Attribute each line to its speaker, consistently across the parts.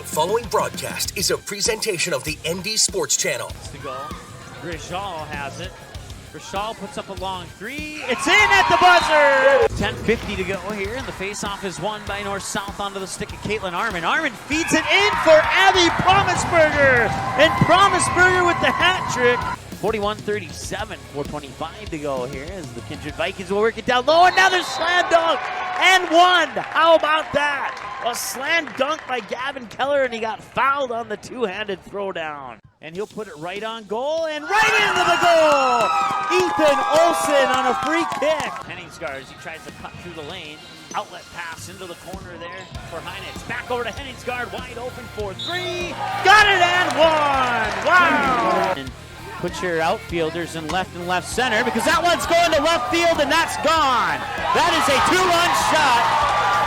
Speaker 1: following broadcast is a presentation of the ND Sports Channel.
Speaker 2: To go. Grijal has it. Grijal puts up a long three. It's in at the buzzer! 10:50 to go here, and the faceoff is won by North-South onto the stick of Caitlin Armin. Armin feeds it in for Abby Promisberger, and Promisberger with the hat trick. 41-37, 4:25 to go here as the Kindred Vikings will work it down low. Another slam dunk and one. How about that? A slam dunk by Gavin Keller, and he got fouled on the two-handed throwdown. And he'll put it right on goal and right into the goal. Ethan Olsen on a free kick. Henningsgaard as he tries to cut through the lane. Outlet pass into the corner there for Heinitz. Back over to Henningsgaard, wide open for three. Got it and one. Wow. And put your outfielders in left and left center because that one's going to left field and that's gone. That is a two-run shot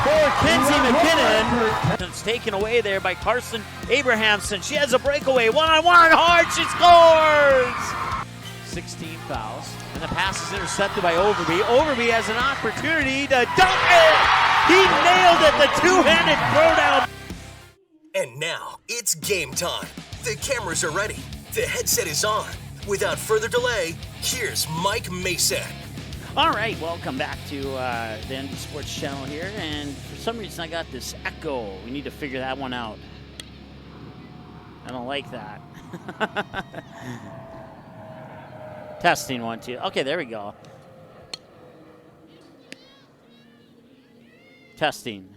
Speaker 2: for Kenzie McKinnon. It's taken away there by Carson Abrahamson. She has a breakaway. One-on-one hard. She scores. 16 fouls. And the pass is intercepted by Overby. Overby has an opportunity to dunk it. He nailed it. The two-handed throwdown.
Speaker 1: And now it's game time. The cameras are ready. The headset is on. Without further delay, here's Mike Mason.
Speaker 2: All right, welcome back to the ND Sports Channel here, and for some reason I got this echo. We need to figure that one out. I don't like that. Testing 1, 2. Okay, there we go. Testing.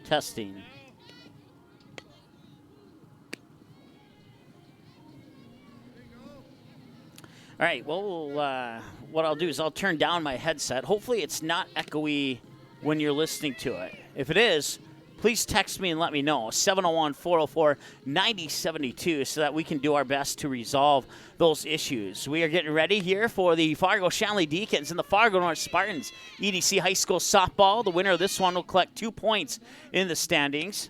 Speaker 2: Testing. All right, well, what I'll do is I'll turn down my headset. Hopefully it's not echoey when you're listening to it. If it is, please text me and let me know, 701-404-9072, so that we can do our best to resolve those issues. We are getting ready here for the Fargo Shanley Deacons and the Fargo North Spartans. EDC High School softball. The winner of this one will collect 2 points in the standings.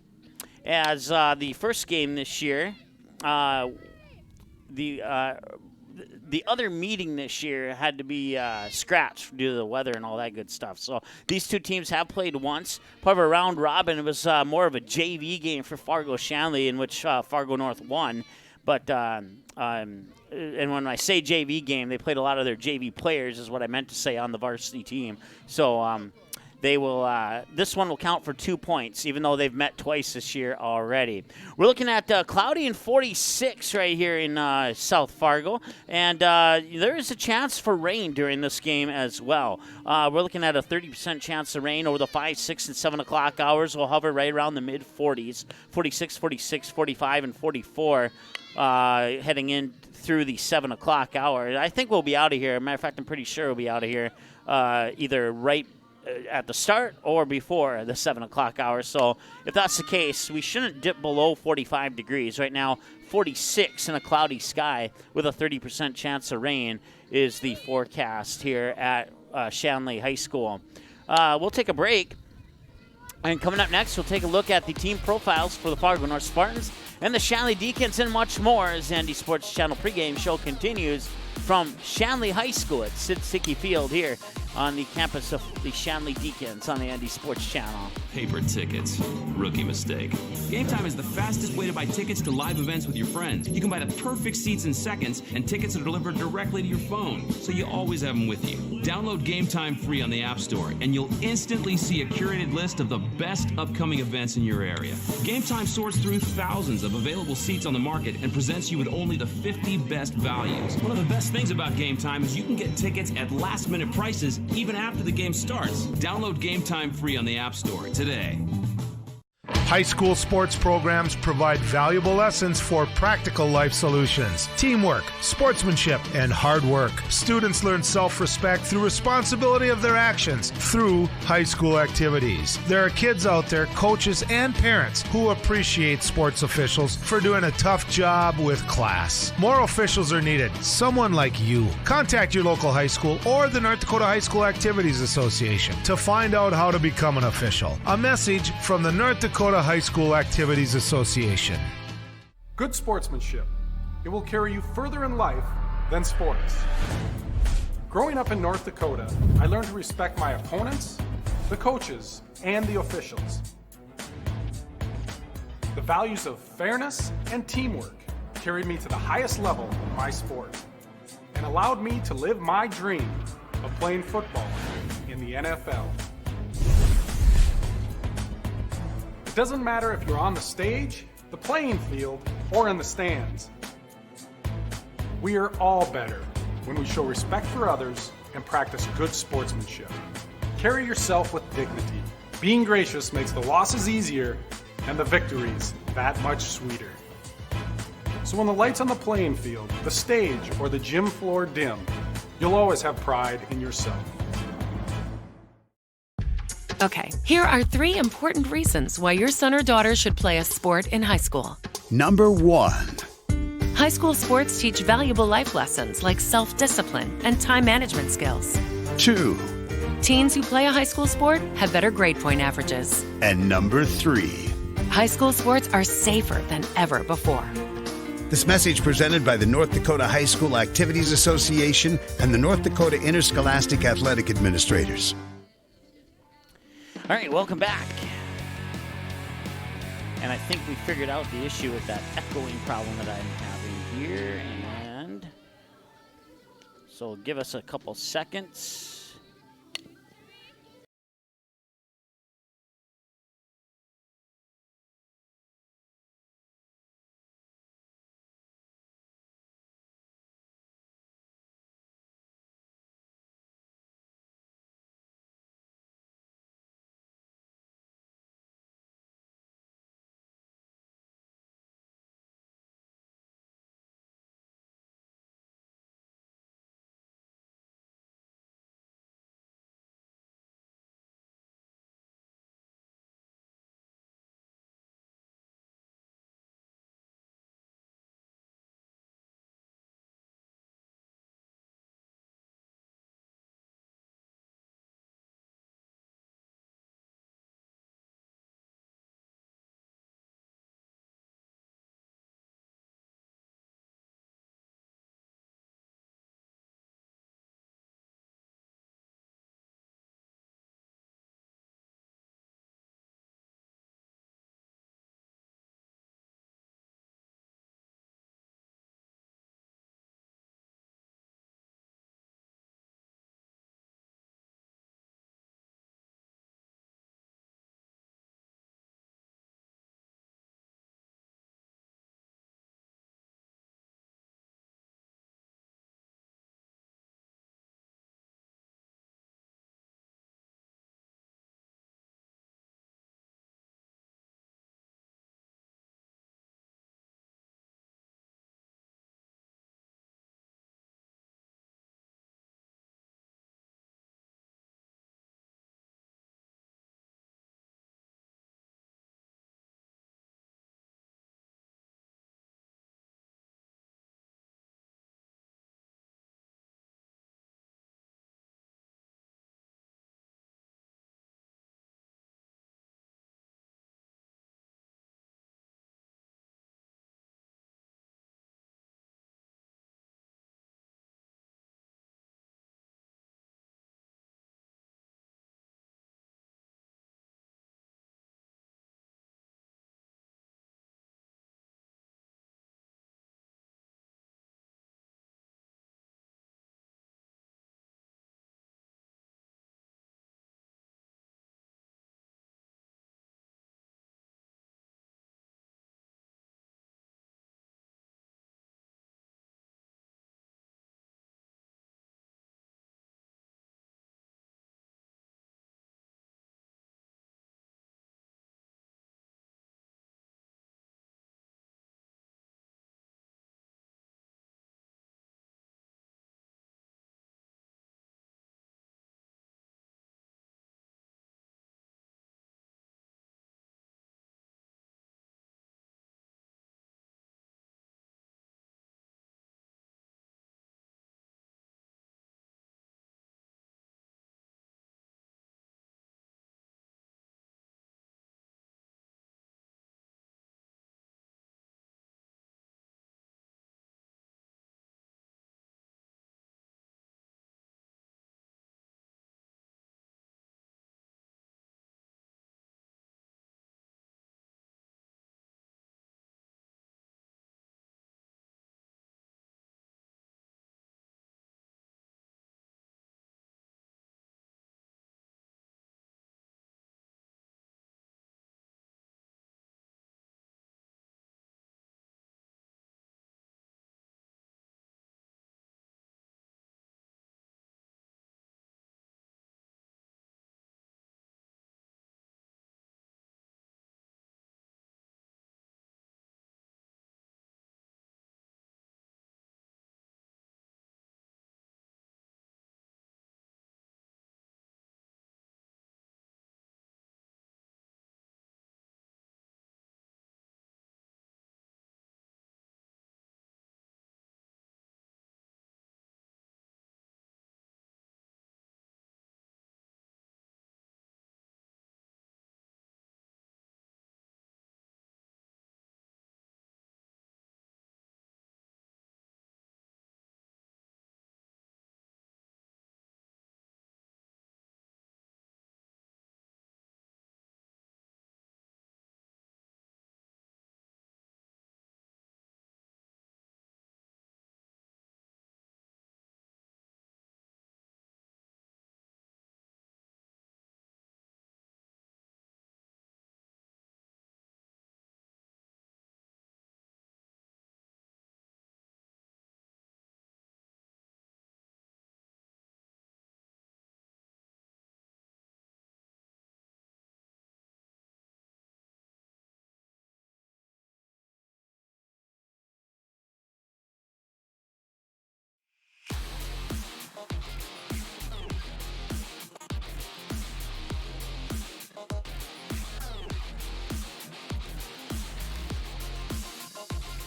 Speaker 2: As the first game this year, the other meeting this year had to be scratched due to the weather and all that good stuff. So these two teams have played once. Part of a round robin. It was more of a JV game for Fargo Shanley, in which Fargo North won. But and when I say JV game, they played a lot of their JV players, is what I meant to say, on the varsity team. So they will. This one will count for 2 points, even though they've met twice this year already. We're looking at cloudy and 46 right here in South Fargo, and there is a chance for rain during this game as well. We're looking at a 30% chance of rain over the 5, 6, and 7 o'clock hours. We'll hover right around the mid-40s, 46, 46, 45, and 44, heading in through the 7 o'clock hour. I think we'll be out of here. As a matter of fact, I'm pretty sure we'll be out of here either right at the start or before the 7 o'clock hour. So if that's the case, we shouldn't dip below 45 degrees. Right now, 46 in a cloudy sky with a 30% chance of rain is the forecast here at Shanley High School. We'll take a break. And coming up next, we'll take a look at the team profiles for the Fargo North Spartans and the Shanley Deacons and much more as the ND Sports Channel pregame show continues from Shanley High School at Sid Sickey Field here on the campus of the Shanley Deacons on the ND Sports Channel.
Speaker 3: Paper tickets. Rookie mistake. Game Time is the fastest way to buy tickets to live events with your friends. You can buy the perfect seats in seconds, and tickets are delivered directly to your phone, so you always have them with you. Download Game Time free on the App Store, and you'll instantly see a curated list of the best upcoming events in your area. Game Time sorts through thousands of available seats on the market and presents you with only the 50 best values. One of the best things about Game Time is you can get tickets at last-minute prices even after the game starts. Download Game Time free on the App Store today.
Speaker 4: High school sports programs provide valuable lessons for practical life solutions, teamwork, sportsmanship, and hard work. Students learn self-respect through responsibility of their actions through high school activities. There are kids out there, coaches and parents, who appreciate sports officials for doing a tough job with class. More officials are needed, someone like you. Contact your local high school or the North Dakota High School Activities Association to find out how to become an official. A message from the North Dakota High School Activities Association.
Speaker 5: Good sportsmanship. It will carry you further in life than sports. Growing up in North Dakota, I learned to respect my opponents, the coaches, and the officials. The values of fairness and teamwork carried me to the highest level of my sport and allowed me to live my dream of playing football in the NFL. It doesn't matter if you're on the stage, the playing field, or in the stands. We are all better when we show respect for others and practice good sportsmanship. Carry yourself with dignity. Being gracious makes the losses easier and the victories that much sweeter. So when the lights on the playing field, the stage, or the gym floor dim, you'll always have pride in yourself.
Speaker 6: Okay, here are 3 important reasons why your son or daughter should play a sport in high school.
Speaker 7: Number 1.
Speaker 6: High school sports teach valuable life lessons like self-discipline and time management skills.
Speaker 7: 2.
Speaker 6: Teens who play a high school sport have better grade point averages.
Speaker 7: And number 3.
Speaker 6: High school sports are safer than ever before.
Speaker 7: This message presented by the North Dakota High School Activities Association and the North Dakota Interscholastic Athletic Administrators.
Speaker 2: All right, welcome back. And I think we figured out the issue with that echoing problem that I'm having here. And so give us a couple seconds.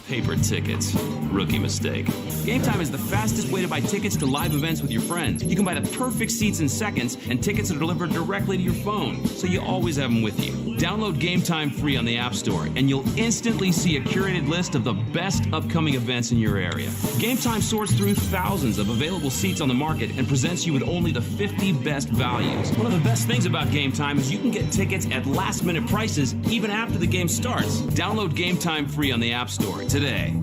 Speaker 3: Paper tickets. Rookie mistake. Game Time is the fastest way to buy tickets to live events with your friends. You can buy the perfect seats in seconds, and tickets are delivered directly to your phone, so you always have them with you. Download Game Time free on the App Store, and you'll instantly see a curated list of the best upcoming events in your area. Game Time sorts through thousands of available seats on the market and presents you with only the 50 best values. One of the best things about Game Time is you can get tickets at last-minute prices even after the game starts. Download Game Time free on the App Store today.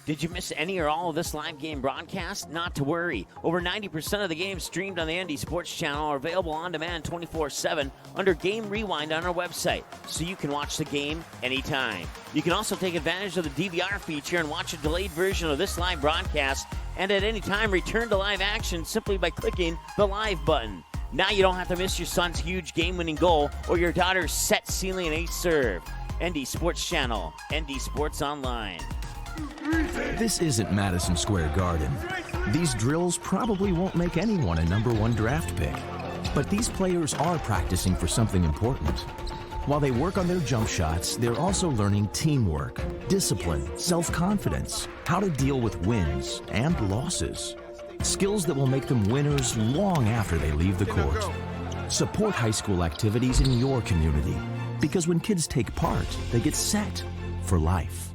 Speaker 2: Did you miss any or all of this live game broadcast? Not to worry. Over 90% of the games streamed on the ND Sports Channel are available on demand 24/7 under Game Rewind on our website, so you can watch the game anytime. You can also take advantage of the DVR feature and watch a delayed version of this live broadcast, and at any time return to live action simply by clicking the live button. Now you don't have to miss your son's huge game-winning goal or your daughter's set-sealing ace serve. ND Sports Channel, ND Sports Online.
Speaker 8: This isn't Madison Square Garden. These drills probably won't make anyone a #1 draft pick. But these players are practicing for something important. While they work on their jump shots, they're also learning teamwork, discipline, self-confidence, how to deal with wins and losses. Skills that will make them winners long after they leave the court. Support high school activities in your community, because when kids take part, they get set for life.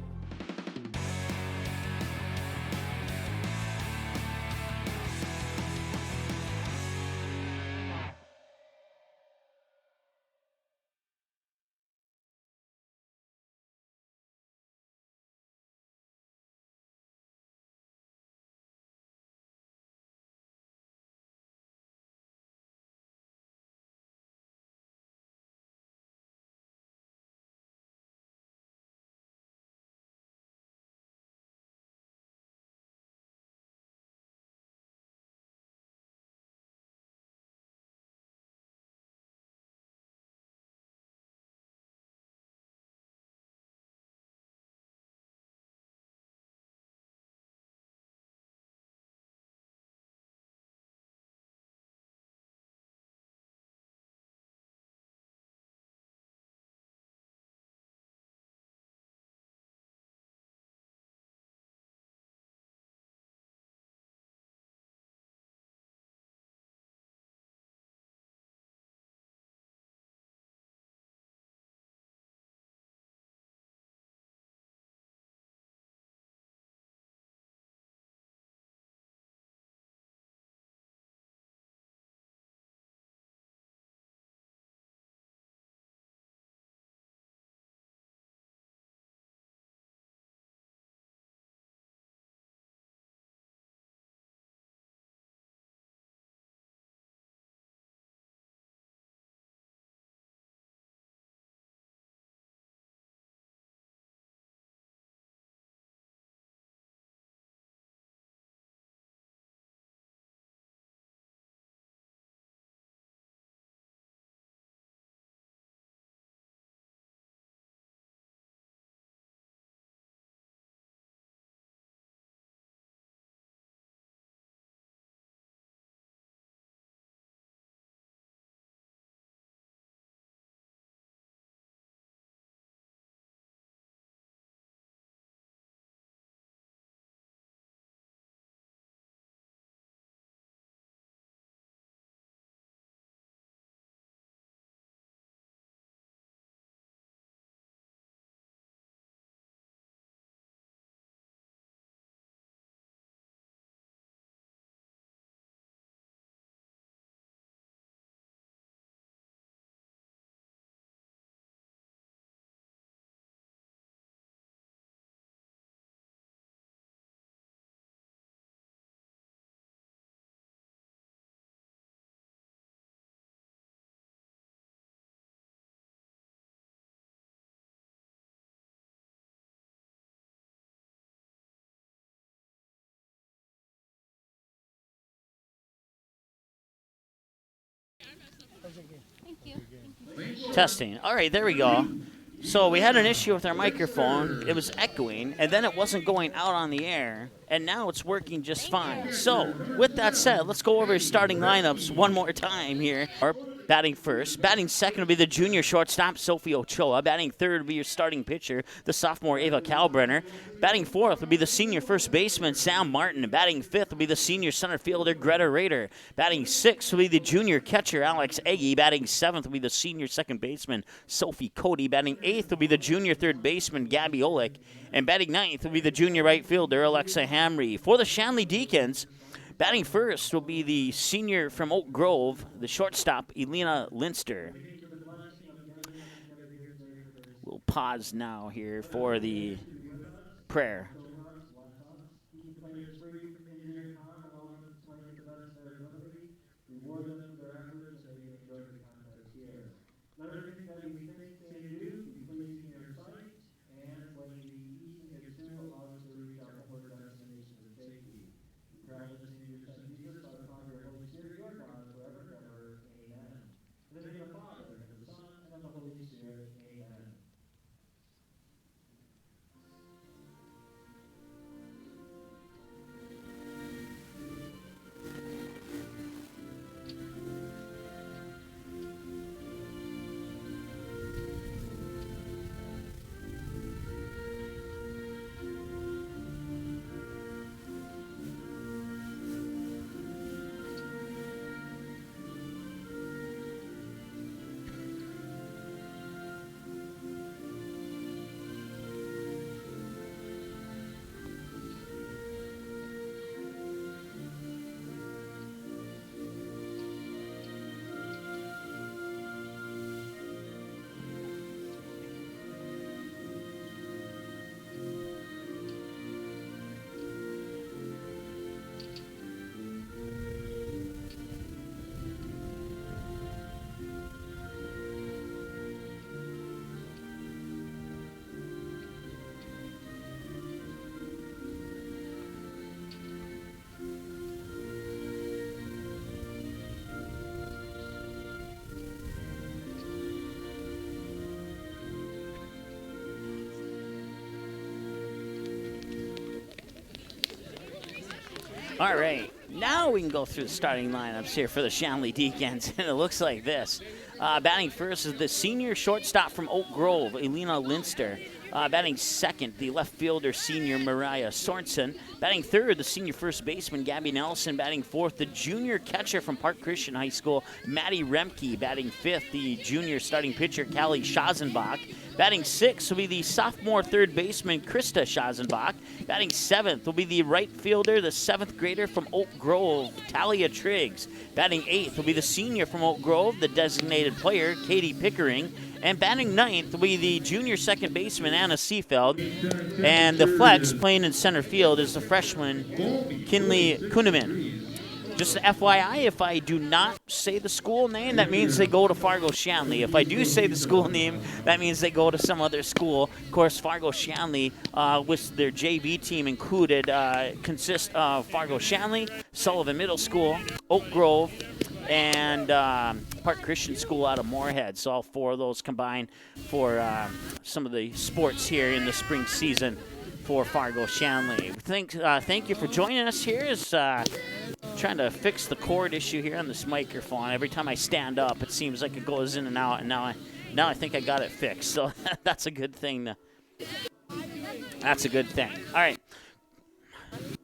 Speaker 2: Thank you. Testing. All right, there we go. So we had an issue with our microphone. It was echoing, and then it wasn't going out on the air, and now it's working just fine. So with that said, let's go over starting lineups one more time here. batting first. Batting second will be the junior shortstop, Sophie Ochoa. Batting third will be your starting pitcher, the sophomore Ava Kalbrenner. Batting fourth will be the senior first baseman, Sam Martin. Batting fifth will be the senior center fielder, Greta Rader. Batting sixth will be the junior catcher, Alex Eggy. Batting seventh will be the senior second baseman, Sophie Cody. Batting eighth will be the junior third baseman, Gabby Olick. And batting ninth will be the junior right fielder, Alexa Hamry. For the Shanley Deacons, batting first will be the senior from Oak Grove, the shortstop, Elena Linster. We'll pause now here for the prayer. All right, now we can go through the starting lineups here for the Shanley Deacons, and it looks like this. Batting first is the senior shortstop from Oak Grove, Elena Linster. Batting second, the left fielder, senior Mariah Sorensen. Batting third, the senior first baseman, Gabby Nelson. Batting fourth, the junior catcher from Park Christian High School, Maddie Remke. Batting fifth, the junior starting pitcher, Callie Schazenbach. Batting sixth will be the sophomore third baseman, Krista Schazenbach. Batting seventh will be the right fielder, the seventh grader from Oak Grove, Talia Triggs. Batting eighth will be the senior from Oak Grove, the designated player, Katie Pickering. And batting ninth will be the junior second baseman, Anna Seefeld. And the flex playing in center field is the freshman, Kinley Kuneman. Just an FYI, if I do not say the school name, that means they go to Fargo Shanley. If I do say the school name, that means they go to some other school. Of course, Fargo Shanley, with their JV team included, consists of Fargo Shanley, Sullivan Middle School, Oak Grove, and Park Christian School out of Moorhead. So all four of those combined for some of the sports here in the spring season for Fargo Shanley. Thank you for joining us here. Is trying to fix the cord issue here on this microphone. Every time I stand up, it seems like it goes in and out, and now I think I got it fixed. So that's a good thing. That's a good thing. All right.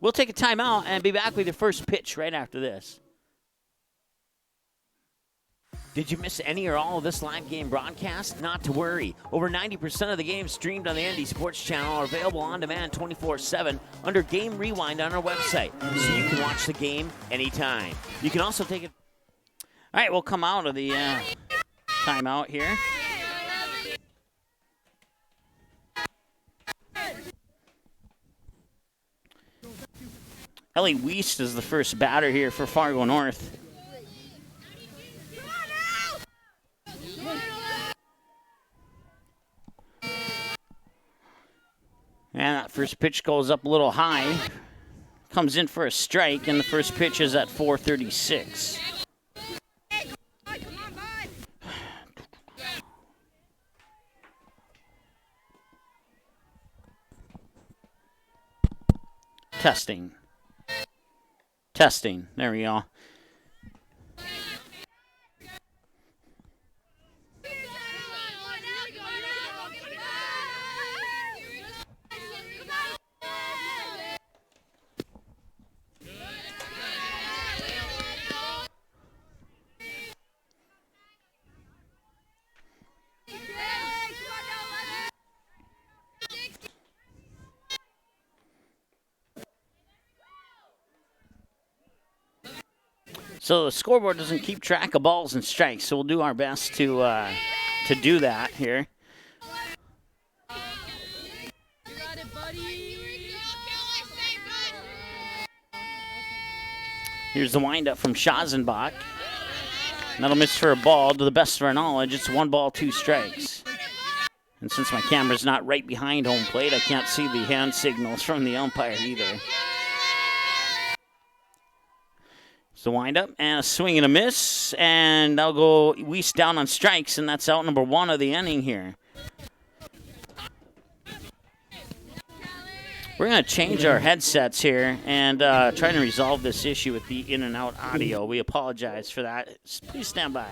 Speaker 2: We'll take a timeout and be back with your first pitch right after this. Did you miss any or all of this live game broadcast? Not to worry. Over 90% of the games streamed on the ND Sports Channel are available on demand 24/7 under Game Rewind on our website, so you can watch the game anytime. You can also take it. All right, we'll come out of the timeout here. Ellie Wiest is the first batter here for Fargo North. And that first pitch goes up a little high. Comes in for a strike, and the first pitch is at 436. Testing. Testing. There we go. So the scoreboard doesn't keep track of balls and strikes, so we'll do our best to do that here. Here's the windup from Schazenbach. That'll miss for a ball. To the best of our knowledge, it's 1 ball, 2 strikes. And since my camera's not right behind home plate, I can't see the hand signals from the umpire either. It's the windup and a swing and a miss. And I'll go Weiss down on strikes, and that's out number 1 of the inning here. We're going to change our headsets here and try to resolve this issue with the in and out audio. We apologize for that. Please stand by.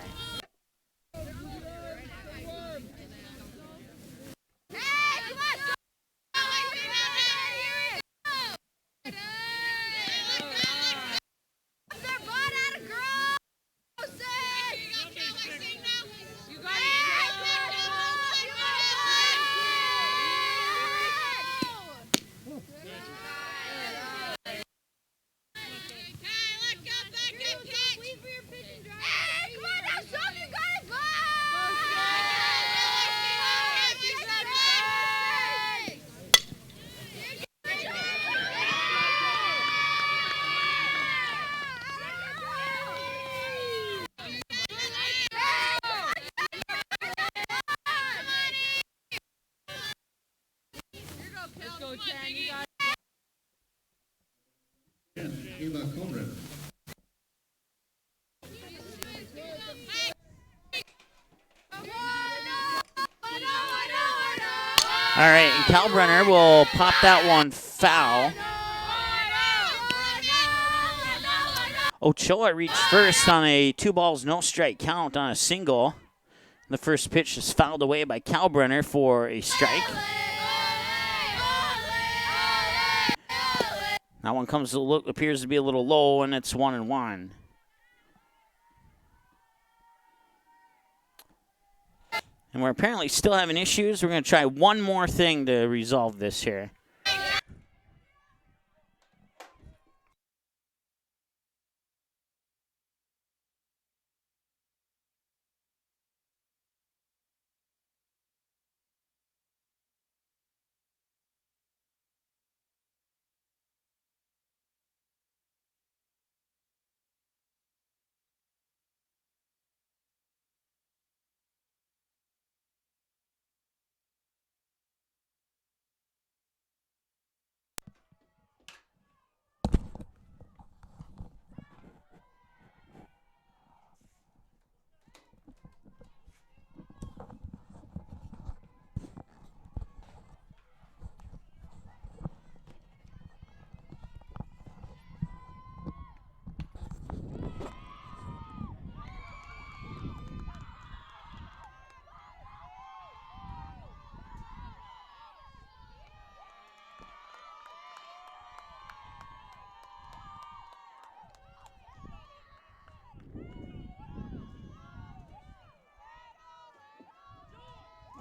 Speaker 2: All right, and Kalbrenner will pop that one foul. Ochoa reached first on a 2 balls, no strike count on a single. The first pitch is fouled away by Kalbrenner for a strike. That one comes to look, appears to be a little low, and it's 1-1. And we're apparently still having issues. We're going to try one more thing to resolve this here.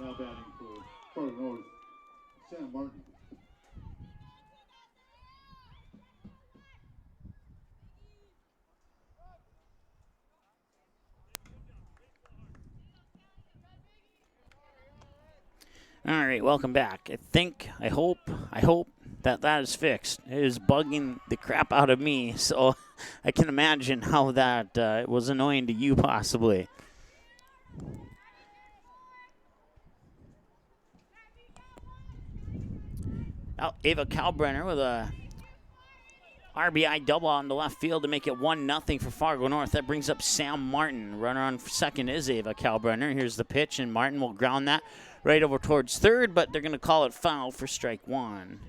Speaker 9: Now batting for Fargo North, Sam Martin.
Speaker 2: All right, welcome back. I hope that is fixed. It is bugging the crap out of me, so I can imagine how that was annoying to you possibly. Now, Ava Kalbrenner with a RBI double out in the left field to make it 1-0 for Fargo North. That brings up Sam Martin. Runner on second is Ava Kalbrenner. Here's the pitch, and Martin will ground that right over towards third, but they're going to call it foul for strike 1.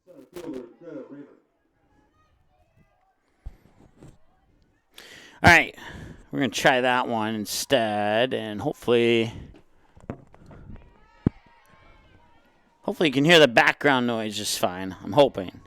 Speaker 9: Center fielder, Jed Rayner.
Speaker 2: All right, we're going to try that one instead, and hopefully you can hear the background noise just fine. I'm hoping.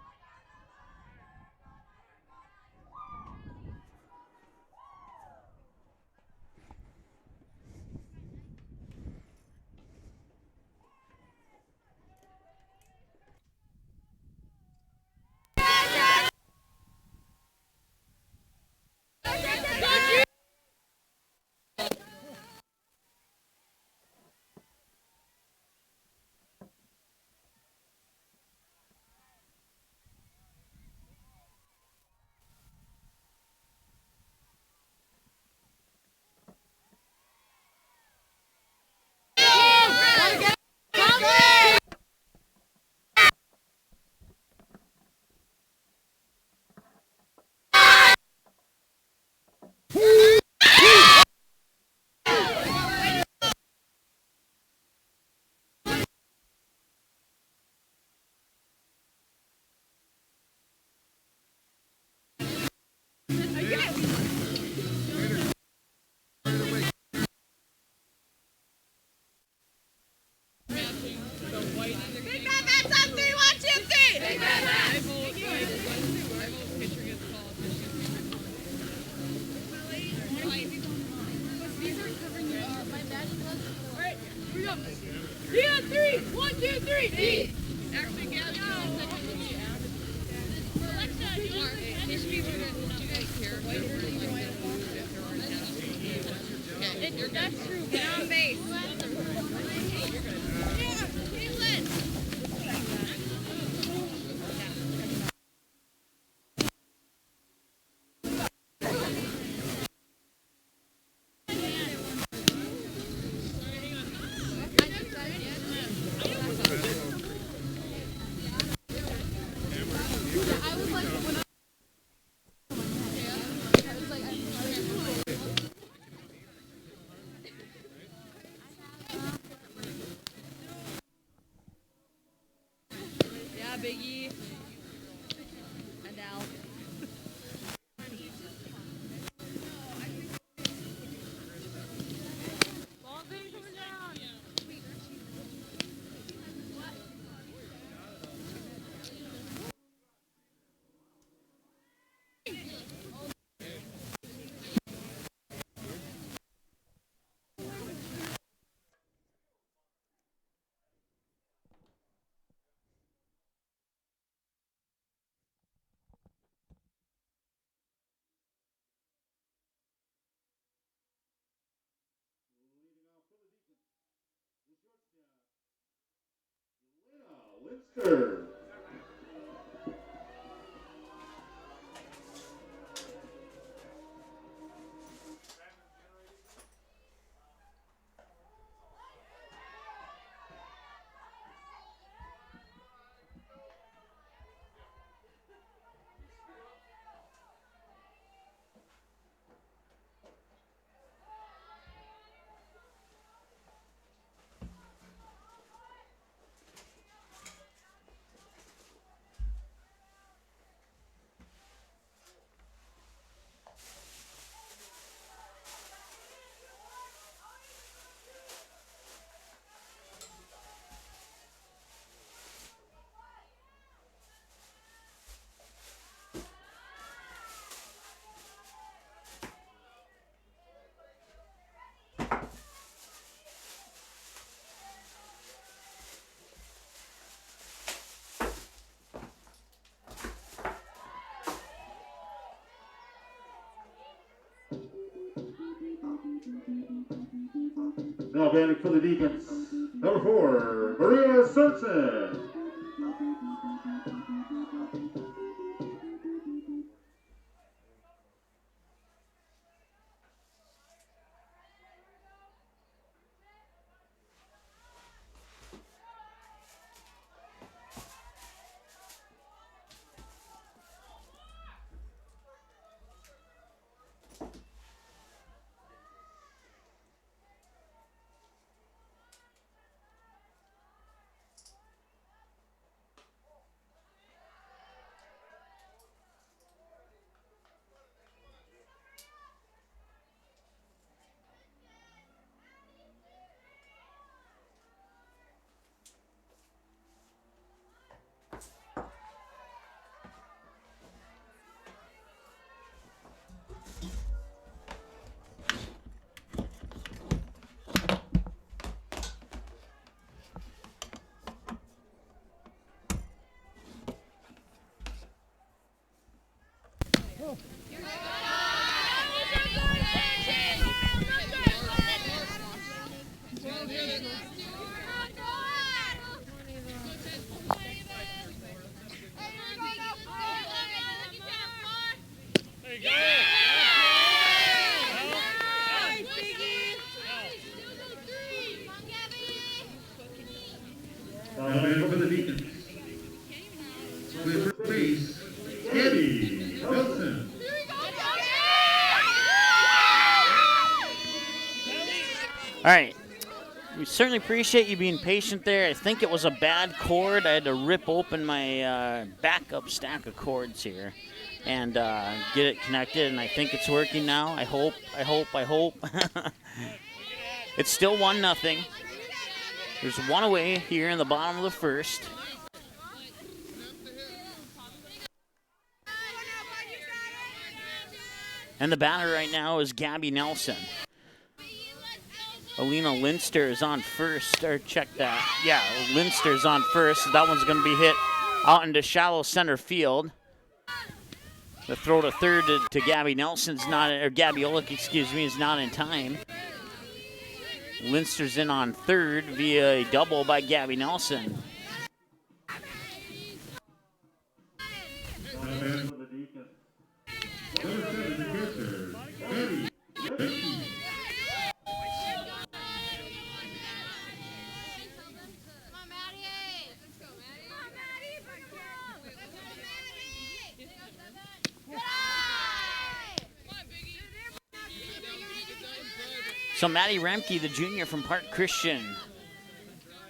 Speaker 9: Linster. Now batting for the defense, number 4, Maria Sorensen. Now batting for the Deacons. With first base, Gabby Nelson.
Speaker 2: All right. We certainly appreciate you being patient there. I think it was a bad cord. I had to rip open my backup stack of cords here and get it connected, and I think it's working now. I hope. It's still 1-0. There's one away here in the bottom of the first. And the batter right now is Gabby Nelson. Alina Linster is on first, or check that. Yeah, Linster's on first. So that one's going to be hit out into shallow center field. The throw to third to Gabby Nelson's not, or Gabby Olick, excuse me, is not in time. Linster's in on third via a double by Gabby Nelson. So Maddie Remke, the junior from Park Christian,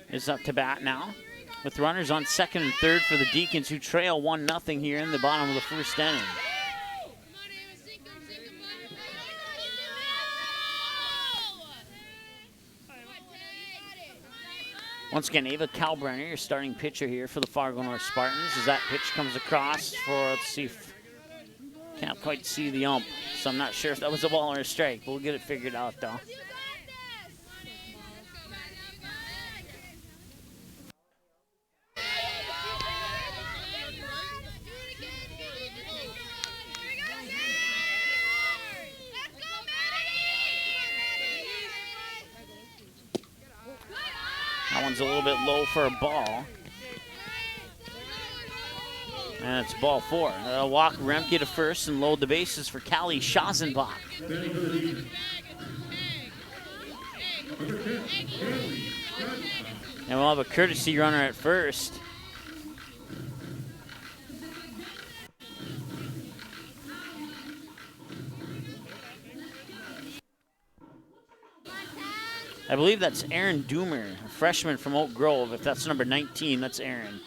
Speaker 2: is up to bat now, with runners on second and third for the Deacons, who trail 1-0 here in the bottom of the first inning. Once again, Ava Kalbrenner, your starting pitcher here for the Fargo North Spartans, as that pitch comes across for, let's see, can't quite see the ump, so I'm not sure if that was a ball or a strike. We'll get it figured out, though. That one's a little bit low for a ball. And it's ball 4. They'll walk Remke to first and load the bases for Callie Schazenbach. And we'll have a courtesy runner at first. I believe that's Aaron Doomer, a freshman from Oak Grove. If that's number 19, that's Aaron.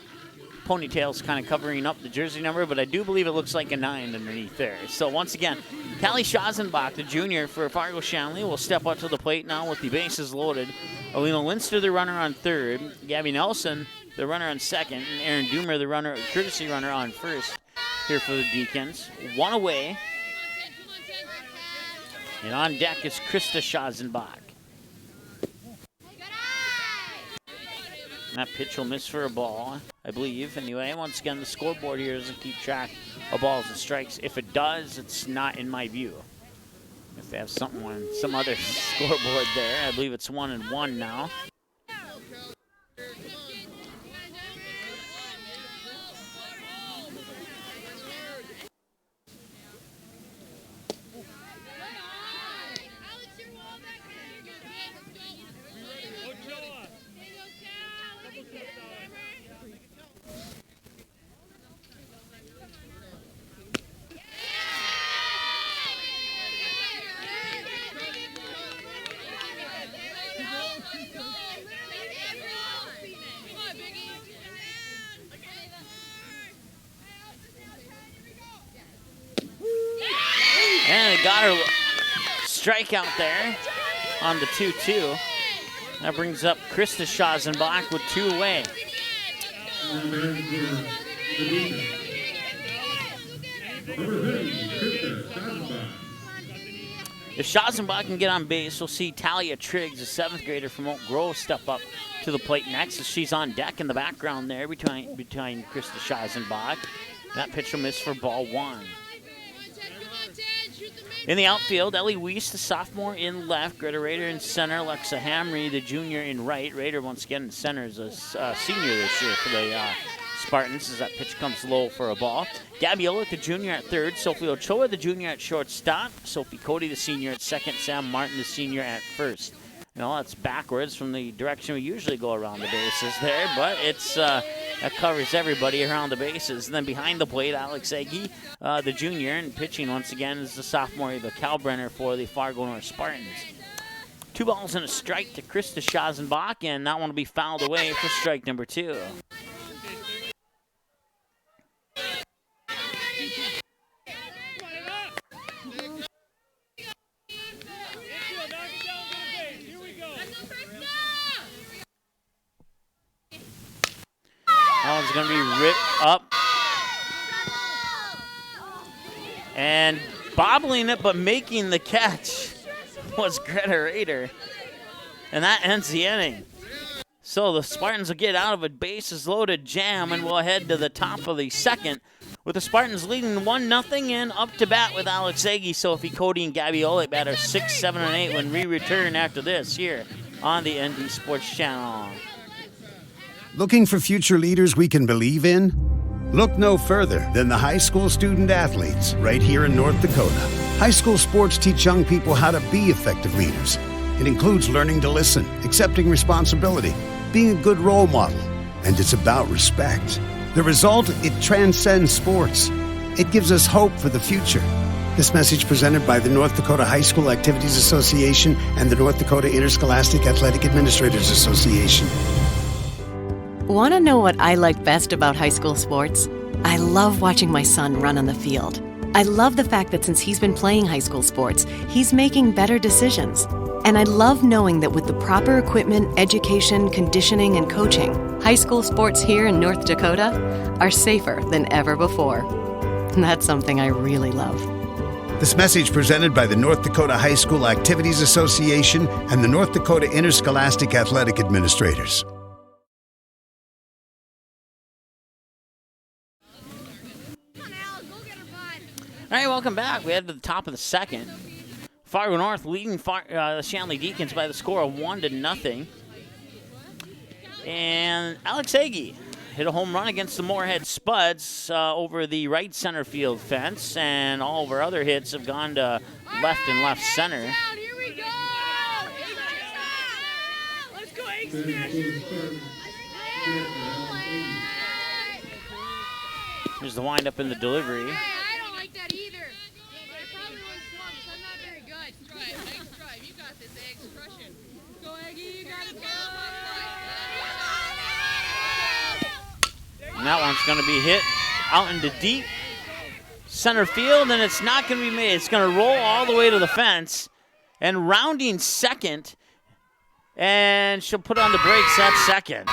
Speaker 2: Ponytail's kind of covering up the jersey number, but I do believe it looks like a 9 underneath there. So once again, Callie Schazenbach, the junior for Fargo Shanley, will step up to the plate now with the bases loaded. Alina Linster, the runner on third. Gabby Nelson, the runner on second. And Aaron Doomer, the courtesy runner on first here for the Deacons. One away. And on deck is Krista Schazenbach. That pitch will miss for a ball, I believe. Anyway, once again, the scoreboard here doesn't keep track of balls and strikes. If it does, it's not in my view. If they have something on some other scoreboard there, I believe it's 1-1 now. And it got her strikeout there on the 2-2. That brings up Krista Schazenbach with 2 away. If Schazenbach can get on base, we'll see Talia Triggs, a 7th grader from Oak Grove, step up to the plate next, as she's on deck in the background there between Krista Schazenbach. That pitch will miss for ball 1. In the outfield, Ellie Weiss, the sophomore, in left. Greta Rader in center. Alexa Hamry, the junior, in right. Rader, once again, in center, is a senior this year for the Spartans, as that pitch comes low for a ball. Gabby Olick, the junior, at third. Sophie Ochoa, the junior, at shortstop. Sophie Cody, the senior, at second. Sam Martin, the senior, at first. You know, it's backwards from the direction we usually go around the bases there, but it's that covers everybody around the bases. And then behind the plate, Alex Ege, the junior, and pitching once again is the sophomore Eva Kalbrenner for the Fargo North Spartans. 2 balls and a strike to Krista Schazenbach, and that one will be fouled away for strike number 2. That one's going to be ripped up. And bobbling it, but making the catch was Greta Rader. And that ends the inning. So the Spartans will get out of a bases loaded jam and will head to the top of the second, with the Spartans leading 1-0 and up to bat with Alex Ege, Sophie Cody, and Gabby Olick batter 6, 7, and 8 when we return after this here on the ND Sports Channel.
Speaker 7: Looking for future leaders we can believe in? Look no further than the high school student athletes right here in North Dakota. High school sports teach young people how to be effective leaders. It includes learning to listen, accepting responsibility, being a good role model, and it's about respect. The result, it transcends sports. It gives us hope for the future. This message presented by the North Dakota High School Activities Association and the North Dakota Interscholastic Athletic Administrators Association.
Speaker 10: Want to know what I like best about high school sports? I love watching my son run on the field. I love the fact that since he's been playing high school sports, he's making better decisions. And I love knowing that with the proper equipment, education, conditioning, and coaching, high school sports here in North Dakota are safer than ever before. That's something I really love.
Speaker 7: This message presented by the North Dakota High School Activities Association and the North Dakota Interscholastic Athletic Administrators.
Speaker 2: All right, welcome back. We head to the top of the second. Fargo North leading the Shanley Deacons by the score of 1-0. And Alex Ege hit a home run against the Moorhead Spuds over the right center field fence, and all of our other hits have gone to left and left center.
Speaker 11: Here we go! Let's go,
Speaker 2: Here's the windup in the delivery.
Speaker 11: I don't like that either. It probably was slumps. I'm not very good. Drive. You got this, Eggs. Crush it. Go, Eggie. You got it.
Speaker 2: And that one's going to be hit out into deep center field, and it's not going to be made. It's going to roll all the way to the fence, and rounding second, and she'll put on the brakes at second.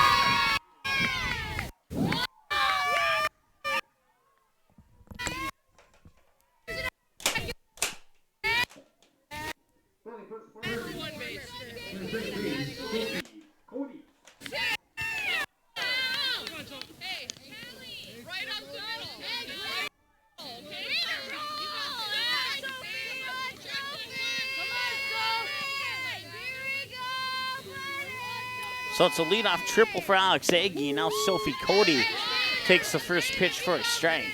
Speaker 2: So it's a leadoff triple for Alex Ege. Now Sophie Cody takes the first pitch for a strike.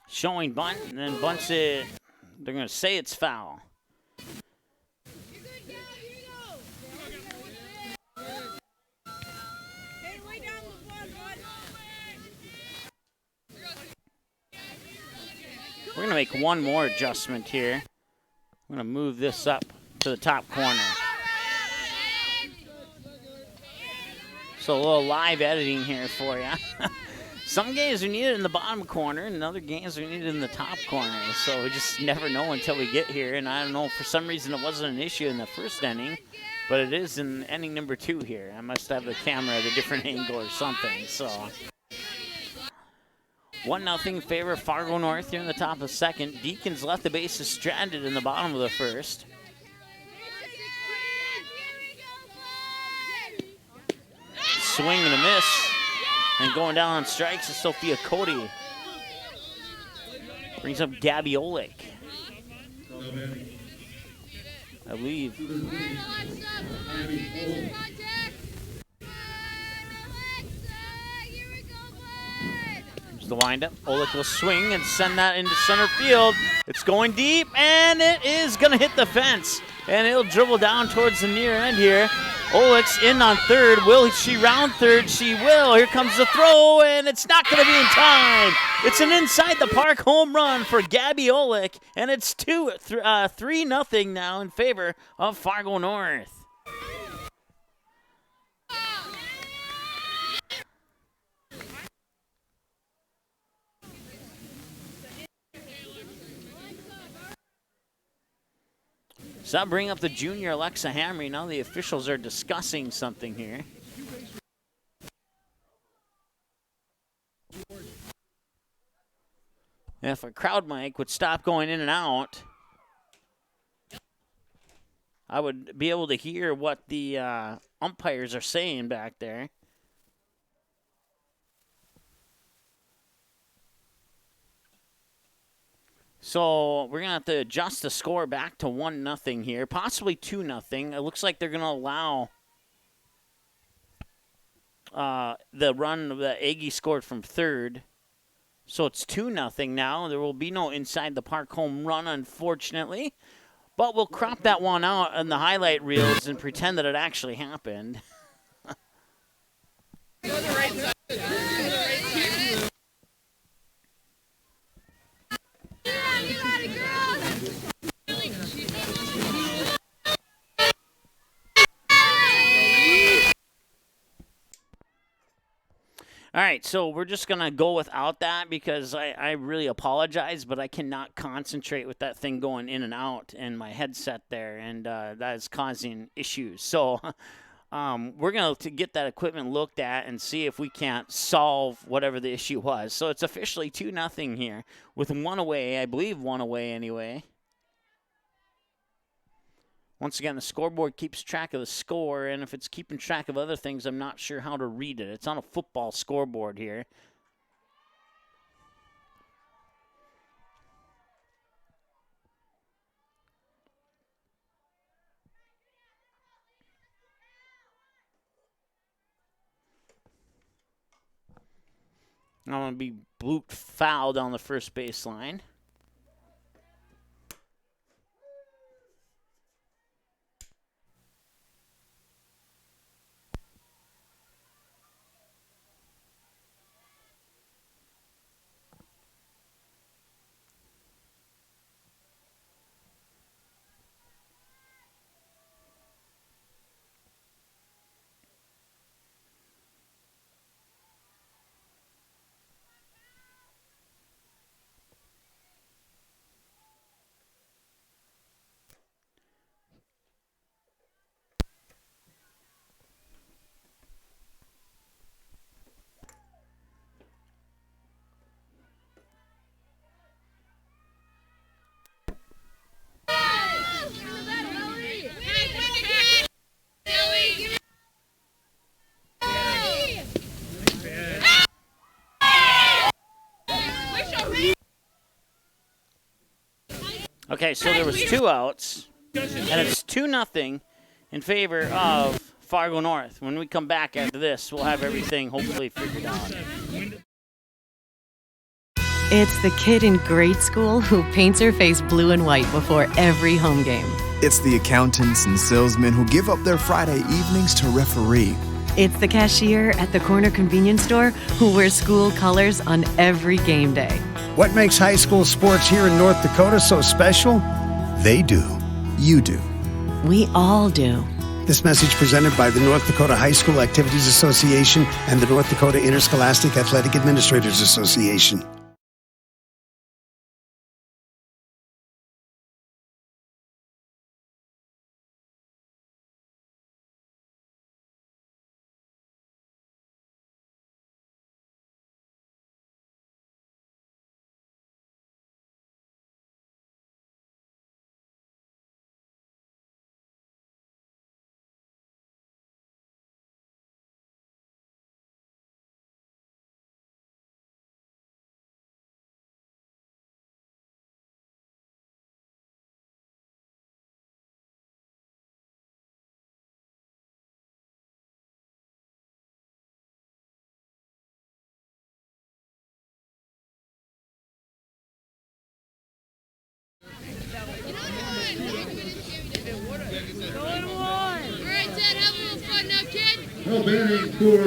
Speaker 2: Showing bunt, and then bunts it. They're going to say it's foul. We're going to make one more adjustment here. We're going to move this up to the top corner. So a little live editing here for you. Some games we need it in the bottom corner, and other games we need it in the top corner. So we just never know until we get here. And I don't know, for some reason it wasn't an issue in the first inning, but it is in inning number 2 here. I must have the camera at a different angle or something. So 1-0 in favor of Fargo North here in the top of the second. Deacons left the bases stranded in the bottom of the first. Swing and a miss. And going down on strikes is Sophia Cody. Brings up Gabby Olick, I believe. Here's the windup. Olick will swing and send that into center field. It's going deep, and it is going to hit the fence. And it'll dribble down towards the near end here. Olick's in on third. Will she round third? She will. Here comes the throw, and it's not going to be in time. It's an inside the park home run for Gabby Olick, and it's 3-0 now in favor of Fargo North. So I'll bring up the junior Alexa Hamry. Now the officials are discussing something here. If a crowd mic would stop going in and out, I would be able to hear what the umpires are saying back there. So we're going to have to adjust the score back to 1-0 here, possibly 2-0. It looks like they're going to allow the run that Aggie scored from third. So it's 2-0 now. There will be no inside the park home run, unfortunately. But we'll crop that one out on the highlight reels and pretend that it actually happened. All right, so we're just going to go without that because I really apologize, but I cannot concentrate with that thing going in and out and my headset there, and that is causing issues. So we're going to get that equipment looked at and see if we can't solve whatever the issue was. So it's officially 2-0 here with one away, I believe one away anyway. Once again, the scoreboard keeps track of the score, and if it's keeping track of other things, I'm not sure how to read it. It's on a football scoreboard here. I'm going to be blooped foul down the first baseline. Okay, so there was 2 outs, and it's 2-0 in favor of Fargo North. When we come back after this, we'll have everything hopefully figured out.
Speaker 10: It's the kid in grade school who paints her face blue and white before every home game.
Speaker 12: It's the accountants and salesmen who give up their Friday evenings to referee.
Speaker 10: It's the cashier at the corner convenience store who wears school colors on every game day.
Speaker 7: What makes high school sports here in North Dakota so special? They do.
Speaker 12: You do.
Speaker 10: We all do.
Speaker 7: This message presented by the North Dakota High School Activities Association and the North Dakota Interscholastic Athletic Administrators Association.
Speaker 9: Now batting for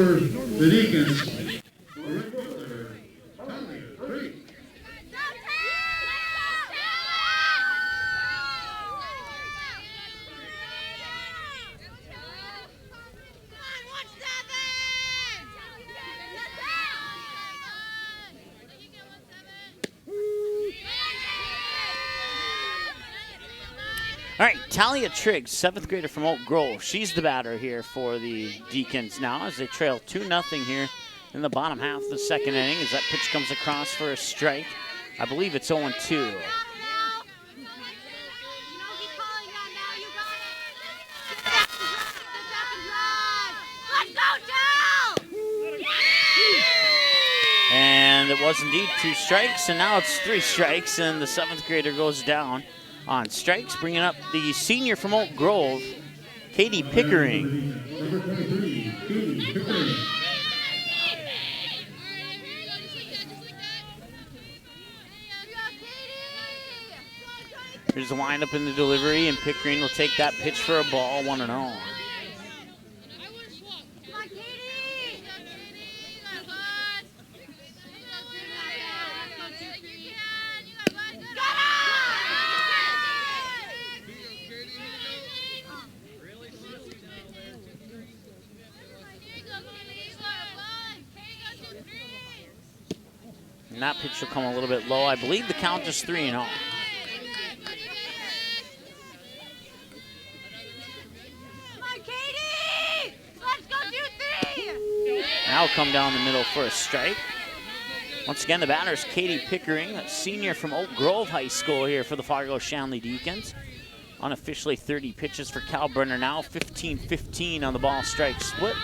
Speaker 9: the Deacons.
Speaker 2: All right, Talia Triggs, 7th grader from Oak Grove. She's the batter here for the Deacons now as they trail 2-0 here in the bottom half of the second inning as that pitch comes across for a strike. I believe it's 0-2. And it was indeed 2 strikes, and now it's 3 strikes, and the 7th grader goes down on strikes, bringing up the senior from Oak Grove, Katie Pickering.
Speaker 9: Number 23, Katie Pickering.
Speaker 2: There's a windup in the delivery, and Pickering will take that pitch for a ball, 1-0. And that pitch will come a little bit low. I believe the count is 3-0. Now come down the middle for a strike. Once again, the batter is Katie Pickering, a senior from Oak Grove High School here for the Fargo Shanley Deacons. Unofficially 30 pitches for Cal Brenner now, 15-15 on the ball strike split.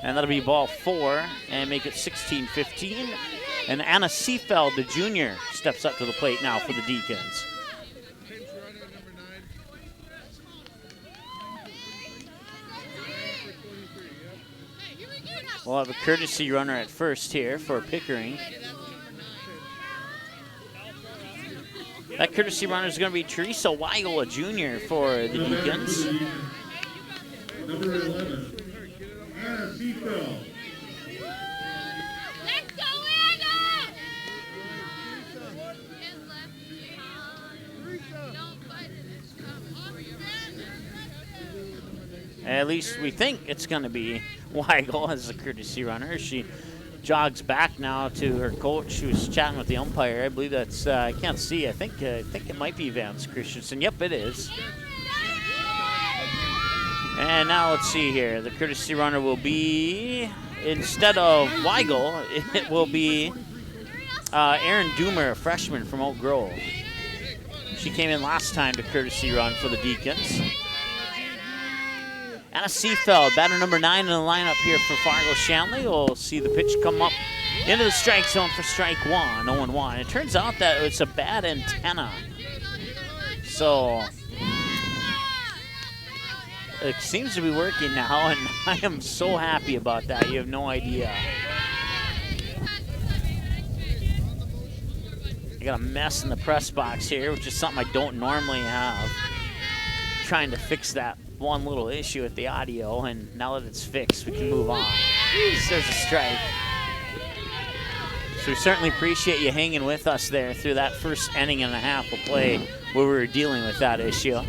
Speaker 2: And that'll be ball 4 and make it 16-15. And Anna Seefeld, the junior, steps up to the plate now for the Deacons. We'll have a courtesy runner at first here for Pickering. That courtesy runner is going to be Teresa Weigel, a junior, for the Deacons.
Speaker 9: Number 11, Anna Seefeld.
Speaker 2: At least we think it's going to be Weigel as a courtesy runner. She jogs back now to her coach who's chatting with the umpire. I believe that's, I can't see, I think it might be Vance Christensen. Yep, it is. And now let's see here. The courtesy runner will be, instead of Weigel, it will be Erin Doomer, a freshman from Oak Grove. She came in last time to courtesy run for the Deacons. Anna Seefeld, batter number 9 in the lineup here for Fargo Shanley. We'll see the pitch come up into the strike zone for strike 1, 0-1. It turns out that it's a bad antenna. So it seems to be working now, and I am so happy about that. You have no idea. I got a mess in the press box here, which is something I don't normally have. Trying to fix that one little issue with the audio, and now that it's fixed, we can move on. There's a strike. So we certainly appreciate you hanging with us there through that first inning and a half of play where we were dealing with that issue.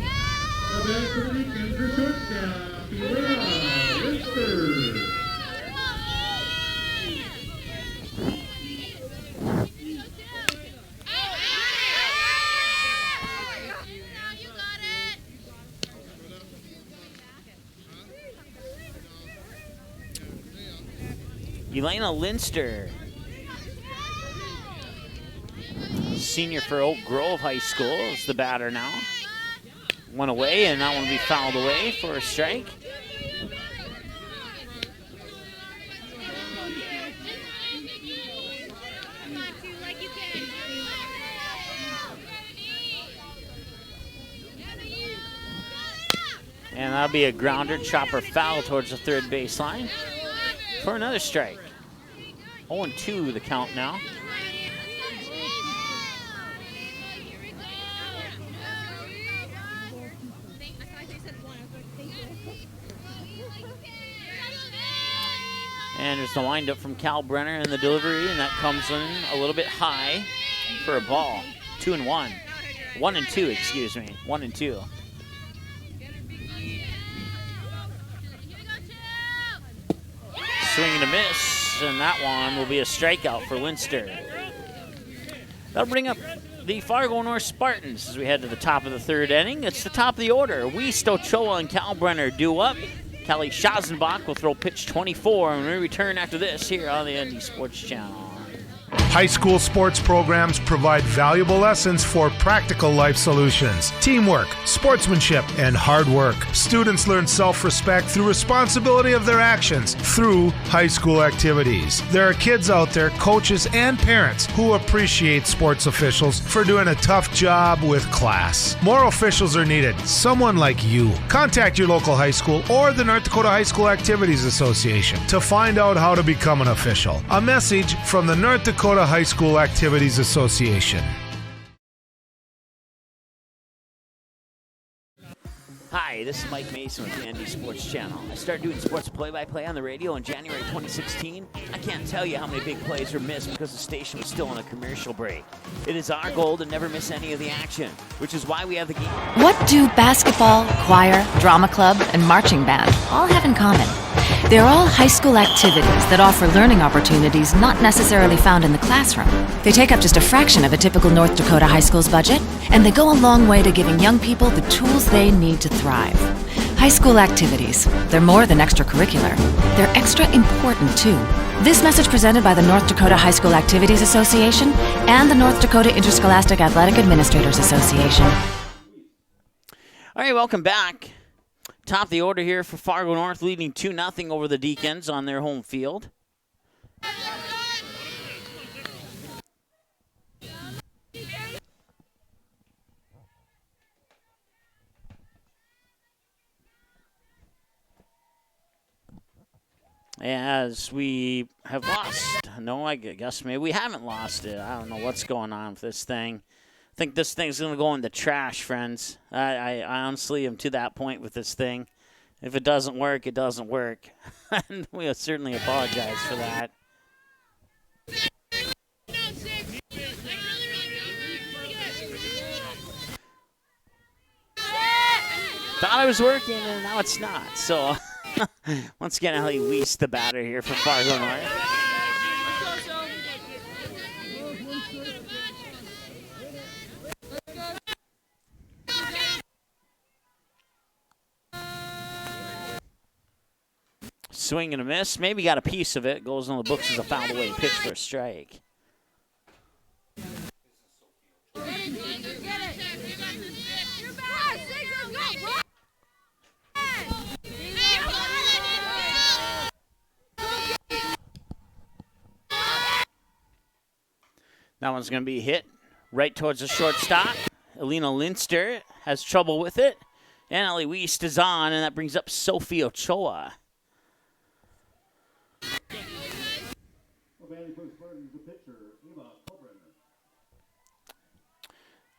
Speaker 2: Elena Linster, senior for Oak Grove High School, is the batter now. One away, and that one will be fouled away for a strike. And that'll be a grounder, chopper foul towards the third baseline for another strike. 0-2 the count now. And there's the windup from Cal Brenner in the delivery, and that comes in a little bit high for a ball. 2-1. 1-2, excuse me. 1-2. Swing and a miss, and that one will be a strikeout for Linster. That'll bring up the Fargo North Spartans as we head to the top of the third inning. It's the top of the order. Wiest, Ochoa, and Cal Brenner due up. Kelly Schazenbach will throw pitch 24, and we return after this here on the ND Sports Channel.
Speaker 4: High school sports programs provide valuable lessons for practical life solutions, teamwork, sportsmanship, and hard work. Students learn self-respect through responsibility of their actions through high school activities. There are kids out there, coaches and parents, who appreciate sports officials for doing a tough job with class. More officials are needed, someone like you. Contact your local high school or the North Dakota High School Activities Association to find out how to become an official. A message from the North Dakota High School Activities Association.
Speaker 2: Hi, this is Mike Mason with the ND Sports Channel. I started doing sports play-by-play on the radio in January 2016. I can't tell you how many big plays were missed because the station was still on a commercial break. It is our goal to never miss any of the action, which is why we have the game.
Speaker 10: What do basketball, choir, drama club, and marching band all have in common? They're all high school activities that offer learning opportunities not necessarily found in the classroom. They take up just a fraction of a typical North Dakota high school's budget, and they go a long way to giving young people the tools they need to thrive. High school activities, they're more than extracurricular. They're extra important, too. This message presented by the North Dakota High School Activities Association and the North Dakota Interscholastic Athletic Administrators Association.
Speaker 2: All right, welcome back. Top of the order here for Fargo North, leading 2-0 over the Deacons on their home field. As we have lost, no, I guess maybe we haven't lost it. I don't know what's going on with this thing. I think this thing's going to go in the trash, friends. I honestly am to that point with this thing. If it doesn't work, it doesn't work. And we certainly apologize for that. Thought it was working, and now it's not. So, once again, Ellie Wiest, the batter here for Fargo North. Swing and a miss. Maybe got a piece of it. Goes on the books as a foul away pitch for a strike. That one's going to be hit right towards the shortstop. Elena Linster has trouble with it. And Ellie Wiest is on, and that brings up Sophie Ochoa.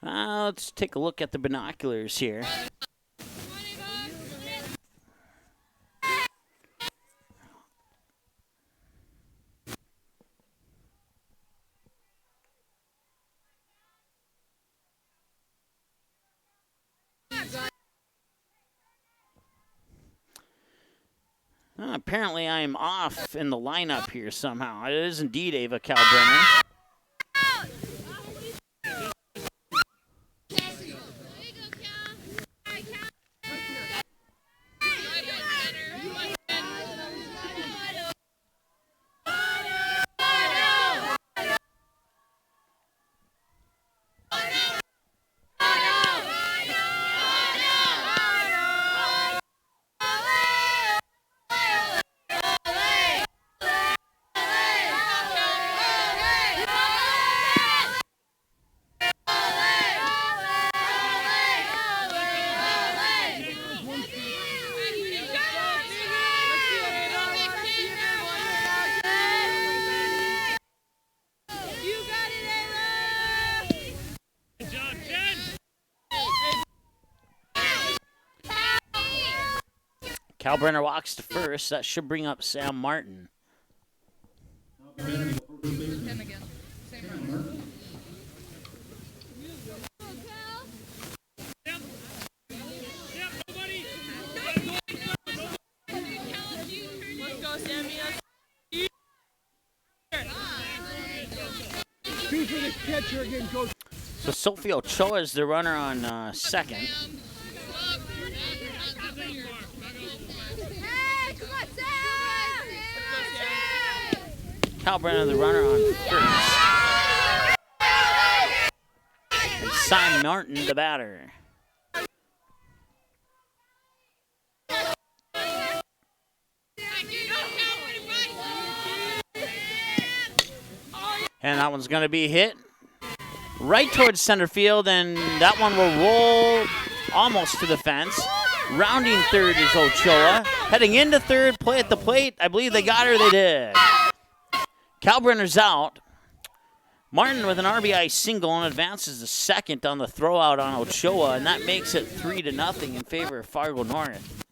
Speaker 2: Let's take a look at the binoculars here. Apparently I am off in the lineup here somehow. It is indeed Ava Kalbrenner. Kalbrenner walks to first. That should bring up Sam Martin.
Speaker 11: Him again. Same run. Let's go, Sammy.
Speaker 13: Two for the catcher again, coach.
Speaker 2: So Sophie Ochoa is the runner on second.
Speaker 11: Hey, come on, Sam!
Speaker 2: Kalbrenner the runner on first. And Sam Martin the batter. And that one's going to be hit right towards center field, and that one will roll almost to the fence. Rounding third is Ochoa. Heading into third, play at the plate. I believe they got her. They did. Kalbrenner's out. Martin with an RBI single and advances to second on the throwout on Ochoa, and that makes it 3-0 in favor of Fargo North.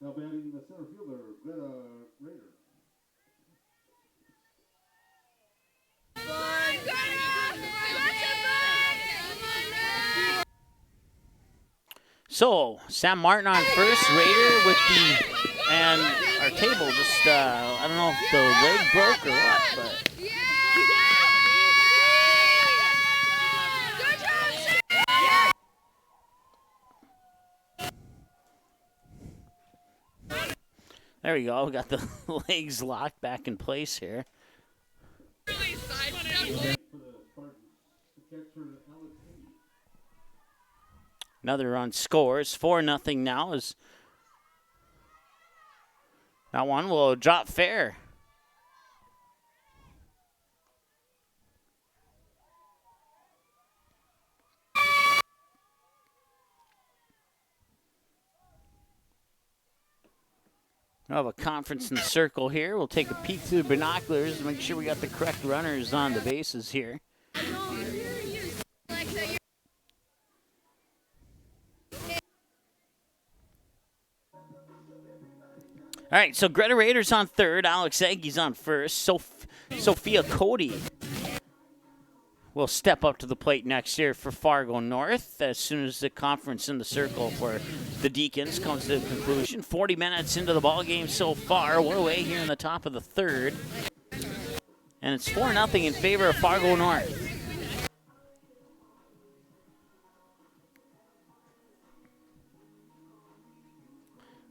Speaker 9: Now batting the center fielder, Greta Rader.
Speaker 2: So, Sam Martin on first, Rader with the, and our table just, I don't know if the leg broke or what, but. There we go, we got the legs locked back in place here. Another run scores. 4-0 now as that one will drop fair. We'll have a conference in the circle here. We'll take a peek through the binoculars to make sure we got the correct runners on the bases here. All right, so Greta Rader's on third. Alex Aggie's on first. Sophia Cody will step up to the plate next year for Fargo North as soon as the conference in the circle for the Deacons comes to a conclusion. 40 minutes into the ball game so far. We're away here in the top of the third. And it's 4-0 in favor of Fargo North.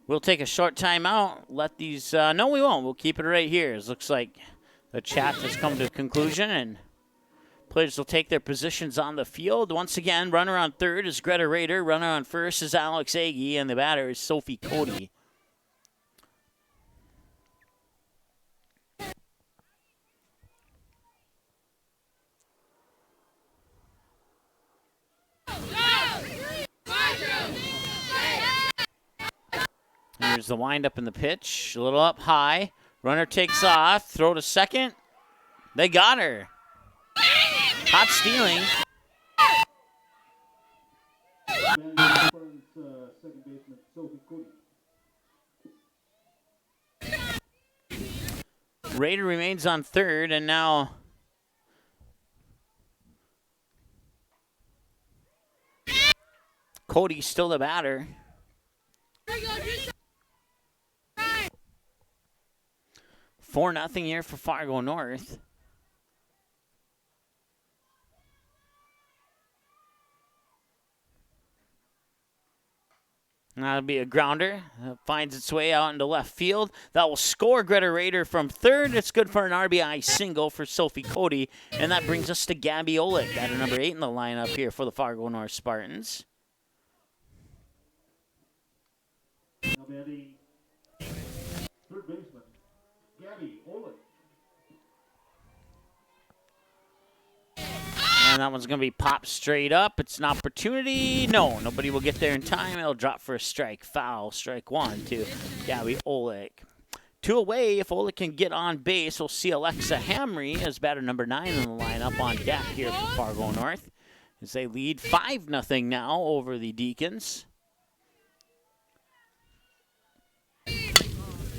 Speaker 2: We'll take a short timeout. Let these, no we won't. We'll keep it right here. It looks like the chat has come to a conclusion and players will take their positions on the field. Once again, runner on third is Greta Rader. Runner on first is Alex Agee, and the batter is Sophie Cody. Here's the windup in the pitch. A little up high. Runner takes off. Throw to second. They got her. Hot stealing. Rader remains on third, and now Cody's still the batter. 4-0 here for Fargo North. And that'll be a grounder. Finds its way out into left field. That will score Greta Rader from third. It's good for an RBI single for Sophie Cody. And that brings us to Gabby Olick, batter number 8 in the lineup here for the Fargo North Spartans.
Speaker 9: Now batting third baseman, Gabby Olick.
Speaker 2: And that one's going to be popped straight up. It's an opportunity. No, nobody will get there in time. It'll drop for a strike. Foul. Strike one to Gabby Olick. 2 away. If Olick can get on base, we'll see Alexa Hamry as batter number 9 in the lineup on deck here for Fargo North. as they lead 5-0 now over the Deacons.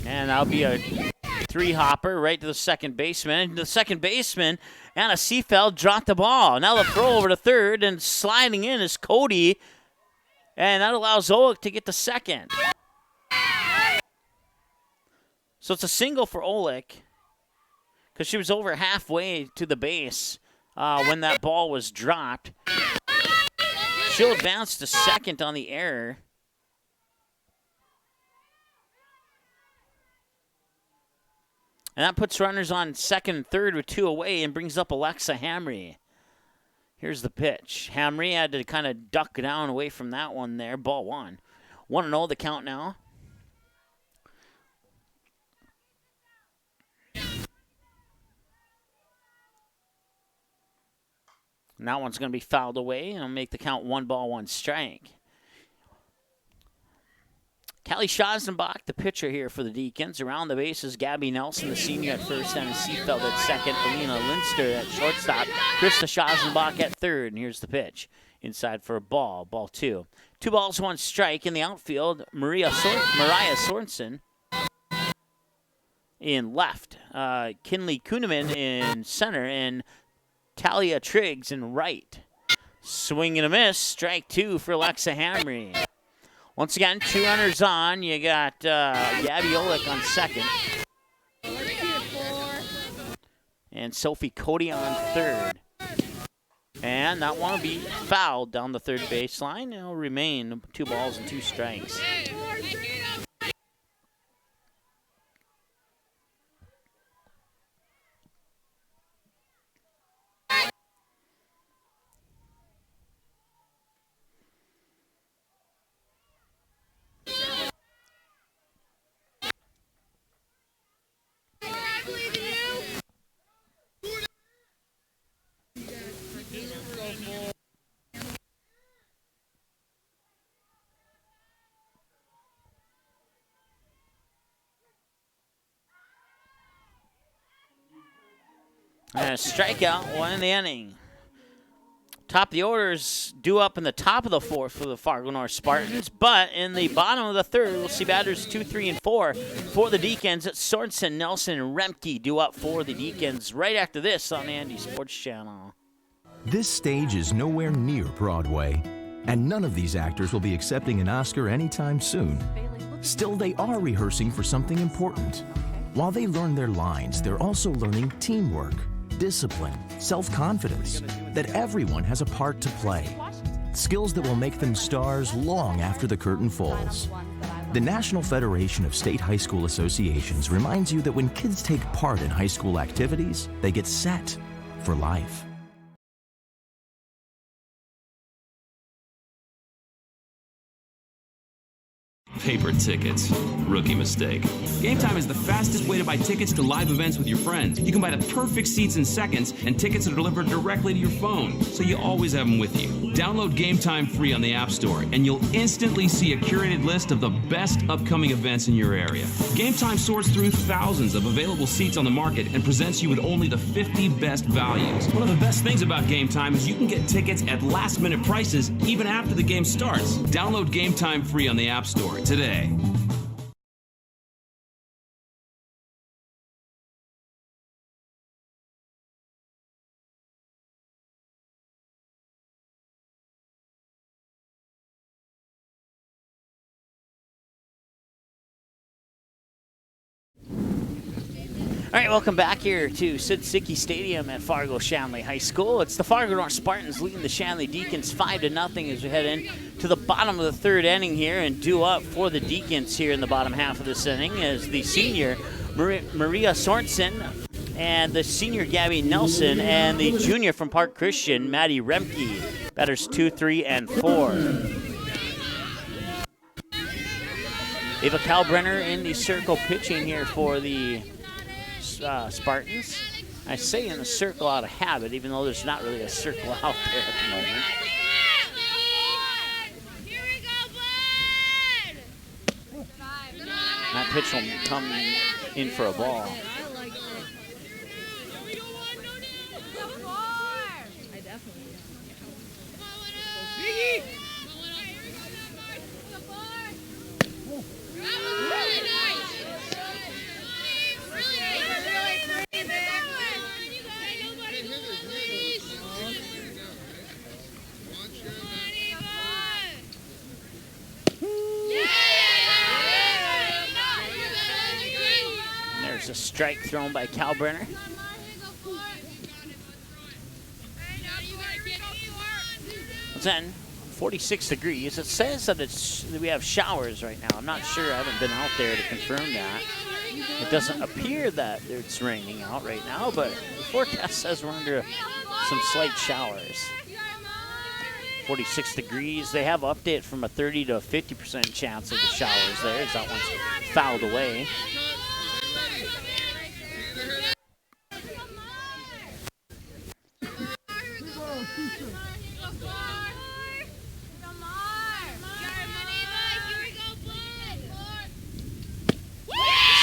Speaker 2: And that'll be a 3-hopper right to the second baseman. And the second baseman, Anna Seefeld, dropped the ball. Now the throw over to third, and sliding in is Cody. And that allows Olick to get to second. So it's a single for Olick, because she was over halfway to the base when that ball was dropped. She'll advance to second on the error. And that puts runners on second and third with 2 away and brings up Alexa Hamry. Here's the pitch. Hamry had to kind of duck down away from that one there. Ball 1. 1-0 the count now. And that one's going to be fouled away, and it'll make the count 1-1 Callie Schossenbach, the pitcher here for the Deacons. Around the bases, Gabby Nelson, the senior at first, and Seefeld at second. Alina Linster at shortstop. Krista Schossenbach at third. And here's the pitch. Inside for a ball. Ball 2. 2-1 strike in the outfield. Mariah Sorensen in left. Kinley Kuhneman in center. And Talia Triggs in right. Swing and a miss. Strike 2 for Alexa Hamry. Once again, 2 runners on. You got Gabby Olick on second. And Sophie Cody on third. And that one will be fouled down the third baseline. It'll remain 2-2 strikes. And a strikeout, 1 in the inning. Top of the orders due up in the top of the 4th for the Fargo North Spartans, but in the bottom of the 3rd, we'll see batters 2, 3, and 4 for the Deacons. It's Sorensen, Nelson, and Remke due up for the Deacons right after this on the Andy Sports Channel.
Speaker 8: This stage is nowhere near Broadway, and none of these actors will be accepting an Oscar anytime soon. Still, they are rehearsing for something important. While they learn their lines, they're also learning teamwork, discipline, self-confidence, that everyone has a part to play. Skills that will make them stars long after the curtain falls. The National Federation of State High School Associations reminds you that when kids take part in high school activities, they get set for life.
Speaker 3: Paper tickets. Rookie mistake. Game Time is the fastest way to buy tickets to live events with your friends. You can buy the perfect seats in seconds, and tickets are delivered directly to your phone, so you always have them with you. Download Game Time free on the App Store, and you'll instantly see a curated list of the best upcoming events in your area. Game Time sorts through thousands of available seats on the market and presents you with only the 50 best values. One of the best things about Game Time is you can get tickets at last-minute prices even after the game starts. Download Game Time free on the App Store today.
Speaker 2: All right, welcome back here to Sid Sickey Stadium at Fargo Shanley High School. It's the Fargo North Spartans leading the Shanley Deacons 5-0 as we head in to the bottom of the 3rd inning here, and due up for the Deacons here in the bottom half of this inning is the senior Maria Sorensen and the senior Gabby Nelson and the junior from Park Christian, Maddie Remke. Batters 2, 3, and 4. Ava Kalbrenner in the circle pitching here for the Spartans. I say in a circle out of habit, even though there's not really a circle out there at the moment. That pitch will come in for a ball. strike thrown by Kalbrenner. Then 46 degrees. It says that we have showers right now. I'm not sure. I haven't been out there to confirm that. It doesn't appear that it's raining out right now, but the forecast says we're under some slight showers. 46 degrees. They have updated from a 30 to a 50% chance of the showers there, as that one's fouled away.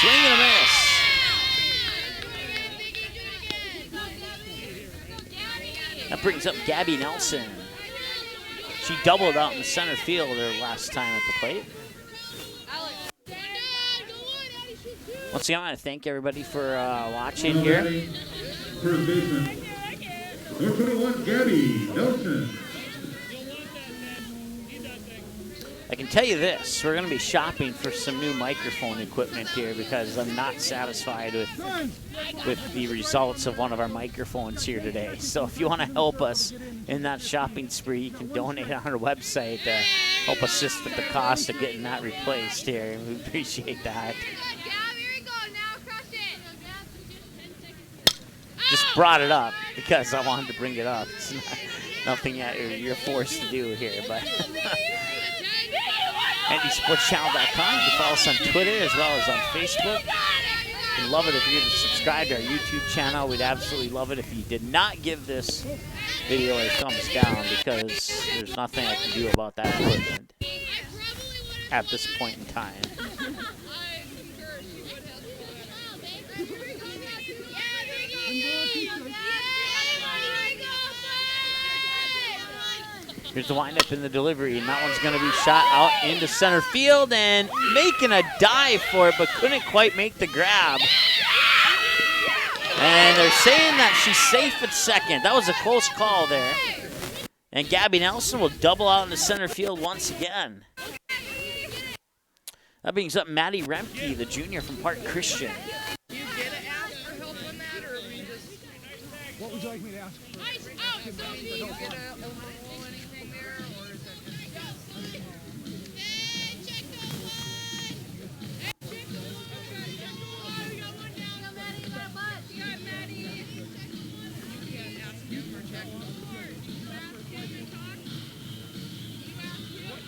Speaker 2: Swing and a miss. That brings up Gabby Nelson. She doubled out in the center field her last time at the plate. Once again, I want to thank everybody for watching here.
Speaker 9: First baseman, number 21, Gabby Nelson.
Speaker 2: I can tell you this, we're going to be shopping for some new microphone equipment here because I'm not satisfied with the results of one of our microphones here today. So if you want to help us in that shopping spree, you can donate on our website to help assist with the cost of getting that replaced here. We appreciate that. Just brought it up because I wanted to bring it up. It's nothing that you're forced to do here, but AndySportsChannel.com. You can follow us on Twitter as well as on Facebook. We'd love it if you could subscribe to our YouTube channel. We'd absolutely love it if you did not give this video a thumbs down because there's nothing I can do about that equipment at this point in time. Here's the windup in the delivery, and that one's going to be shot out into center field and making a dive for it, but couldn't quite make the grab. And they're saying that she's safe at second. That was a close call there. And Gabby Nelson will double out into center field once again. That brings up Maddie Remke, the junior from Park Christian.
Speaker 13: What would you like me to ask for?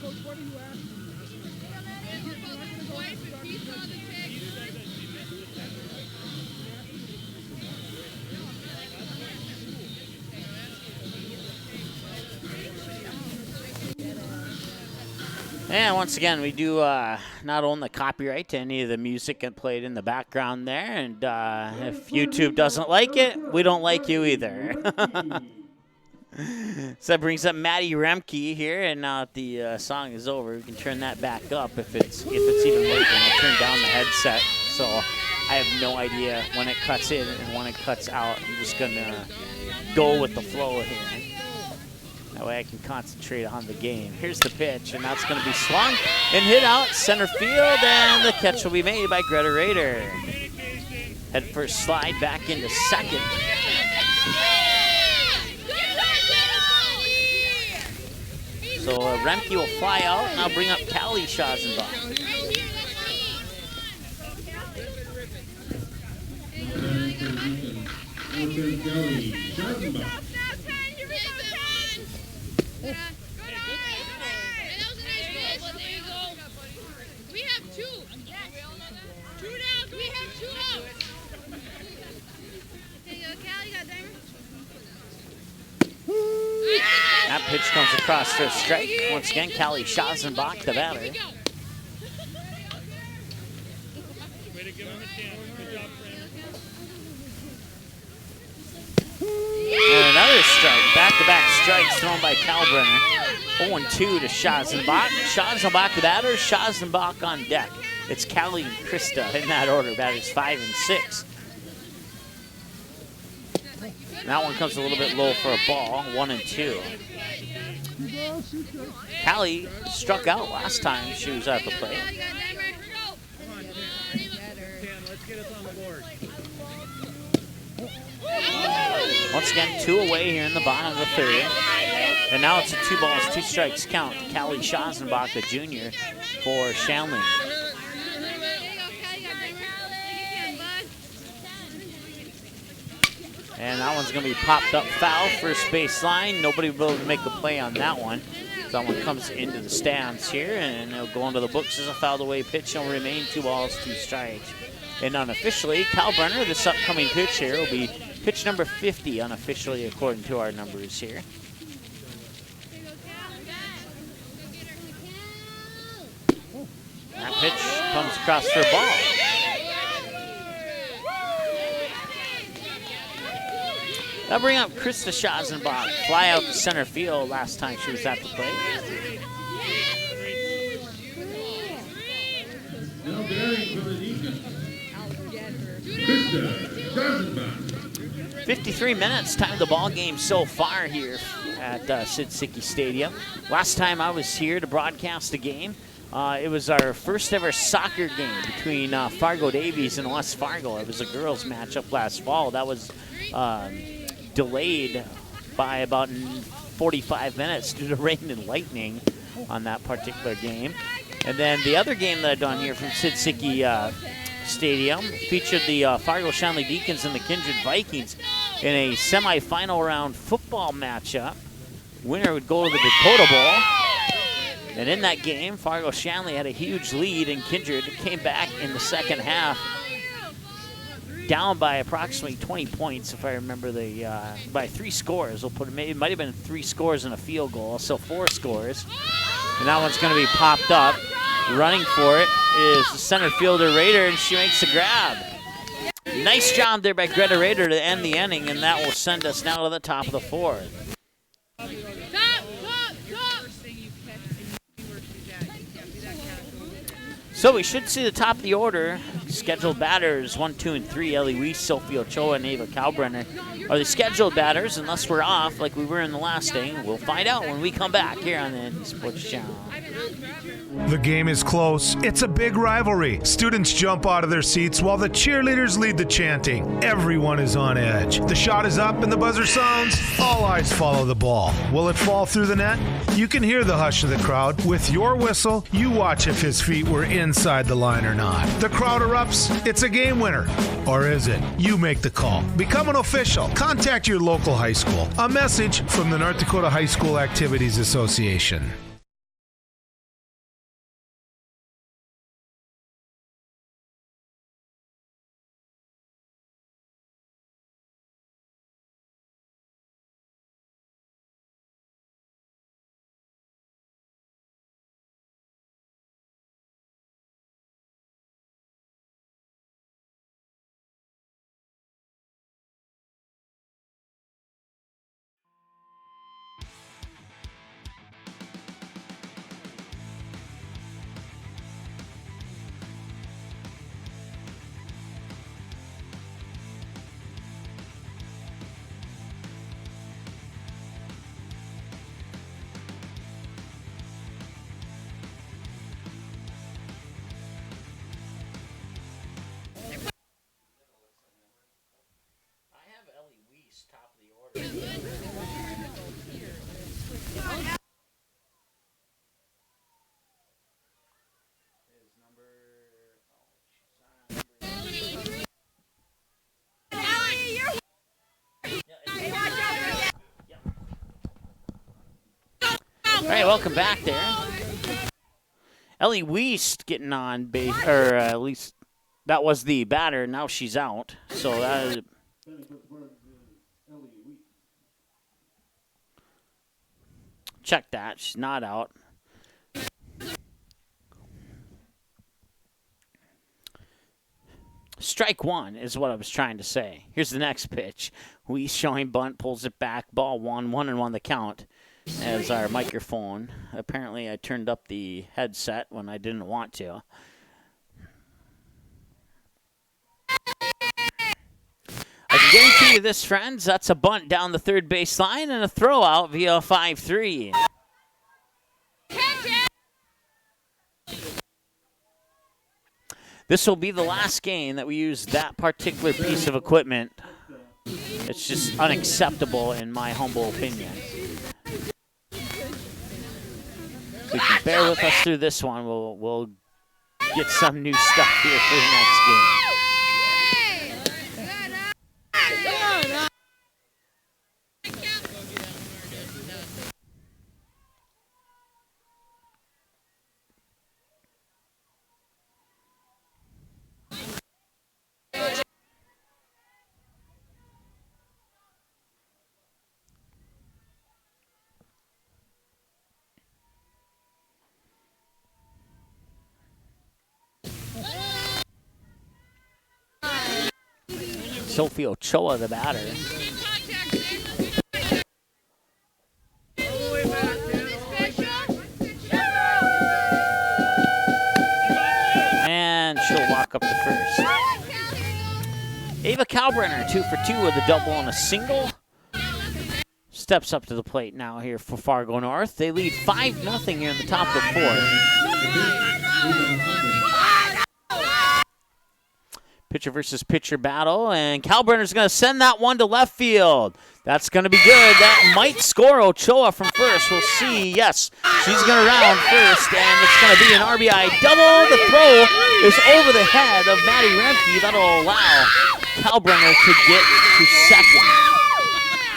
Speaker 13: Coach, what are you asking?
Speaker 2: And once again, we do not own the copyright to any of the music that played in the background there. And if YouTube doesn't like it, we don't like you either. So that brings up Maddie Remke here. And now that the song is over, we can turn that back up if it's even working. I'll turn down the headset. So I have no idea when it cuts in and when it cuts out. I'm just going to go with the flow here. That way I can concentrate on the game. Here's the pitch, and that's going to be swung and hit out center field, and the catch will be made by Greta Rader. Head first slide back into second. So Remke will fly out, and I'll bring up Callie Schazenbach.
Speaker 11: We have two. Two down. We have two outs.
Speaker 2: That pitch comes across for a strike. Once again, Callie Schazenbach, the batter. And another strike. Back-to-back strikes thrown by Kalbrenner. 0-2 to Schazenbach. Schazenbach the batter. Schazenbach on deck. It's Callie and Krista in that order. Batters 5 and 6. And that one comes a little bit low for a ball. 1-2. Callie struck out last time she was at the plate. Once again, 2 away here in the bottom of the 3rd. And now it's a 2 balls, 2 strikes count. Callie Schossenbach, the junior, for Shanley. And that one's going to be popped up foul, first base line. Nobody will be able to make a play on that one. That one comes into the stands here, and it'll go into the books as a fouled away pitch. It'll remain 2 balls, 2 strikes. And unofficially, Cal Brenner, this upcoming pitch here, will be pitch number 50 unofficially according to our numbers here. That pitch comes across for a ball. That'll bring up Krista Schossenbach, fly out to center field last time she was at the plate.
Speaker 9: Now batting for the Deacons, Krista Schossenbach.
Speaker 2: 53 minutes, time of the ball game so far here at Sid Sickey Stadium. Last time I was here to broadcast a game, it was our first ever soccer game between Fargo Davies and West Fargo. It was a girls matchup last fall. That was delayed by about 45 minutes due to rain and lightning on that particular game. And then the other game that I've done here from Sid Sickey Stadium featured the Fargo Shanley Deacons and the Kindred Vikings in a semifinal round football matchup. Winner would go to the Dakota Bowl. And in that game, Fargo Shanley had a huge lead, and Kindred came back in the second half down by approximately 20 points, if I remember by 3 scores. We'll put it might have been 3 scores and a field goal, so 4 scores. And that one's going to be popped up. Running for it is the center fielder Rader, and she makes the grab. Nice job there by Greta Rader to end the inning, and that will send us now to the top of the 4th. So we should see the top of the order. Scheduled batters 1, 2, and 3. Ellie Weiss, Sophie Ochoa, and Ava Kalbrenner are the scheduled batters, unless we're off like we were in the last inning. We'll find out when we come back here on the ND Sports Channel.
Speaker 4: The game is close. It's a big rivalry. Students jump out of their seats while the cheerleaders lead the chanting. Everyone is on edge. The shot is up and the buzzer sounds. All eyes follow the ball. Will it fall through the net? You can hear the hush of the crowd. With your whistle, you watch if his feet were inside the line or not. The crowd erupts. It's a game winner. Or is it? You make the call. Become an official. Contact your local high school. A message from the North Dakota High School Activities Association.
Speaker 2: All right, welcome back there. Ellie Weiss getting on base, or at least that was the batter. Now she's out. So that is. Check that. She's not out. Strike one is what I was trying to say. Here's the next pitch. Weiss showing bunt, pulls it back. Ball 1-1 the count. As our microphone. Apparently I turned up the headset when I didn't want to. I can guarantee you this, friends. That's a bunt down the third base line and a throw out via a 5-3. This will be the last game that we use that particular piece of equipment. It's just unacceptable in my humble opinion. If you can bear with us through this one, we'll get some new stuff here for the next game. Sophie Ochoa, the batter. And she'll walk up to first. Ava Kalbrenner, 2 for 2 with a double and a single. Steps up to the plate now here for Fargo North. They lead 5-0 here in the top of the fourth. Pitcher versus pitcher battle, and Kalbrenner's going to send that one to left field. That's going to be good. That might score Ochoa from first. We'll see. Yes, she's going to round first, and it's going to be an RBI double. The throw is over the head of Maddie Remke. That'll allow Kalbrenner to get to second.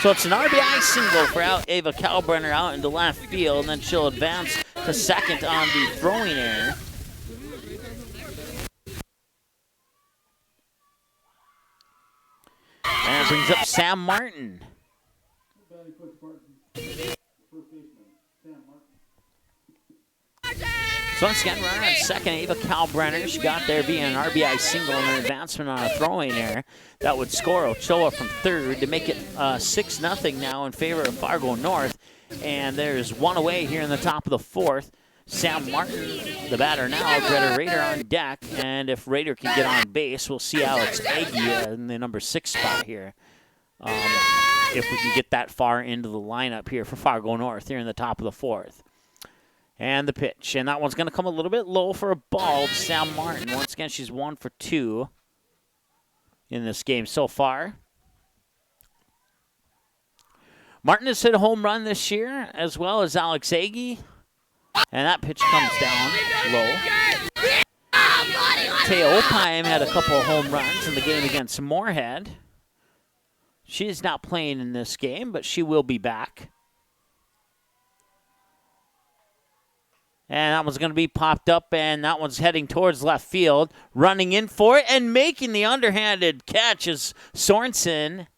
Speaker 2: So it's an RBI single for Ava Kalbrenner out into left field, and then she'll advance to second on the throwing error. And it brings up Sam Martin. So once again, runner on second, Ava Kalbrenner. She got there via an RBI single and an advancement on a throwing error. That would score Ochoa from third to make it 6-0 now in favor of Fargo North. And there's one away here in the top of the fourth. Sam Martin, the batter now, Greta Rader on deck, and if Rader can get on base, we'll see Alex Aggie in the number 6 spot here. If we can get that far into the lineup here for Fargo North here in the top of the fourth. And the pitch, and that one's going to come a little bit low for a ball to Sam Martin. Once again, she's 1 for 2 in this game so far. Martin has hit a home run this year, as well as Alex Aggie. And that pitch comes down low. Taya Opheim had a couple of home runs in the game against Moorhead. She is not playing in this game, but she will be back. And that one's going to be popped up, and that one's heading towards left field. Running in for it and making the underhanded catch is Sorensen.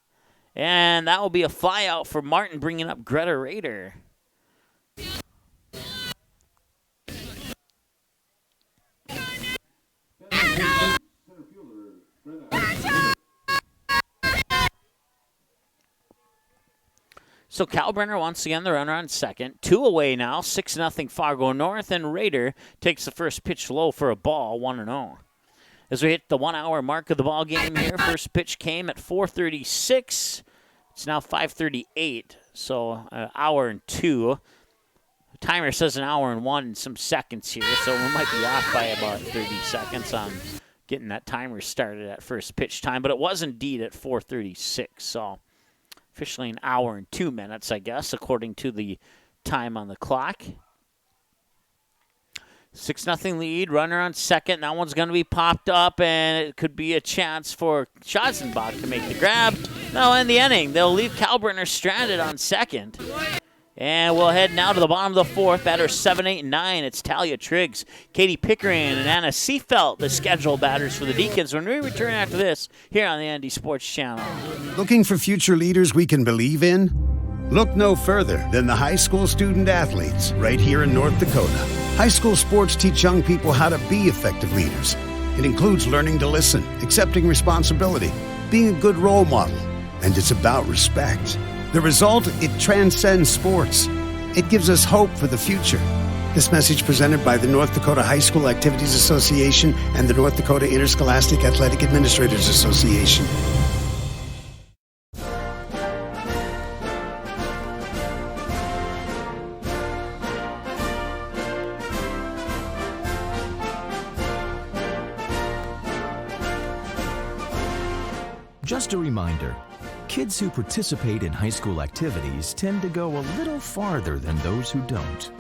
Speaker 2: And that will be a fly out for Martin, bringing up Greta Rader. So Kalbrenner once again the runner on second. 2 away now, 6-0 Fargo North, and Rader takes the first pitch low for a ball, 1-0. As we hit the 1 hour mark of the ball game here, first pitch came at 4:36. It's now 5:38, so an hour and 2. The timer says an hour and 1 and some seconds here, so we might be off by about 30 seconds on getting that timer started at first pitch time, but it was indeed at 4:36, so officially an hour and 2 minutes, I guess, according to the time on the clock. 6-0 lead, runner on second. That one's going to be popped up, and it could be a chance for Schotzenbach to make the grab. No, in the inning, they'll leave Kalbrenner stranded on second. And we'll head now to the bottom of the fourth. Batters 7, 8, and 9. It's Talia Triggs, Katie Pickering, and Anna Seefelt, the scheduled batters for the Deacons. When we return after this, here on the ND Sports Channel.
Speaker 7: Looking for future leaders we can believe in? Look no further than the high school student athletes right here in North Dakota. High school sports teach young people how to be effective leaders. It includes learning to listen, accepting responsibility, being a good role model, and it's about respect. The result, it transcends sports. It gives us hope for the future. This message presented by the North Dakota High School Activities Association and the North Dakota Interscholastic Athletic Administrators Association.
Speaker 8: Just a reminder, Kids who participate in high school activities tend to go a little farther than those who don't.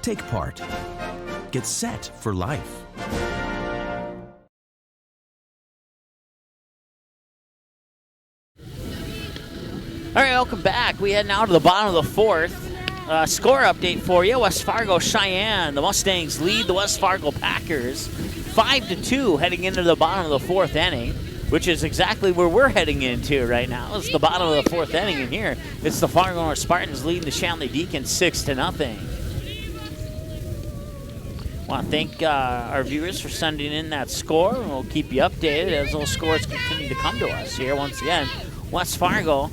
Speaker 8: Take part. Get set for life.
Speaker 2: All right, welcome back. We head now to the bottom of the fourth. Score update for you. West Fargo Cheyenne. The Mustangs lead the West Fargo Packers 5-2 heading into the bottom of the fourth inning, which is exactly where we're heading into right now. It's the bottom of the fourth inning, and here it's the Fargo North Spartans leading the Shanley Deacons 6-0. I want to thank our viewers for sending in that score, and we'll keep you updated as those scores continue to come to us here. Once again, West Fargo,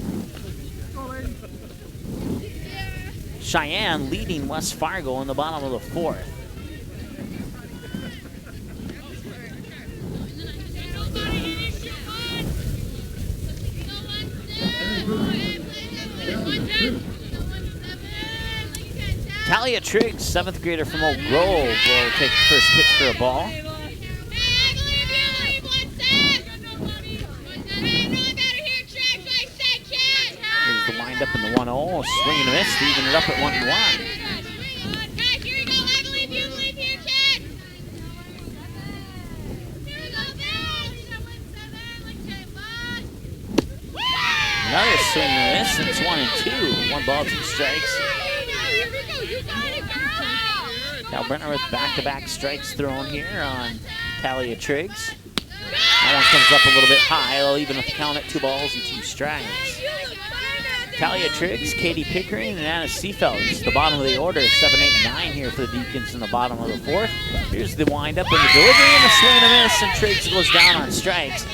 Speaker 2: Cheyenne leading West Fargo in the bottom of the fourth. Talia Triggs, 7th grader from Oak Grove, will take the first pitch for a ball. Here's the windup in the 1-0, swing and a miss, even it up at 1-1. Another swing and a miss, and it's 1-2. 1 ball, 2 strikes. Cal Brenner with back-to-back strikes thrown here on Talia Triggs. That one comes up a little bit high. They'll even up the count at 2 balls and 2 strikes. Talia Triggs, Katie Pickering, and Anna Seefeld. It's the bottom of the order, 7, 8, 9 here for the Deacons in the bottom of the fourth. Here's the windup and the delivery and a swing and a miss, and Triggs goes down on strikes.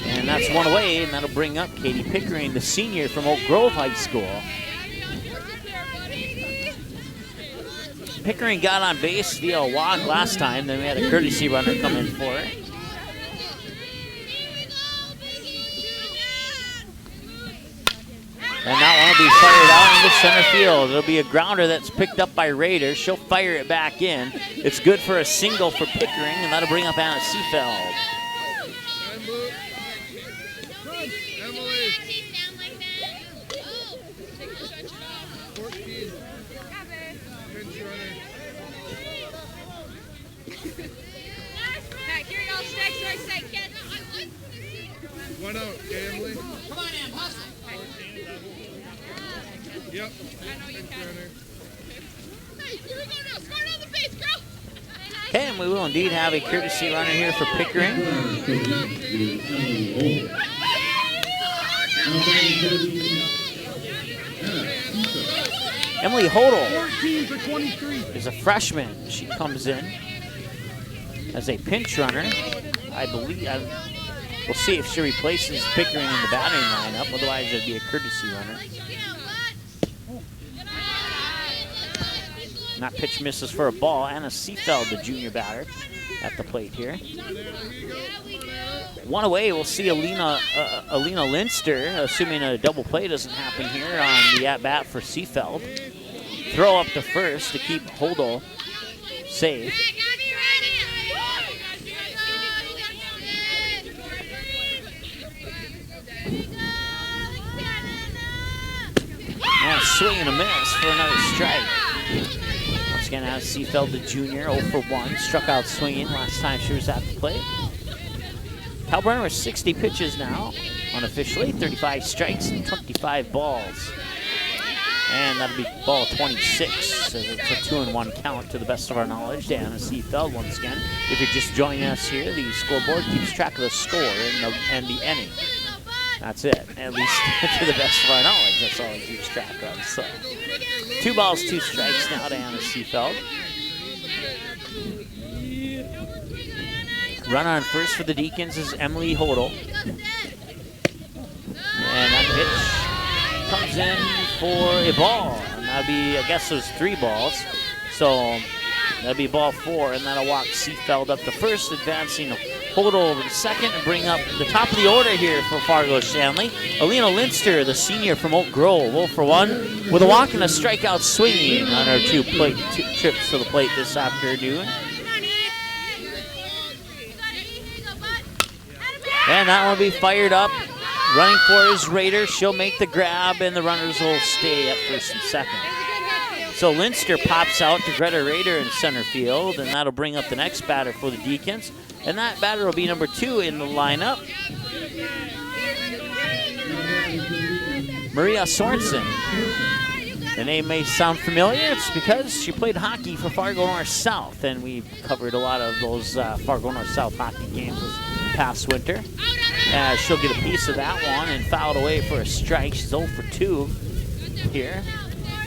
Speaker 2: And that's one away, and that'll bring up Katie Pickering, the senior from Oak Grove High School. Pickering got on base via a walk last time, then we had a courtesy runner come in for it. And that one will be fired out into center field. It'll be a grounder that's picked up by Raiders. She'll fire it back in. It's good for a single for Pickering, and that'll bring up Anna Seefeld.
Speaker 13: One out, Emily. Come on, Em, hustle. Yep. I know you can. Hey, here we go now. Start on the base, girl.
Speaker 2: Okay, and we will indeed have a courtesy runner here for Pickering. Emily Hodel is a freshman. She comes in as a pinch runner. I believe, we'll see if she replaces Pickering in the batting lineup. Otherwise, it'd be a courtesy runner. That pitch misses for a ball. Anna Seefeld, the junior batter, at the plate here. One away, we'll see Alina Linster, assuming a double play doesn't happen here on the at-bat for Seefeld. Throw up to first to keep Hodel safe. And a swing and a miss for another strike. Once again, Anna Seefeld, the junior, 0 for 1. Struck out swinging last time she was at the plate. Cal Brenner with 60 pitches now, unofficially. 35 strikes and 25 balls. And that'll be ball 26, as it's a 2-1 count to the best of our knowledge to Anna Seefeld once again. If you're just joining us here, the scoreboard keeps track of the score and the inning. That's it, at least to the best of our knowledge. That's all it keeps track of. So, 2 balls, 2 strikes now to Anna Seefeld. Runner on first for the Deacons is Emily Hodel. And that pitch comes in for a ball. And that'll be, I guess it was 3 balls. So that'll be ball 4, and that'll walk Seefeld up to first, advancing Hodel over to second, and bring up the top of the order here for Fargo Shanley. Alina Linster, the senior from Oak Grove, 0 for 1, with a walk and a strikeout swinging on her 2 trips to the plate this afternoon. And that one will be fired up. Running for his Raider. She'll make the grab, and the runners will stay at first and second. So Linster pops out to Greta Raider in center field, and that'll bring up the next batter for the Deacons. And that batter will be number 2 in the lineup, Maria Sorensen. The name may sound familiar. It's because she played hockey for Fargo North South, and we covered a lot of those Fargo North South hockey games this past winter. She'll get a piece of that one and fouled away for a strike. She's 0 for 2 here.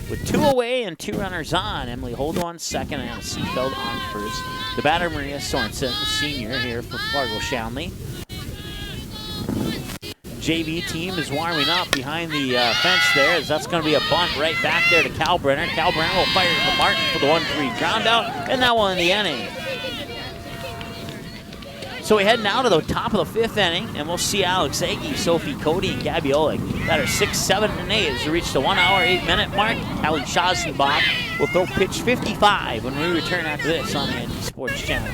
Speaker 2: With 2 away and 2 runners on, Emily Holdo on second and Anna Seafeld on first. The batter, Maria Sorensen, the senior here for Fargo Shanley. JV team is warming up behind the fence there, as that's going to be a bunt right back there to Cal Brenner. Cal Brenner will fire to Martin for the 1-3 ground out, and that one in the inning. So we head now to the top of the 5th inning, and we'll see Alex Agee, Sophie Cody, and Gabby Oleg. That are 6, 7, and 8 as we reach the 1 hour, 8-minute mark. Callie Schossenbach will throw pitch 55 when we return after this on the ND Sports Channel.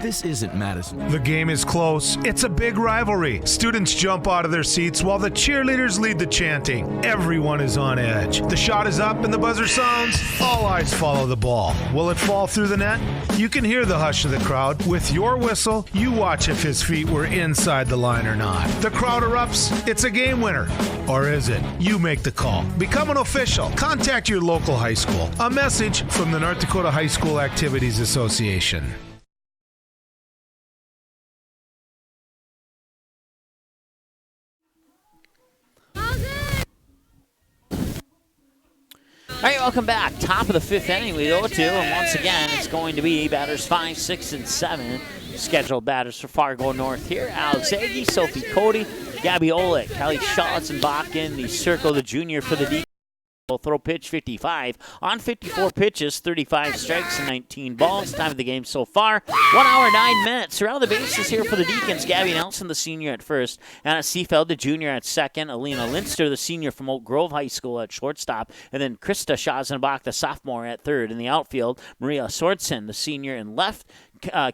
Speaker 8: This isn't Madison.
Speaker 4: The game is close. It's a big rivalry. Students jump out of their seats while the cheerleaders lead the chanting. Everyone is on edge. The shot is up and the buzzer sounds. All eyes follow the ball. Will it fall through the net? You can hear the hush of the crowd. With your whistle, you watch if his feet were inside the line or not. The crowd erupts. It's a game winner. Or is it? You make the call. Become an official. Contact your local high school. A message from the North Dakota High School Activities Association.
Speaker 2: All right, welcome back. Top of the 5th inning we go to, and once again, it's going to be batters 5, 6, and 7. Scheduled batters for Fargo North here. Alex Agee, Sophie Cody, Gabby Oleg, Kelly Schotzenbach in the circle, the junior for the D. Will throw pitch 55 on 54 pitches, 35 strikes, and 19 balls. Time of the game so far, 1 hour, 9 minutes. Around the bases here for the Deacons, Gabby Nelson, the senior at first, Anna Seafeld, the junior at second, Alina Linster, the senior from Oak Grove High School at shortstop, and then Krista Schossenbach, the sophomore at third. In the outfield, Maria Sorensen, the senior in left,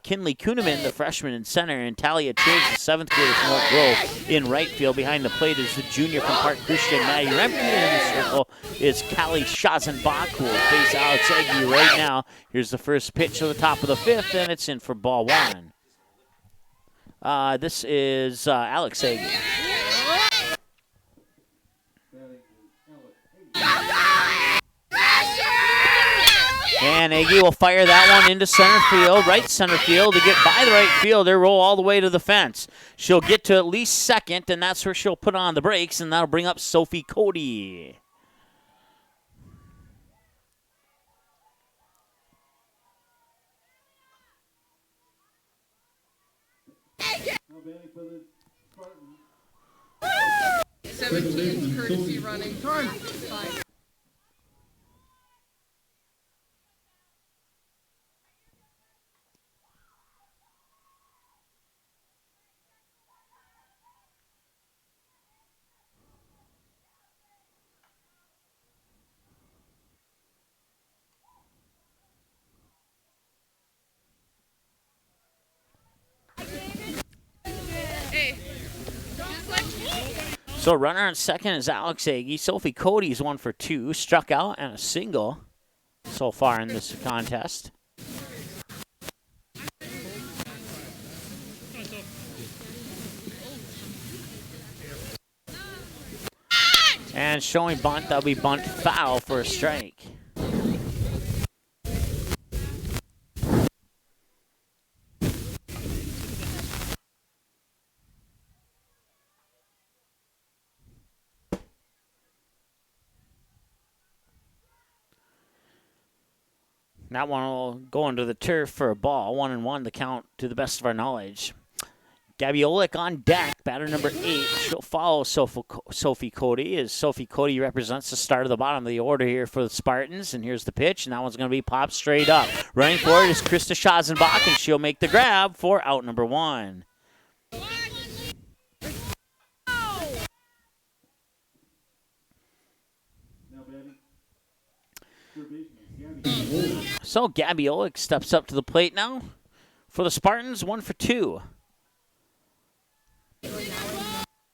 Speaker 2: Kinley Kuhneman, the freshman in center, and Talia Triggs, the 7th grader from Oak Grove, in right field. Behind the plate is the junior from Park Christian, Maddie Remke. In the circle is Callie Schossenbach, who will face Alex Agee right now. Here's the first pitch to the top of the 5th, and it's in for ball 1. This is Alex Agee. And Agee will fire that one into center field, right center field, to get by the right fielder, roll all the way to the fence. She'll get to at least second, and that's where she'll put on the brakes, and that'll bring up Sophie Cody.
Speaker 11: Courtesy running. Fine.
Speaker 2: So runner on second is Alex Agee. Sophie Cody's 1 for 2, struck out and a single so far in this contest. And showing bunt, that'll be bunt foul for a strike. That one will go into the turf for a ball. 1-1 the count to the best of our knowledge. Gabby Oleg on deck, batter number 8. She'll follow Sophie Cody, as Sophie Cody represents the start of the bottom of the order here for the Spartans. And here's the pitch, and that one's going to be popped straight up. Running for it is Krista Schossenbach, and she'll make the grab for out number 1. So Gabby Oleg steps up to the plate now for the Spartans, 1 for 2.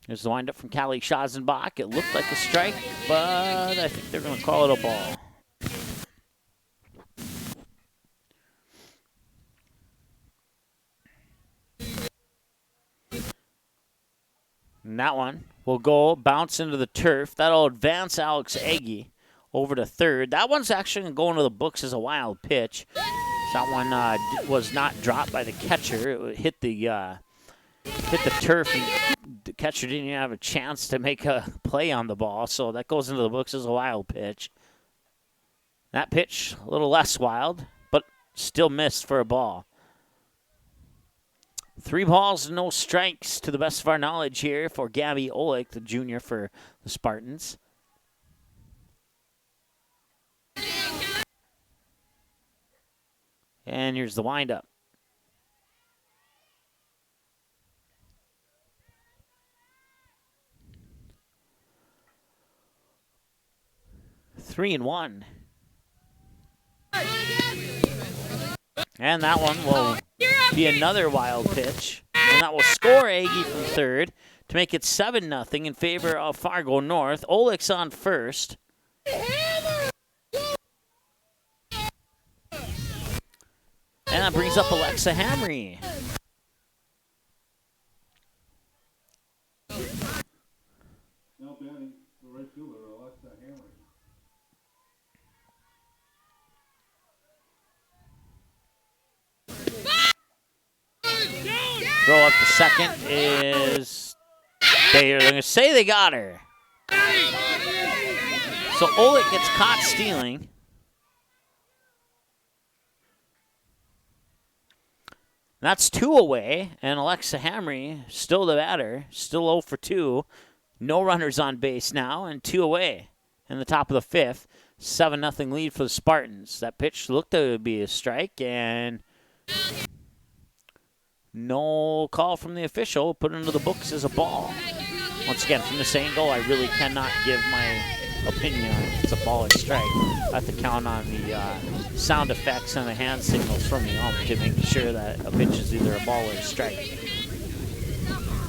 Speaker 2: Here's the windup from Callie Schazenbach. It looked like a strike, but I think they're going to call it a ball. And that one will go bounce into the turf. That'll advance Alex Agee over to third. That one's actually going to go into the books as a wild pitch. That one was not dropped by the catcher. It hit the turf, and the catcher didn't even have a chance to make a play on the ball, so that goes into the books as a wild pitch. That pitch, a little less wild, but still missed for a ball. 3 balls, no strikes to the best of our knowledge here for Gabby Olick, the junior for the Spartans. And here's the windup. Three and 1. And that one will be another wild pitch. And that will score Agee from third to make it 7-0 in favor of Fargo North. Olick's on first. And that brings up Alexa Hamry.
Speaker 9: Now batting the right fielder, Alexa Hamry.
Speaker 2: Throw up to second is... They're going to say they got her. So Olick gets caught stealing. That's 2 away, and Alexa Hamry still the batter, still 0 for 2. No runners on base now, and 2 away in the top of the 5th. 7-0 lead for the Spartans. That pitch looked to be a strike, and no call from the official. Put into the books as a ball. Once again, from this angle, I really cannot give my opinion on if it's a ball or strike. I have to count on the sound effects and the hand signals from the ump to make sure that a pitch is either a ball or a strike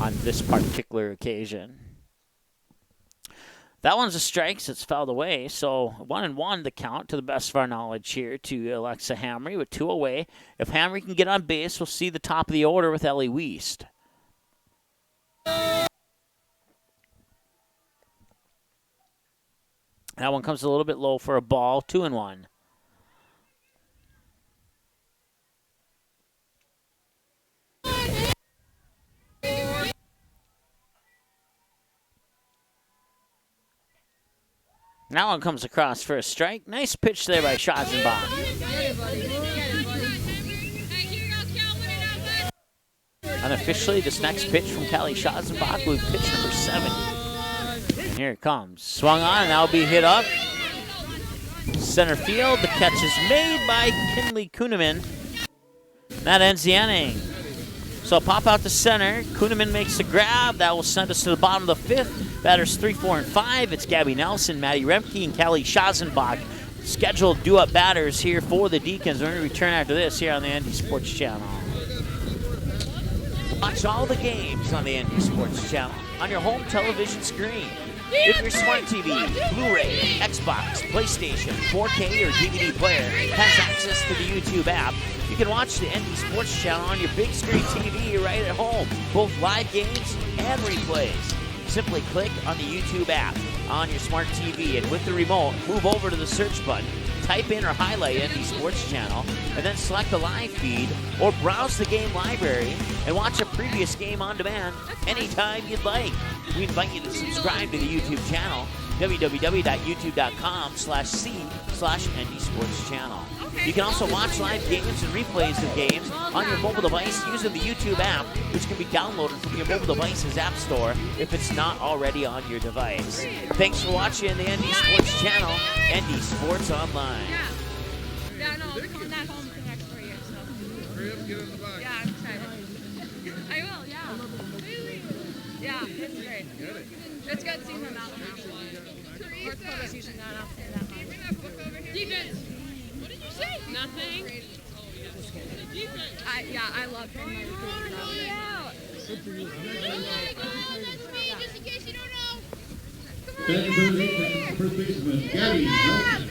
Speaker 2: on this particular occasion. That one's a strike, so it's fouled away. So 1-1 the count to the best of our knowledge here to Alexa Hamry with 2 away. If Hamry can get on base, we'll see the top of the order with Ellie Wiest. That one comes a little bit low for a ball, 2-1. That one comes across for a strike. Nice pitch there by Schazenbach. Unofficially, this next pitch from Callie Schazenbach will be pitch number 7. And here it comes. Swung on, and that'll be hit up. Center field. The catch is made by Kinley Kuhneman. That ends the inning. So pop out to center. Kuhneman makes a grab. That will send us to the bottom of the 5th. Batters 3, 4, and 5. It's Gabby Nelson, Maddie Remke, and Callie Schazenbach. Scheduled due-up batters here for the Deacons. We're going to return after this here on the ND Sports Channel. Watch all the games on the ND Sports Channel on your home television screen. If your smart TV, Blu-ray, Xbox, PlayStation, 4K, or DVD player has access to the YouTube app, you can watch the ND Sports Channel on your big screen TV right at home, both live games and replays. Simply click on the YouTube app on your smart TV, and with the remote, move over to the search button, type in or highlight ND Sports Channel, and then select the live feed or browse the game library and watch a previous game on demand anytime you'd like. We invite you to subscribe to the YouTube channel, www.youtube.com/c/ND Sports Channel. You can also watch live games and replays of games on your mobile device using the YouTube app, which can be downloaded from your mobile device's app store if it's not already on your device. Thanks for watching the ND Sports Channel, ND Sports Online.
Speaker 11: Yeah, no, I'll come that home connect for you. So. Yeah, I'm excited. I will, yeah. Yeah, it's great. It's good seeing them out now. First quarter season now, I'll say that much. Defense. What did you say? Nothing. Defense. I love him.
Speaker 9: Just in case you don't know. Second for the defense, first baseman, Gabby Nelson.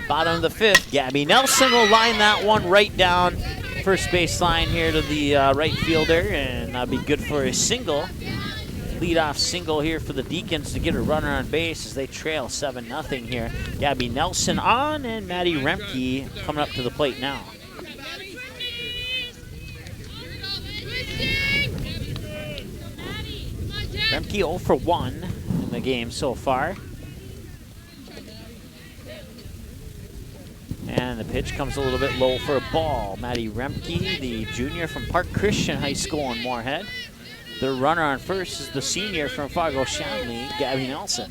Speaker 2: Bottom of the fifth, Gabby Nelson will line that one right down first base line here to the right fielder, and that'll be good for a single. Leadoff single here for the Deacons to get a runner on base as they trail 7-0 here. Gabby Nelson on, and Maddie Remke coming up to the plate now. Remke 0 for 1 in the game so far. And the pitch comes a little bit low for a ball. Maddie Remke, the junior from Park Christian High School in Moorhead. The runner on first is the senior from Fargo, Shanley, Gabby Nelson.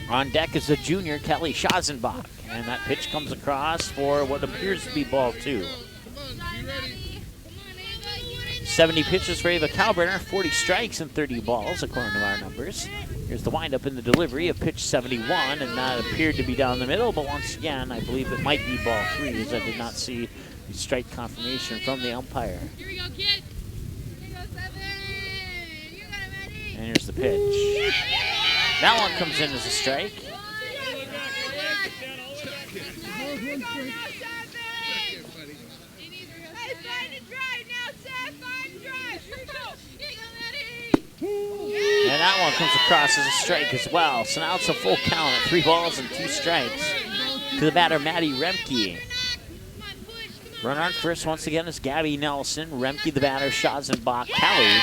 Speaker 2: On deck is the junior, Kelly Schazenbach. And that pitch comes across for what appears to be ball 2. 70 pitches for Ava Kalbrenner, 40 strikes and 30 balls, according to our numbers. Here's the windup in the delivery of pitch 71, and that appeared to be down the middle, but once again, I believe it might be ball 3, as I did not see the strike confirmation from the umpire.
Speaker 9: Here we go, kid. Here goes 7. You got it, Maddie.
Speaker 2: And here's the pitch. That one comes in as a strike.
Speaker 9: And
Speaker 2: that one comes across as a strike as well. So now it's a full count at 3 balls and 2 strikes to the batter, Maddie Remke. Runner on first once again is Gabby Nelson. Remke, the batter, Schazenbach, Kelly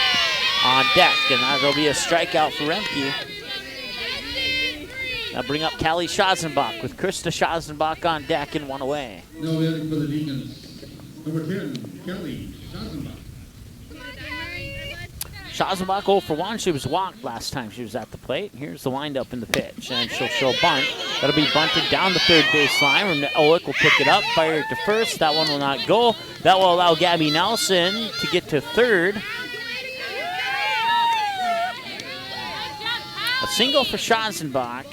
Speaker 2: on deck. And that'll be a strikeout for Remke. Now bring up Kelly Schazenbach with Krista Schazenbach on deck and 1 away.
Speaker 9: No hitting for the Deacons. Number 10, Kelly Schazenbach.
Speaker 2: Schazenbach 0 for 1. She was walked last time she was at the plate. Here's the windup in the pitch, and she'll show bunt. That'll be bunted down the third base line. Olick will pick it up, fire it to first. That one will not go. That will allow Gabby Nelson to get to third. A single for Schazenbach.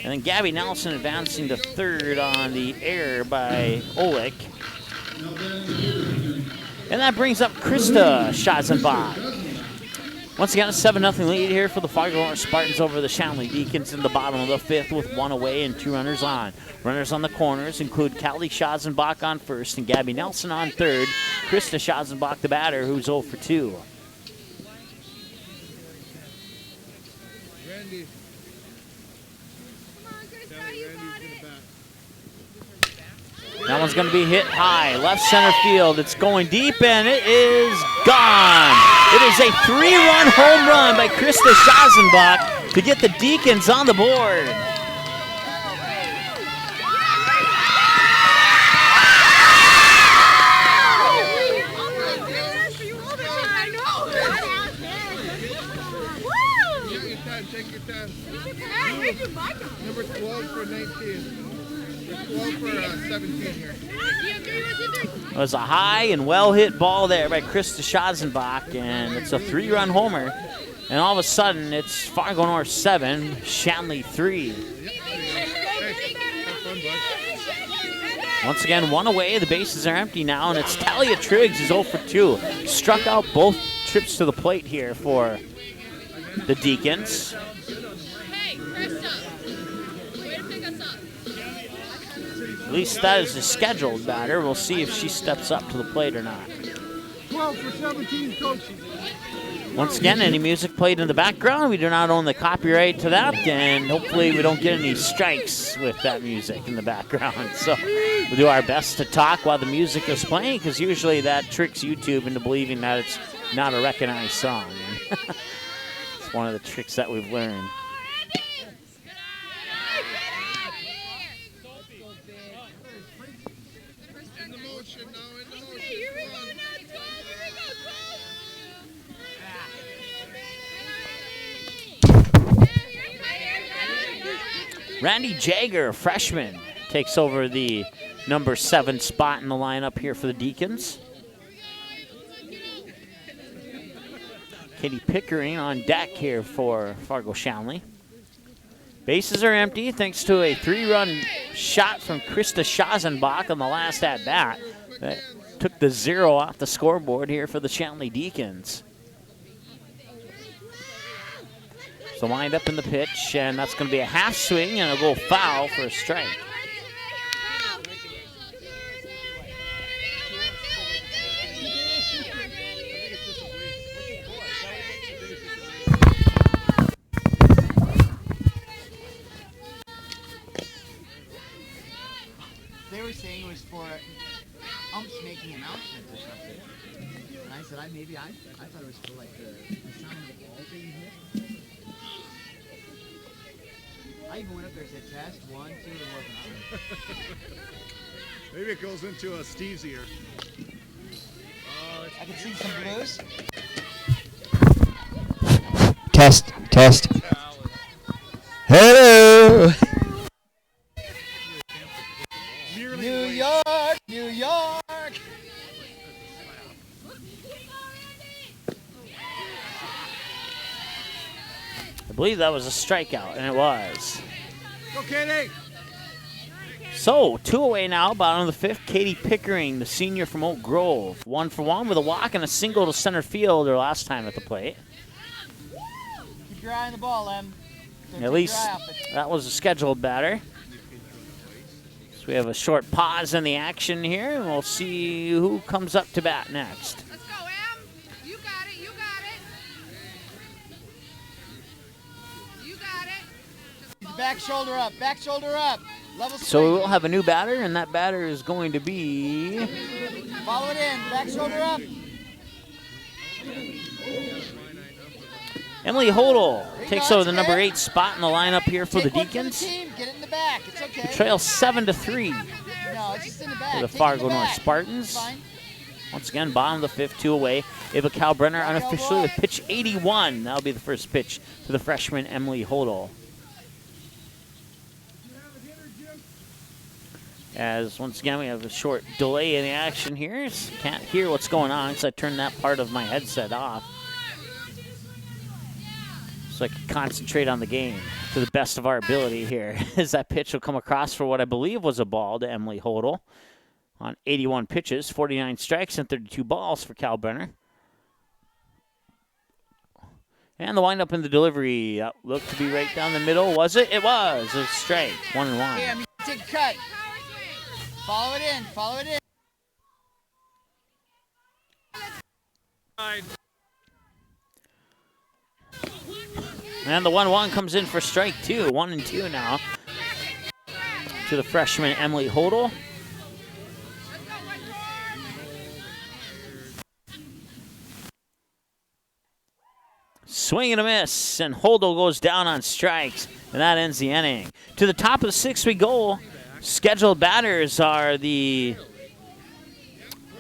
Speaker 2: And then Gabby Nelson advancing to third on the error by Olick. And that brings up Krista Schazenbach. Once again, a 7-0 lead here for the Fargo North Spartans over the Shanley Deacons in the bottom of the fifth with 1 away and 2 runners on. Runners on the corners include Kelly Schazenbach on first and Gabby Nelson on third. Krista Schazenbach, the batter, who's 0 for 2. That one's going to be hit high, left center field. It's going deep, and it is gone. It is a 3-run home run by Krista Schazenbach to get the Deacons on the board.
Speaker 14: Take your time. Number 12 for 19. 12 for 17 here.
Speaker 2: It was a high and well-hit ball there by Krista Schazenbach, and it's a 3-run homer. And all of a sudden, it's Fargo North 7, Shanley 3. Once again, 1 away. The bases are empty now, and it's Talia Triggs is 0 for 2. Struck out both trips to the plate here for the Deacons. At least that is a scheduled batter. We'll see if she steps up to the plate or not.
Speaker 14: 12 for 17 coaches.
Speaker 2: Once again, any music played in the background, we do not own the copyright to that, and hopefully we don't get any strikes with that music in the background. So we'll do our best to talk while the music is playing, because usually that tricks YouTube into believing that it's not a recognized song. It's one of the tricks that we've learned. Randy Jager, freshman, takes over the number 7 spot in the lineup here for the Deacons. Katie Pickering on deck here for Fargo Shanley. Bases are empty thanks to a 3-run shot from Krista Schazenbach on the last at-bat. That took the 0 off the scoreboard here for the Shanley Deacons. So wind up in the pitch, and that's going to be a half swing, and it'll go foul for a strike.
Speaker 15: They were saying it was for umps making announcements or something. And I said, I thought it was for like the sound of the ball being hit. I even went up there and said, test, 1, 2, and it wasn't.
Speaker 14: Maybe it goes into Steve's ear.
Speaker 15: I can sing some blues. Test, test. Hello. New York, New York.
Speaker 2: I believe that was a strikeout, and it was.
Speaker 14: Go, Katie.
Speaker 2: So, 2 away now, bottom of the 5th. Katie Pickering, the senior from Oak Grove. 1 for 1 with a walk and a single to center field her last time at the plate.
Speaker 15: Keep your eye on the ball, Em.
Speaker 2: At least that was a scheduled batter. So we have a short pause in the action here, and we'll see who comes up to bat next.
Speaker 13: Let's go, Em. You got it. You got it. You got it.
Speaker 15: Back shoulder up. Back shoulder up. Level
Speaker 2: So we will have a new batter, and that batter is going to be...
Speaker 15: Follow it in. Back shoulder up.
Speaker 2: Emily Hodel takes over the number 8 spot in the lineup here for the Deacons.
Speaker 15: Get it in the back. It's okay.
Speaker 2: The trail 7-3
Speaker 15: No, it's just in the back.
Speaker 2: for the Fargo North Spartans. Once again, bottom of the 5th, 2 away. Ava Kalbrenner unofficially with pitch 81. That'll be the first pitch to the freshman Emily Hodel. As once again we have a short delay in the action here. Can't hear what's going on because I turned that part of my headset off, so I can concentrate on the game to the best of our ability here. As that pitch will come across for what I believe was a ball to Emily Hodel on 81 pitches, 49 strikes and 32 balls for Kalbrenner. And the windup in the delivery looked to be right down the middle. Was it? It was. It was straight. 1-1.
Speaker 15: Hey, I mean, take a cut. Follow it in. Follow it in.
Speaker 2: And the 1-1 comes in for strike 2. 1-2 now to the freshman Emily Hodel. Swing and a miss, and Hodel goes down on strikes, and that ends the inning. To the top of the 6th we go. Scheduled batters are the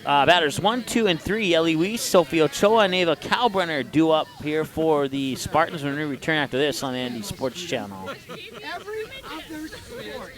Speaker 2: batters 1, 2, and 3. Ellie Weiss, Sophie Ochoa, and Ava Kalbrenner due up here for the Spartans when we return after this on the Andy Sports Channel.
Speaker 15: Every other sport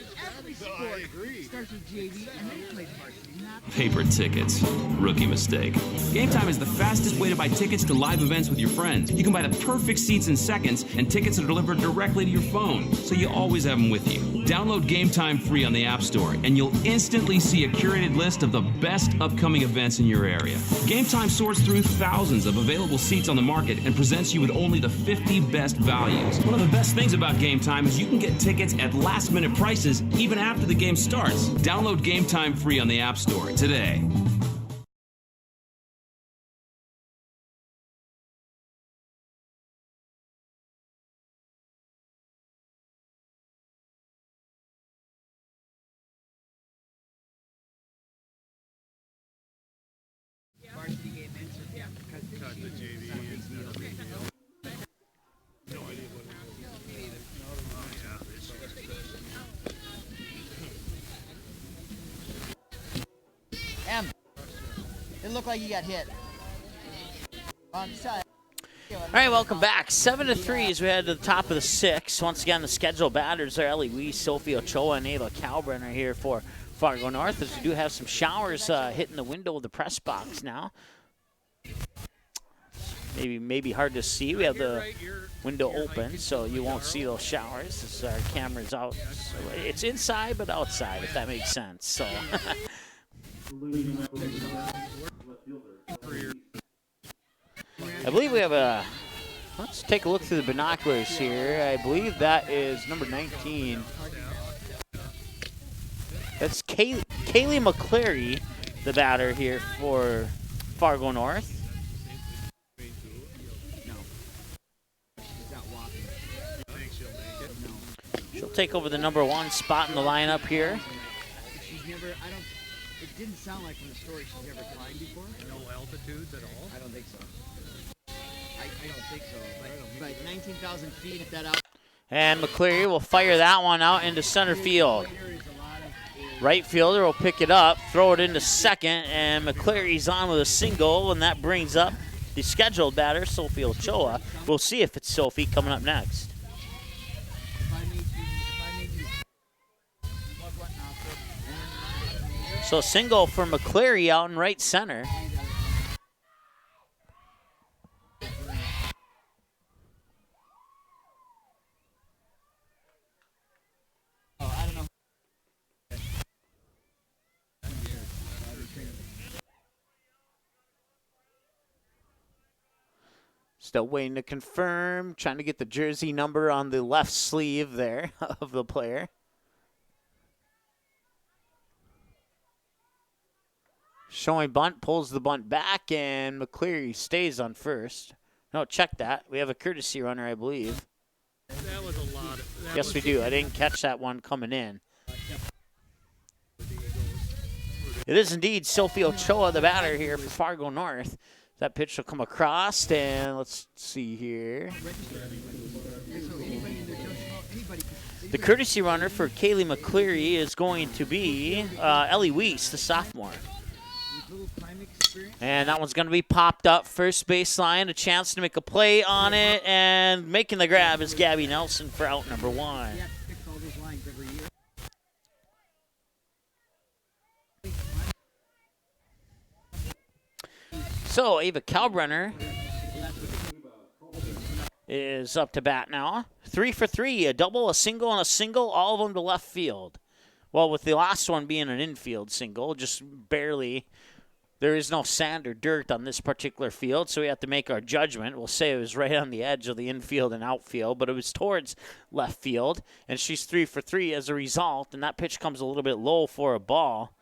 Speaker 15: starts with JV and then plays varsity.
Speaker 3: Paper tickets. Rookie mistake. Game Time is the fastest way to buy tickets to live events with your friends. You can buy the perfect seats in seconds, and tickets are delivered directly to your phone, so you always have them with you. Download Game Time free on the App Store, and you'll instantly see a curated list of the best upcoming events in your area. Game Time sorts through thousands of available seats on the market and presents you with only the 50 best values. One of the best things about Game Time is you can get tickets at last-minute prices even after the game starts. Download Game Time free on the App Store today.
Speaker 15: Varsity game ends with cut the JV. It's not a big deal. No idea what Em, it looked like you got hit. On side.
Speaker 2: All right, welcome back. 7-3 as we head to the top of the 6th. Once again, the scheduled batters are Ellie Weiss, Sophie Ochoa, and Ava Kalbrenner here for Fargo North, as we do have some showers hitting the window of the press box now. maybe hard to see. We have the window open, so you won't see those showers. This is our camera's out. So it's inside, but outside, if that makes sense. So. I believe we have a. Let's take a look through the binoculars here. I believe that is number 19. That's Kaylee McCleary, the batter here for Fargo North. She'll take over the number 1 spot in the lineup here.
Speaker 15: She's never, it didn't sound like from the story she's never climbed before.
Speaker 14: No altitudes at all?
Speaker 15: I don't think so. I don't think so. But 19,000 feet, if that out.
Speaker 2: And McCleary will fire that one out into center field. Right fielder will pick it up, throw it into second, and McCleary's on with a single, and that brings up the scheduled batter, Sophie Ochoa. We'll see if it's Sophie coming up next. So single for McCleary out in right center. Still waiting to confirm, trying to get the jersey number on the left sleeve there of the player. Showing bunt, pulls the bunt back, and McCleary stays on first. No, check that. We have a courtesy runner, I believe.
Speaker 14: That was a lot.
Speaker 2: Yes, we do. I didn't catch that one coming in. It is indeed Sophie Ochoa, the batter here for Fargo North. That pitch will come across, and let's see here. The courtesy runner for Kaylee McCleary is going to be Ellie Weiss, the sophomore. And that one's going to be popped up first baseline, a chance to make a play on it, and making the grab is Gabby Nelson for out number 1. So Ava Kalbrenner is up to bat now. 3 for 3, a double, a single, and a single, all of them to left field. Well, with the last one being an infield single, just barely. There is no sand or dirt on this particular field, so we have to make our judgment. We'll say it was right on the edge of the infield and outfield, but it was towards left field, and she's 3 for 3 as a result, and that pitch comes a little bit low for a ball.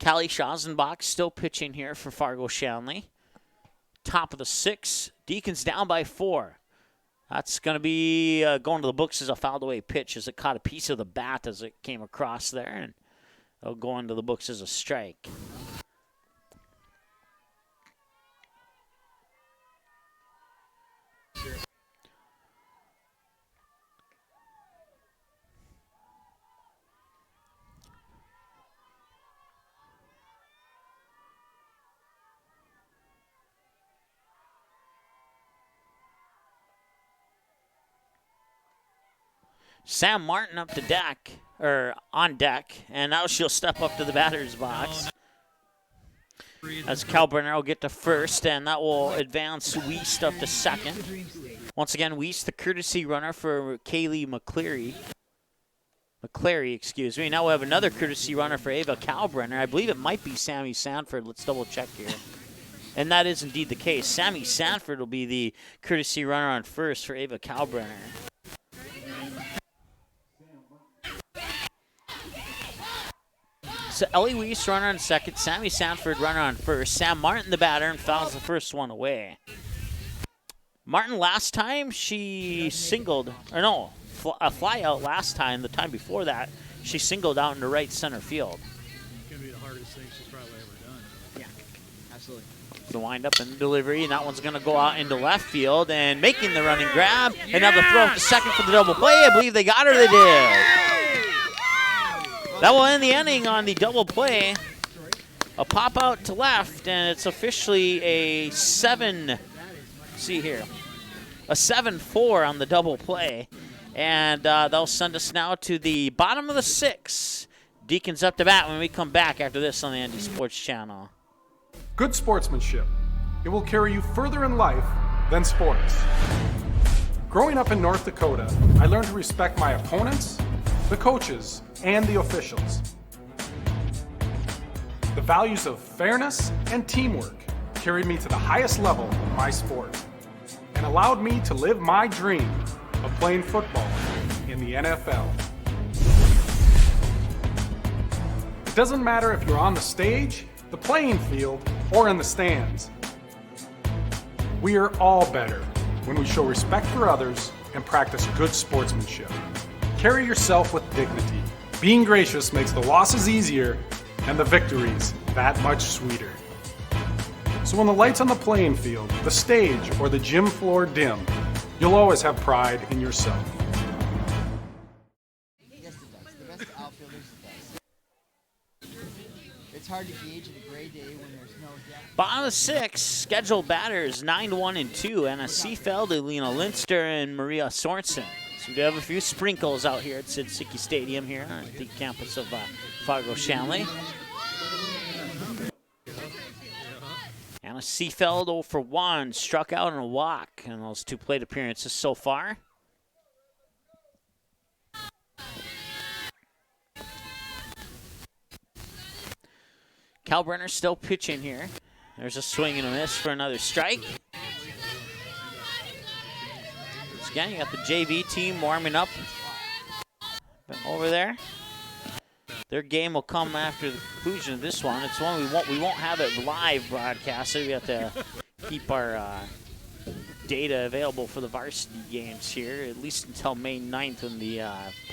Speaker 2: Callie Schazenbach still pitching here for Fargo Shanley. Top of the 6th. Deacons down by 4. That's going to be going to the books as a fouled away pitch as it caught a piece of the bat as it came across there, and it'll go into the books as a strike. Sam Martin up to deck, or on deck, and now she'll step up to the batter's box. As Kalbrenner will get to first, and that will advance Weiss up to second. Once again, Weiss, the courtesy runner for Kaylee McCleary. Excuse me. Now we have another courtesy runner for Ava Kalbrenner. I believe it might be Sammy Sanford. Let's double check here. And that is indeed the case. Sammy Sanford will be the courtesy runner on first for Ava Kalbrenner. So Ellie Weiss runner on second, Sammy Sanford runner on first. Sam Martin the batter and fouls the first one away. Martin last time she singled, or no, a fly out last time. The time before that, she singled out into right center field.
Speaker 14: It's going to be the hardest thing she's probably ever done.
Speaker 15: Yeah, absolutely.
Speaker 2: The wind up and the delivery, and that one's going to go out into left field and making the running grab. And now the throw to second for the double play. I believe they got her, they did. That will end the inning on the double play. A pop out to left, and it's officially a 7-4 on the double play. And they'll send us now to the bottom of the 6th. Deacons up to bat when we come back after this on the Andy Sports Channel.
Speaker 5: Good sportsmanship. It will carry you further in life than sports. Growing up in North Dakota, I learned to respect my opponents, the coaches, and the officials. The values of fairness and teamwork carried me to the highest level of my sport and allowed me to live my dream of playing football in the NFL. It doesn't matter if you're on the stage, the playing field, or in the stands. We are all better when we show respect for others and practice good sportsmanship. Carry yourself with dignity. Being gracious makes the losses easier and the victories that much sweeter. So when the lights on the playing field, the stage, or the gym floor dim, you'll always have pride in yourself.
Speaker 15: Yes, it does. The best outfielders, it does. It's hard to gauge at a gray day when there's no depth.
Speaker 2: Bottom of 6, scheduled batters 9-1-2. Anna Seefeld, Alina Linster, and Maria Sorensen. So we do have a few sprinkles out here at Sidsicki Stadium here at the campus of Fargo Shanley. Anna Seefeld 0 for 1, struck out in a walk in those 2 plate appearances so far. Kalbrenner still pitching here. There's a swing and a miss for another strike. Again, you got the JV team warming up over there. Their game will come after the conclusion of this one. It's one we won't have it live broadcasted. We have to keep our data available for the varsity games here, at least until May 9th when the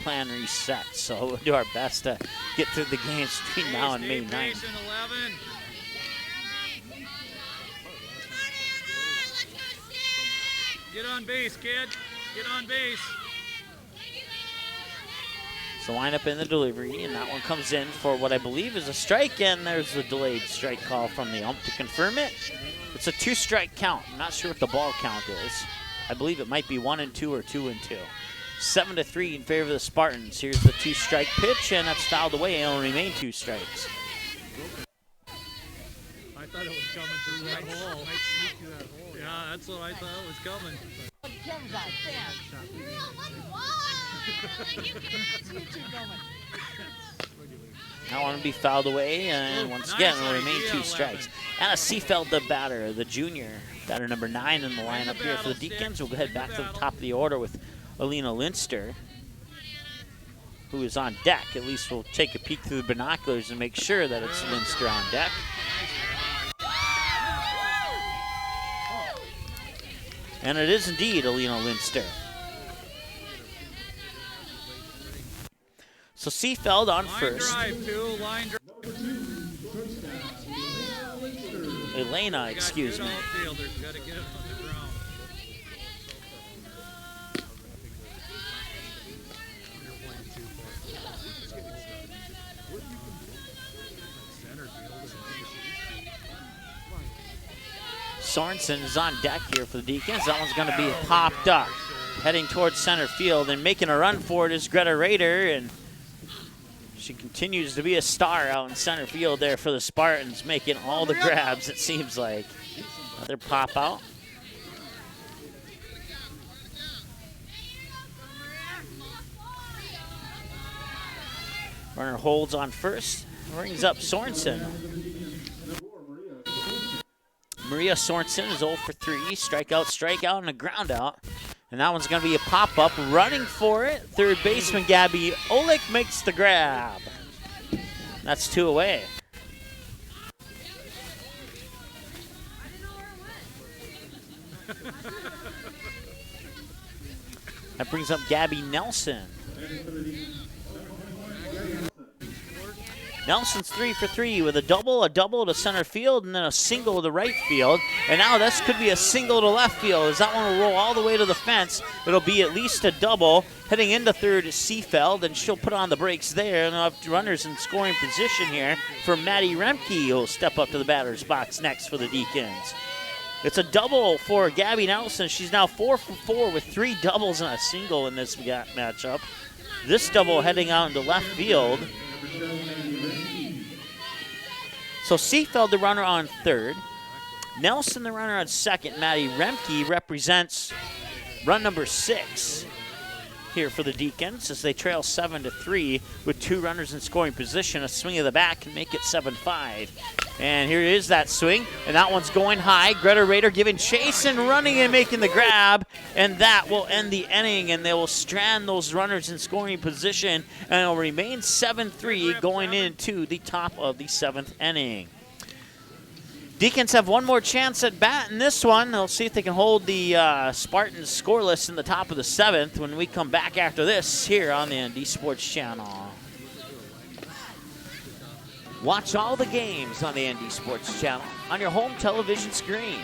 Speaker 2: plan resets. So we'll do our best to get through the games between now and May 9th.
Speaker 16: Get on base, kid. Get on base.
Speaker 2: So line up in the delivery, and that one comes in for what I believe is a strike, and there's the delayed strike call from the ump to confirm it. It's a 2-strike count. I'm not sure what the ball count is. I believe it might be 1-2 or 2-2. 7-3 in favor of the Spartans. Here's the 2-strike pitch, and that's fouled away, and it'll remain 2 strikes.
Speaker 16: I thought it was coming through that hole. Might sneak through that hole. Yeah, that's what I thought was coming.
Speaker 2: That one will be fouled away, and once again, it'll remain 2 strikes. Anna Seefeld, the batter, the junior, batter number 9 in the lineup here for the Deacons. We'll go ahead back to the top of the order with Alina Linster, who is on deck. At least we'll take a peek through the binoculars and make sure that it's Linster on deck. And it is indeed Alina Linster. So Seefeld on first. Elena, excuse me. Sorensen is on deck here for the Deacons. That one's going to be popped up. Heading towards center field and making a run for it is Greta Rader, and she continues to be a star out in center field there for the Spartans, making all the grabs, it seems like. Another pop out. Runner holds on first, brings up Sorensen. Maria Sorensen is 0 for 3, strikeout, and a ground out. And that one's going to be a pop-up. Running for it, third baseman Gabby Olick makes the grab. That's 2 away. That brings up Gabby Nelson. Nelson's 3 for 3 with a double to center field, and then a single to right field. And now this could be a single to left field as that one will roll all the way to the fence. It'll be at least a double. Heading into third is Seefeld, and she'll put on the brakes there. And they'll have runners in scoring position here for Maddie Remke, who'll step up to the batter's box next for the Deacons. It's a double for Gabby Nelson. She's now 4 for 4 with 3 doubles and a single in this matchup. This double heading out into left field. So Seefeld, the runner, on third. Nelson, the runner, on second. Maddie Remke represents run number 6 here for the Deacons as they trail 7-3 with 2 runners in scoring position. A swing of the bat can make it 7-5. And here is that swing, and that one's going high. Greta Rader giving chase and running and making the grab, and that will end the inning, and they will strand those runners in scoring position, and it will remain 7-3 going into the top of the 7th inning. Deacons have one more chance at bat in this one. They'll see if they can hold the Spartans scoreless in the top of the 7th when we come back after this here on the ND Sports Channel. Watch all the games on the ND Sports Channel on your home television screen.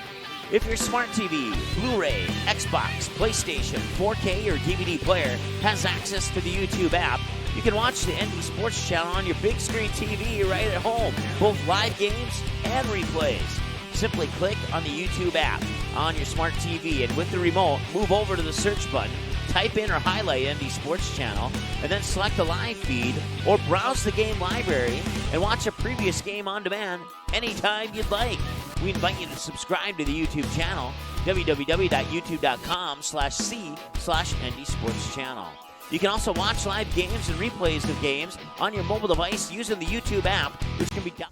Speaker 2: If your smart TV, Blu-ray, Xbox, PlayStation, 4K, or DVD player has access to the YouTube app, you can watch the ND Sports Channel on your big screen TV right at home, both live games and replays. Simply click on the YouTube app on your smart TV, and with the remote, move over to the search button, type in or highlight ND Sports Channel, and then select the live feed or browse the game library and watch a previous game on demand anytime you'd like. We invite you to subscribe to the YouTube channel, www.youtube.com/c/ND Sports Channel. You can also watch live games and replays of games on your mobile device using the YouTube app, which can be done.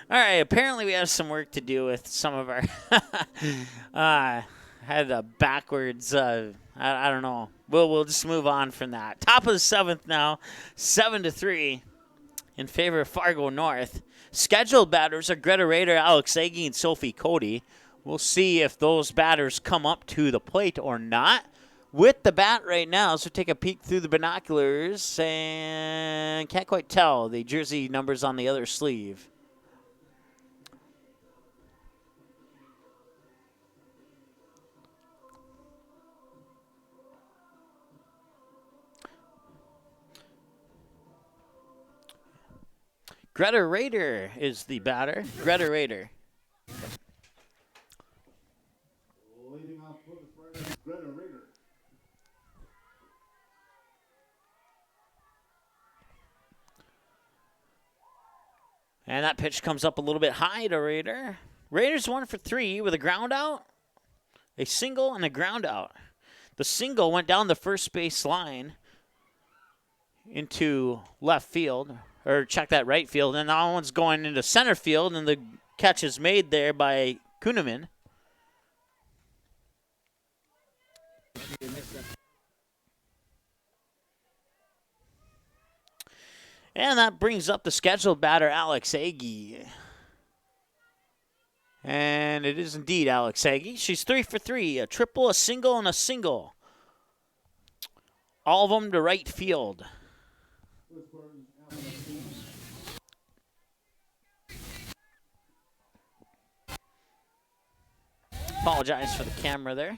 Speaker 2: All right, apparently we have some work to do with some of our had a backwards, I don't know. We'll just move on from that. Top of the 7th now, 7-3 in favor of Fargo North. Scheduled batters are Greta Rader, Alex Agi, and Sophie Cody. We'll see if those batters come up to the plate or not. With the bat right now, so take a peek through the binoculars and can't quite tell the jersey numbers on the other sleeve. Greta Rader is the batter. Greta Rader.
Speaker 9: Leading off for the Spartans, Greta Rader.
Speaker 2: And that pitch comes up a little bit high to Rader. Rader's 1 for 3 with a ground out, a single, and a ground out. The single went down the first base line into left field, or check that right field, and that one's going into center field, and the catch is made there by Kuhneman. And that brings up the scheduled batter, Alex Agi. And it is indeed Alex Agi. She's 3 for 3, a triple, a single, and a single. All of them to right field. Apologize for the camera there.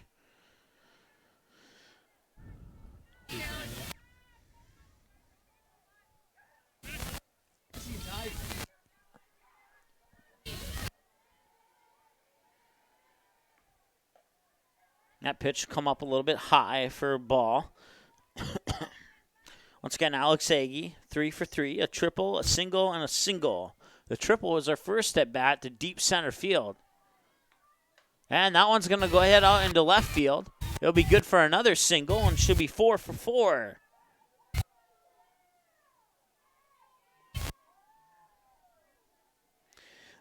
Speaker 2: That pitch come up a little bit high for a ball. Once again, Alex Agi, 3 for 3, a triple, a single, and a single. The triple was our first at bat to deep center field. And that one's going to go ahead out into left field. It'll be good for another single and should be 4 for 4.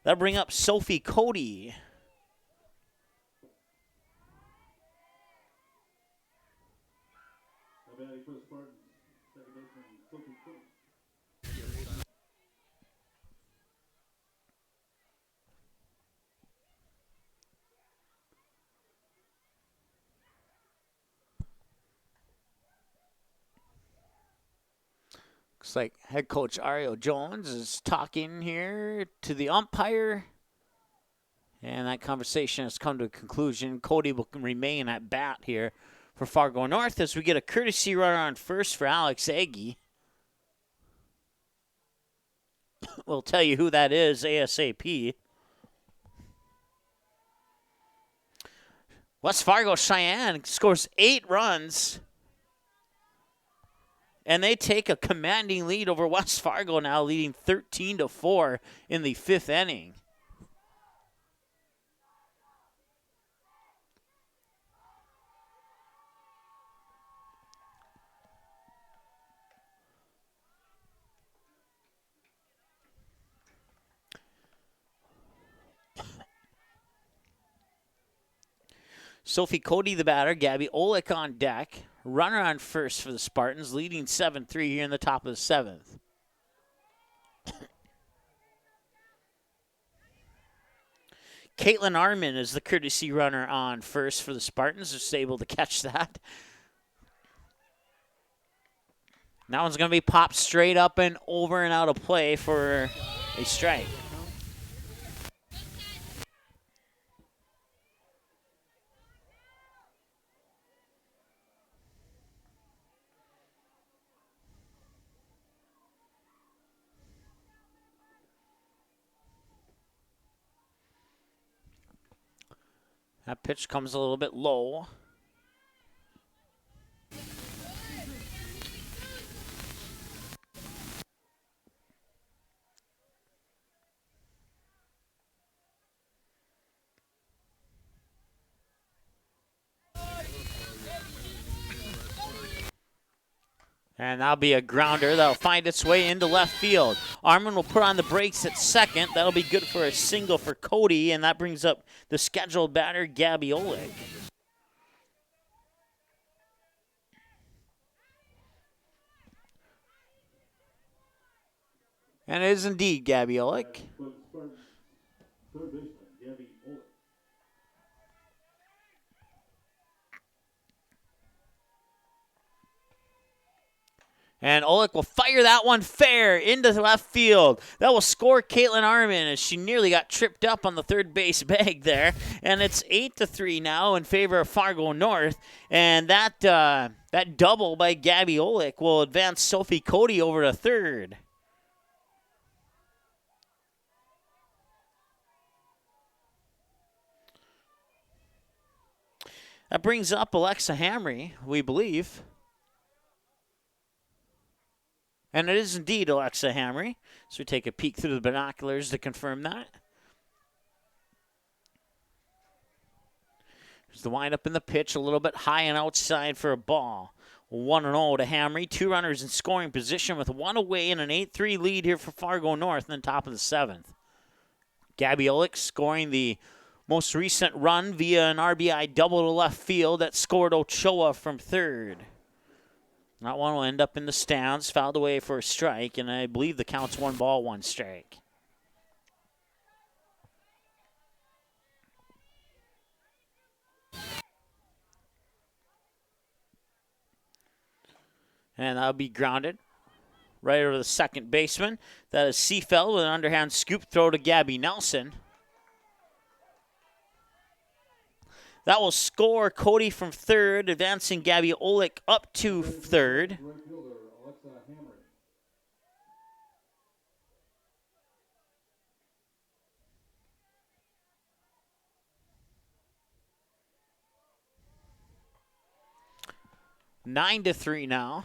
Speaker 2: That'll bring up Sophie Cody. Looks like head coach Ario Jones is talking here to the umpire. And that conversation has come to a conclusion. Cody will remain at bat here for Fargo North as we get a courtesy runner on first for Alex Agi. We'll tell you who that is ASAP. West Fargo Cheyenne scores 8 runs. And they take a commanding lead over West Fargo now, leading 13-4 in the 5th inning. Sophie Cody, the batter. Gabby Olick on deck. Runner on first for the Spartans, leading 7-3 here in the top of the 7th. Caitlin Armin is the courtesy runner on first for the Spartans. Just able to catch that. That one's going to be popped straight up and over and out of play for a strike. That pitch comes a little bit low. And that'll be a grounder that'll find its way into left field. Armin will put on the brakes at second. That'll be good for a single for Cody, and that brings up the scheduled batter, Gabby Olick. And it is indeed Gabby Olick. And Olick will fire that one fair into left field. That will score Caitlin Armin as she nearly got tripped up on the third base bag there. And it's 8-3 now in favor of Fargo North. And that double by Gabby Olick will advance Sophie Cody over to third. That brings up Alexa Hamry, we believe. And it is indeed Alexa Hamry. So we take a peek through the binoculars to confirm that. There's the windup in the pitch, a little bit high and outside for a ball. 1-0 to Hamry. 2 runners in scoring position with 1 away and an 8-3 lead here for Fargo North in the top of the 7th. Gabby Olick scoring the most recent run via an RBI double to left field that scored Ochoa from third. That one will end up in the stands, fouled away for a strike, and I believe the count's 1 ball, 1 strike. And that'll be grounded right over the second baseman. That is Seafeld with an underhand scoop throw to Gabby Nelson. That will score Cody from third, advancing Gabby Olick up to third. Nine to 3 now.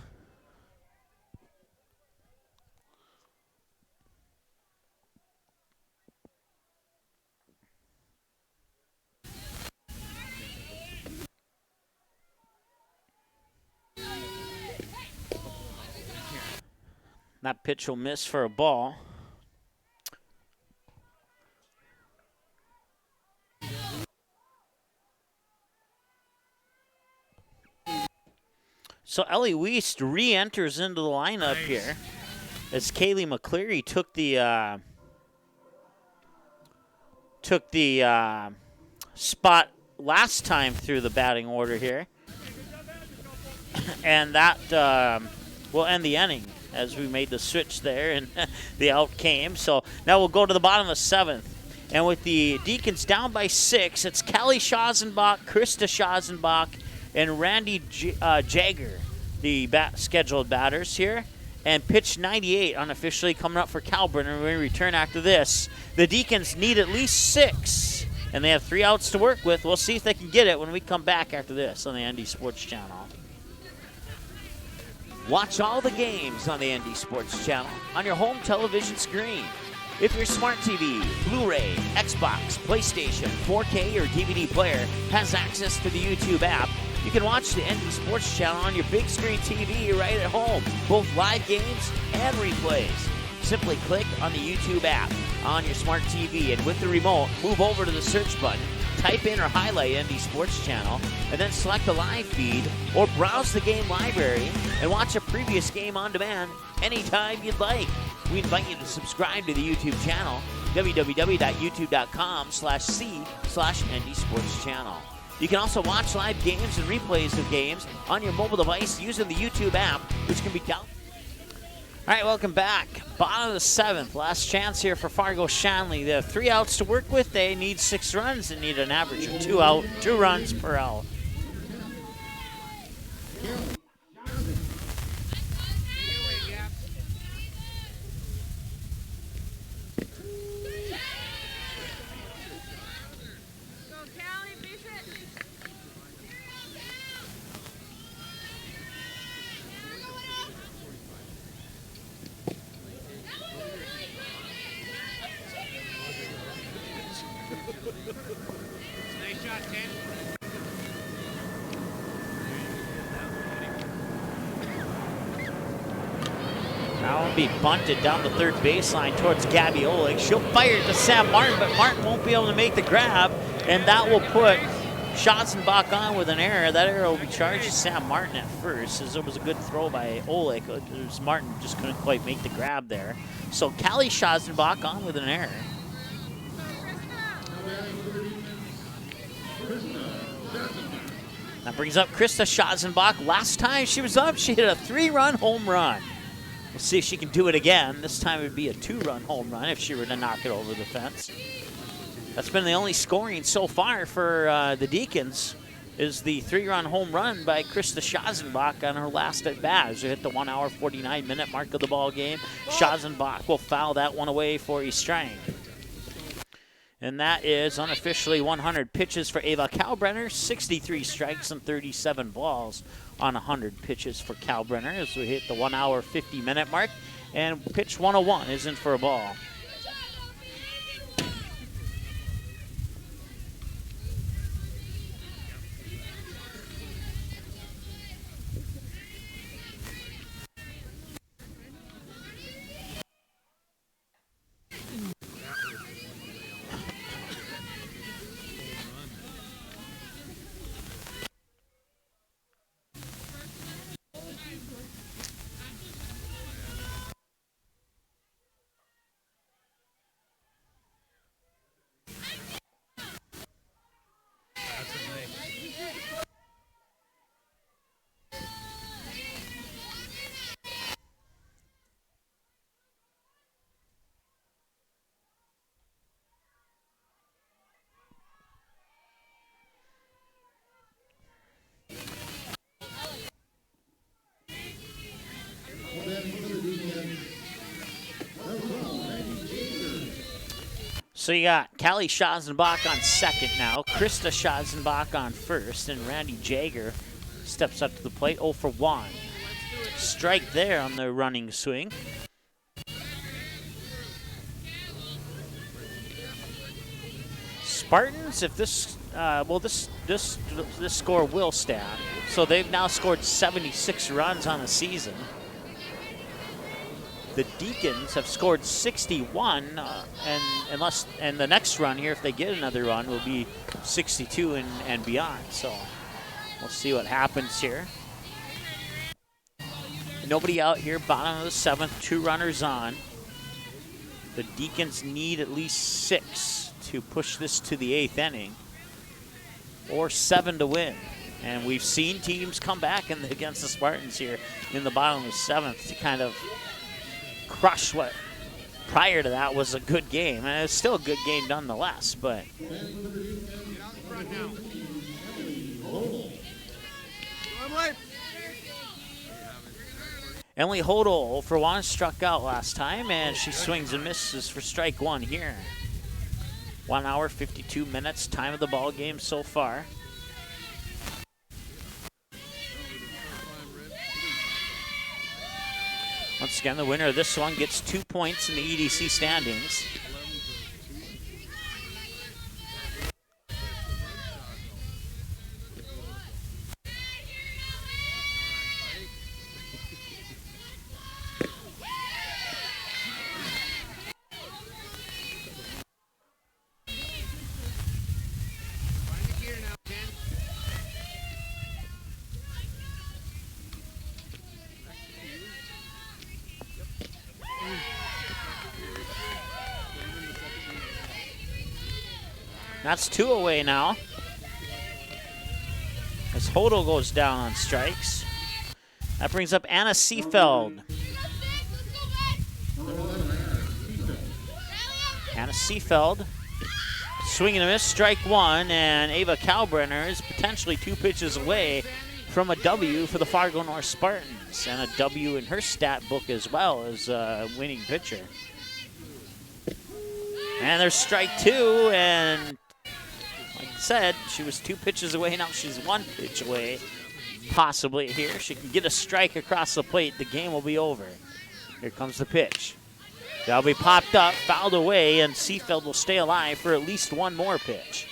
Speaker 2: That pitch will miss for a ball. So Ellie Wiest re-enters into the lineup here as Kaylee McCleary took the spot last time through the batting order here. And that will end the inning as we made the switch there and the out came. So now we'll go to the bottom of the 7th. And with the Deacons down by 6, it's Callie Schazenbach, Krista Schazenbach, and Randy Jagger, the scheduled batters here. And pitch 98 unofficially coming up for Calburn. And when we return after this, the Deacons need at least 6. And they have 3 outs to work with. We'll see if they can get it when we come back after this on the ND Sports Channel. Watch all the games on the ND Sports Channel on your home television screen. If your smart TV, Blu-ray, Xbox, PlayStation, 4K, or DVD player has access to the YouTube app, you can watch the ND Sports Channel on your big screen TV right at home, both live games and replays. Simply click on the YouTube app on your smart TV, and with the remote, move over to the search button, type in or highlight ND Sports Channel, and then select the live feed or browse the game library and watch a previous game on demand anytime you'd like. We invite you to subscribe to the YouTube channel, www.youtube.com/c/ND Sports Channel. You can also watch live games and replays of games on your mobile device using the YouTube app, which can be downloaded. All right, welcome back. Bottom of the 7th. Last chance here for Fargo Shanley. They have 3 outs to work with. They need 6 runs and need an average of 2 runs per out. Now it'll be bunted down the third baseline towards Gabby Oleg. She'll fire it to Sam Martin, but Martin won't be able to make the grab, and that will put Schatzenbach on with an error. That error will be charged to Sam Martin at first, as it was a good throw by Oleg. Martin just couldn't quite make the grab there. So Callie Schatzenbach on with an error. That brings up Krista Schatzenbach. Last time she was up, she hit a 3-run home run. We'll see if she can do it again. This time it would be a 2-run home run if she were to knock it over the fence. That's been the only scoring so far for the Deacons, is the 3-run home run by Krista Schatzenbach on her last at bat. As we hit the 1 hour, 49-minute mark of the ball game, Schatzenbach will foul that one away for a strike. And that is unofficially 100 pitches for Ava Kalbrenner, 63 strikes and 37 balls on 100 pitches for Kalbrenner as we hit the 1 hour, 50-minute mark. And pitch 101 is in for a ball. So you got Callie Schatzenbach on second now, Krista Schatzenbach on first, and Randy Jager steps up to the plate, 0 for 1. Strike there on the running swing. Spartans, if this, this score will stand. So they've now scored 76 runs on the season. The Deacons have scored 61, and the next run here, if they get another run, will be 62 and beyond. So we'll see what happens here. Nobody out here, bottom of the 7th, 2 runners on. The Deacons need at least 6 to push this to the 8th inning, or 7 to win. And we've seen teams come back against the Spartans here in the bottom of the 7th to kind of crush what prior to that was a good game. And it's still a good game nonetheless, but Emily Hodel, 0 for 1, struck out last time, and she swings and misses for strike 1 here. 1 hour, 52 minutes, time of the ball game so far. Once again, the winner of this one gets 2 points in the EDC standings. That's 2 away now. As Hodel goes down on strikes. That brings up Anna Seefeld. Anna Seefeld, swing and a miss, strike 1, and Ava Kalbrenner is potentially 2 pitches away from a W for the Fargo North Spartans, and a W in her stat book as well as a winning pitcher. And there's strike 2, and like I said, she was 2 pitches away. Now she's 1 pitch away, possibly here. She can get a strike across the plate. The game will be over. Here comes the pitch. That'll be popped up, fouled away, and Seefeld will stay alive for at least 1 more pitch.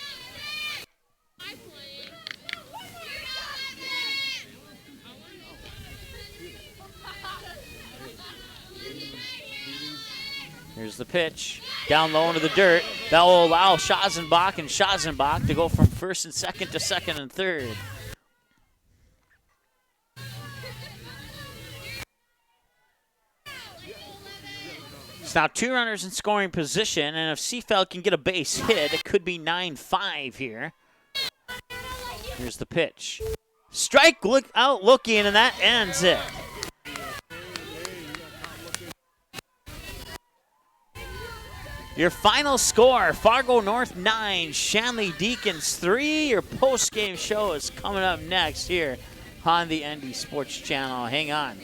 Speaker 2: Here's the pitch. Down low into the dirt. That will allow Schazenbach and Schazenbach to go from first and second to second and third. It's now 2 runners in scoring position, and if Seefeld can get a base hit, it could be 9-5 here. Here's the pitch. Strike out looking, and that ends it. Your final score, Fargo North 9, Shanley Deacons 3. Your post-game show is coming up next here on the ND Sports Channel. Hang on.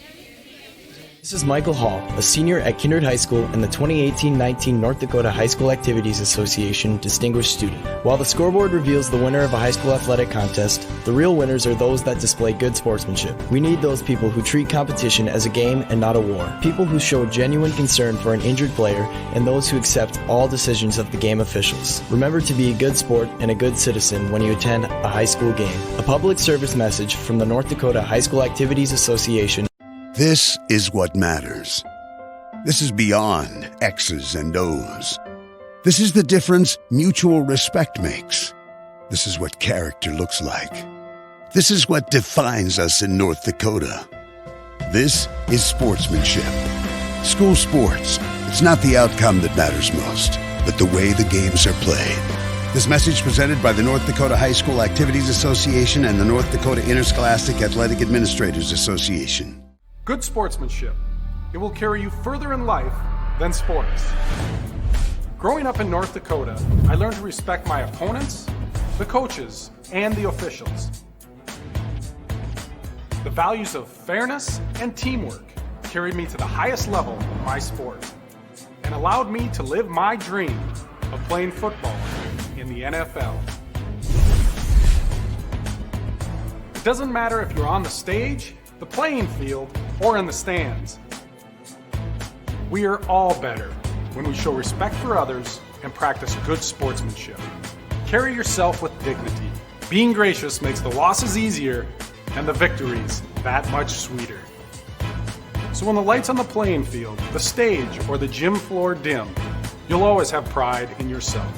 Speaker 17: This is Michael Hall, a senior at Kindred High School and the 2018-19 North Dakota High School Activities Association Distinguished Student. While the scoreboard reveals the winner of a high school athletic contest, the real winners are those that display good sportsmanship. We need those people who treat competition as a game and not a war. People who show genuine concern for an injured player and those who accept all decisions of the game officials. Remember to be a good sport and a good citizen when you attend a high school game. A public service message from the North Dakota High School Activities Association.
Speaker 7: This is what matters. This is beyond X's and O's. This is the difference mutual respect makes. This is what character looks like. This is what defines us in North Dakota. This is sportsmanship. School sports, it's not the outcome that matters most, but the way the games are played. This message presented by the North Dakota High School Activities Association and the North Dakota Interscholastic Athletic Administrators Association.
Speaker 5: Good sportsmanship. It will carry you further in life than sports. Growing up in North Dakota, I learned to respect my opponents, the coaches, and the officials. The values of fairness and teamwork carried me to the highest level of my sport and allowed me to live my dream of playing football in the NFL. It doesn't matter if you're on the stage, the playing field, or in the stands. We are all better when we show respect for others and practice good sportsmanship. Carry yourself with dignity. Being gracious makes the losses easier and the victories that much sweeter. So when the lights on the playing field, the stage, or the gym floor dim, you'll always have pride in yourself.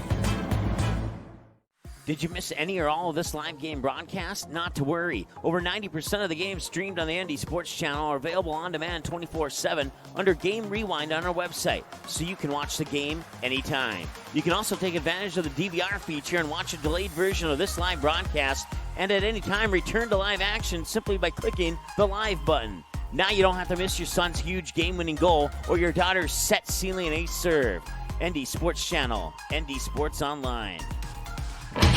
Speaker 2: Did you miss any or all of this live game broadcast? Not to worry. Over 90% of the games streamed on the ND Sports Channel are available on demand 24/7 under Game Rewind on our website, so you can watch the game anytime. You can also take advantage of the DVR feature and watch a delayed version of this live broadcast, and at any time return to live action simply by clicking the live button. Now you don't have to miss your son's huge game-winning goal or your daughter's set ceiling ace serve. ND Sports Channel, ND Sports Online.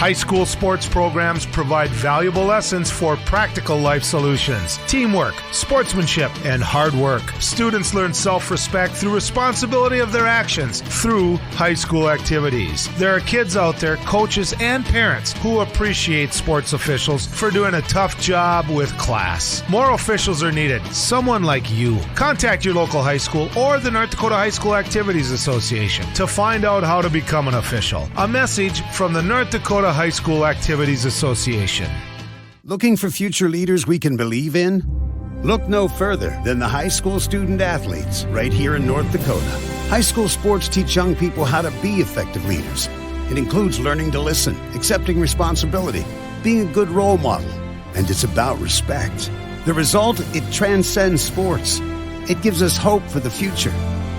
Speaker 4: High school sports programs provide valuable lessons for practical life solutions, teamwork, sportsmanship, and hard work. Students learn self-respect through responsibility of their actions through high school activities. There are kids out there, coaches and parents, who appreciate sports officials for doing a tough job with class. More officials are needed. Someone like you. Contact your local high school or the North Dakota High School Activities Association to find out how to become an official. A message from the North Dakota High School Activities Association.
Speaker 7: Looking for future leaders we can believe in? Look no further than the high school student athletes right here in North Dakota. High school sports teach young people how to be effective leaders. It includes learning to listen, accepting responsibility, being a good role model, and it's about respect. The result, it transcends sports. It gives us hope for the future.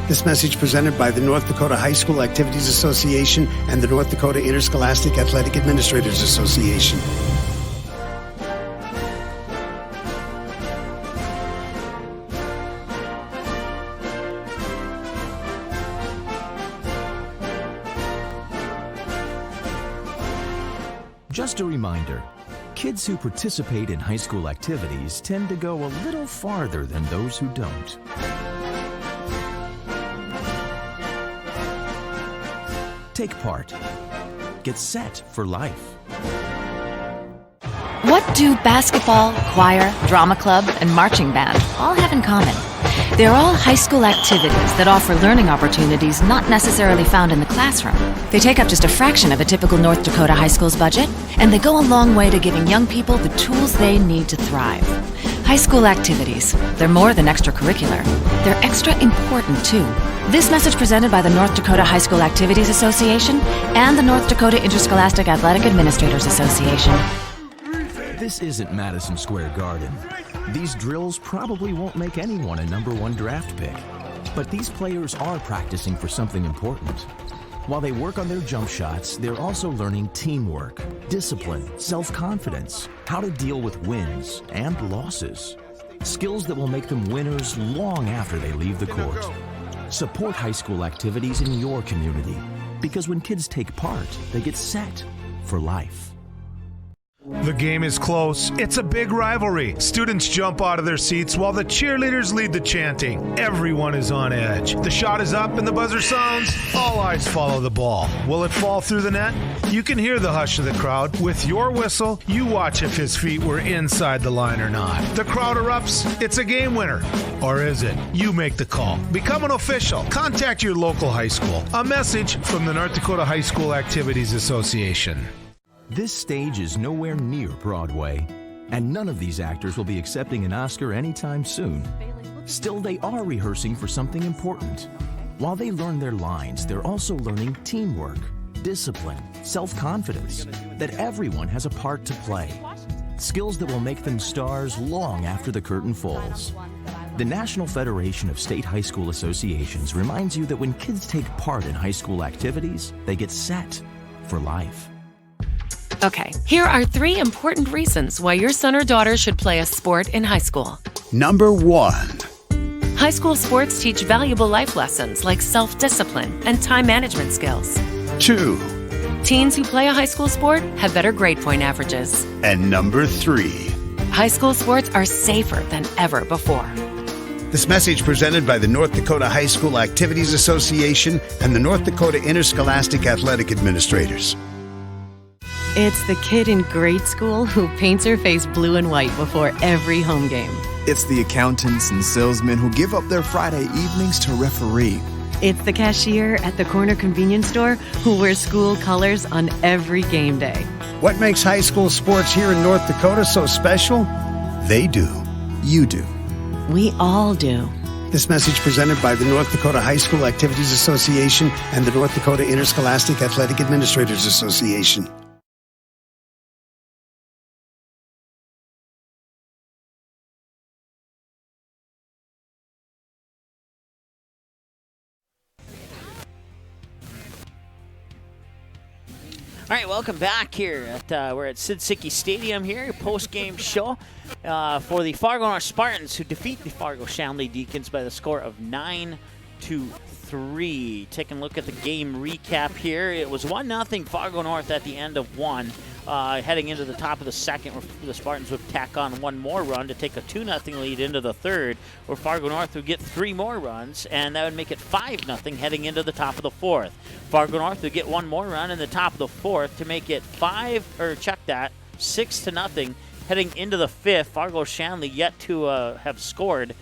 Speaker 7: This message presented by the North Dakota High School Activities Association and the North Dakota Interscholastic Athletic Administrators Association.
Speaker 8: Just a reminder, kids who participate in high school activities tend to go a little farther than those who don't. Take part. Get set for life.
Speaker 10: What do basketball, choir, drama club, and marching band all have in common? They're all high school activities that offer learning opportunities not necessarily found in the classroom. They take up just a fraction of a typical North Dakota high school's budget, and they go a long way to giving young people the tools they need to thrive. High school activities, they're more than extracurricular. They're extra important, too. This message presented by the North Dakota High School Activities Association and the North Dakota Interscholastic Athletic Administrators Association.
Speaker 8: This isn't Madison Square Garden. These drills probably won't make anyone a #1 draft pick. But these players are practicing for something important. While they work on their jump shots, they're also learning teamwork, discipline, self-confidence, how to deal with wins and losses. Skills that will make them winners long after they leave the court. Support high school activities in your community, because when kids take part, they get set for life.
Speaker 4: The game is close. It's a big rivalry. Students jump out of their seats while the cheerleaders lead the chanting. Everyone is on edge. The shot is up and the buzzer sounds. All eyes follow the ball. Will it fall through the net? You can hear the hush of the crowd. With your whistle, you watch if his feet were inside the line or not. The crowd erupts. It's a game winner. Or is it? You make the call. Become an official. Contact your local high school. A message from the North Dakota High School Activities Association.
Speaker 8: This stage is nowhere near Broadway, and none of these actors will be accepting an Oscar anytime soon. Still, they are rehearsing for something important. While they learn their lines, they're also learning teamwork, discipline, self-confidence, that everyone has a part to play. Skills that will make them stars long after the curtain falls. The National Federation of State High School Associations reminds you that when kids take part in high school activities, they get set for life.
Speaker 6: Okay, here are 3 important reasons why your son or daughter should play a sport in high school.
Speaker 7: Number 1.
Speaker 6: High school sports teach valuable life lessons like self-discipline and time management skills.
Speaker 7: 2.
Speaker 6: Teens who play a high school sport have better grade point averages.
Speaker 7: And number 3.
Speaker 6: High school sports are safer than ever before.
Speaker 7: This message presented by the North Dakota High School Activities Association and the North Dakota Interscholastic Athletic Administrators.
Speaker 10: It's the kid in grade school who paints her face blue and white before every home game.
Speaker 12: It's the accountants and salesmen who give up their Friday evenings to referee.
Speaker 10: It's the cashier at the corner convenience store who wears school colors on every game day.
Speaker 7: What makes high school sports here in North Dakota so special? They do.
Speaker 12: You do.
Speaker 10: We all do.
Speaker 7: This message presented by the North Dakota High School Activities Association and the North Dakota Interscholastic Athletic Administrators Association.
Speaker 2: All right, welcome back here. We're at Sid Sickey Stadium here, post-game show for the Fargo North Spartans, who defeat the Fargo Shanley Deacons by the score of 9-2. 4-3. Taking a look at the game recap here. It was 1-0 Fargo North at the end of one. Heading into the top of the second, where the Spartans would tack on one more run to take a 2-0 lead into the third, where Fargo North would get 3 more runs, and that would make it 5-0 heading into the top of the fourth. Fargo North would get 1 more run in the top of the fourth to make it 6-0 heading into the fifth. Fargo Shanley yet to have scored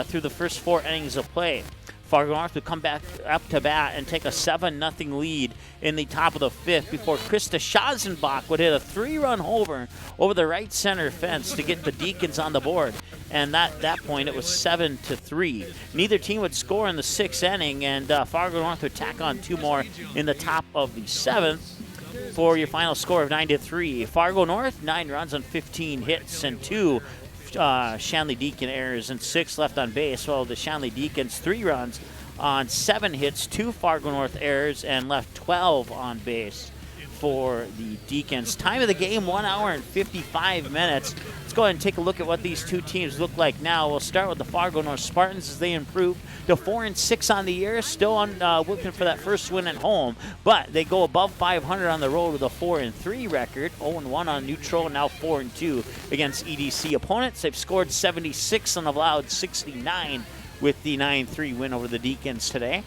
Speaker 2: through the first 4 innings of play. Fargo North would come back up to bat and take a 7-0 lead in the top of the fifth before Krista Schazenbach would hit a 3-run homer over the right center fence to get the Deacons on the board. And at that point, it was 7-3. Neither team would score in the 6th inning, and Fargo North would tack on 2 more in the top of the 7th for your final score of 9-3. Fargo North, 9 runs on 15 hits and 2 Shanley Deacon errors and 6 left on base, while the Shanley Deacons 3 runs on 7 hits, 2 Fargo North errors, and left 12 on base for the Deacons. Time of the game, 1 hour and 55 minutes. Let's go ahead and take a look at what these two teams look like now. We'll start with the Fargo North Spartans as they improve to 4-6 on the year, still looking for that first win at home, but they go above 500 on the road with a 4-3 record, 0-1 on neutral, and now 4-2 against EDC opponents. They've scored 76 and allowed 69 with the 9-3 win over the Deacons today.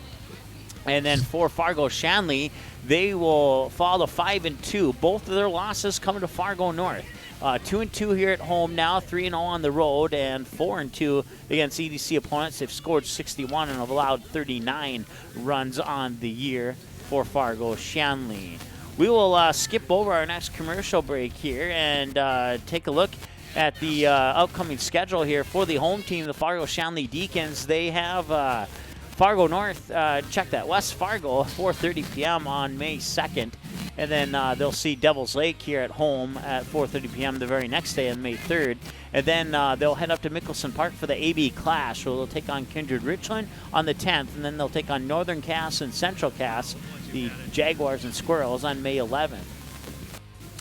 Speaker 2: And then for Fargo Shanley, they will fall to 5-2. Both of their losses coming to Fargo North. 2-2 here at home now, 3-0 on the road, and 4-2 against EDC opponents. They've scored 61 and have allowed 39 runs on the year for Fargo Shanley. We will skip over our next commercial break here and take a look at the upcoming schedule here for the home team, the Fargo Shanley Deacons. They have Fargo North, check that, West Fargo, 4:30 p.m. on May 2nd. And then they'll see Devil's Lake here at home at 4:30 p.m. the very next day on May 3rd. And then they'll head up to Mickelson Park for the AB Clash, where they'll take on Kindred Richland on the 10th. And then they'll take on Northern Cass and Central Cass, the Jaguars and Squirrels, on May 11th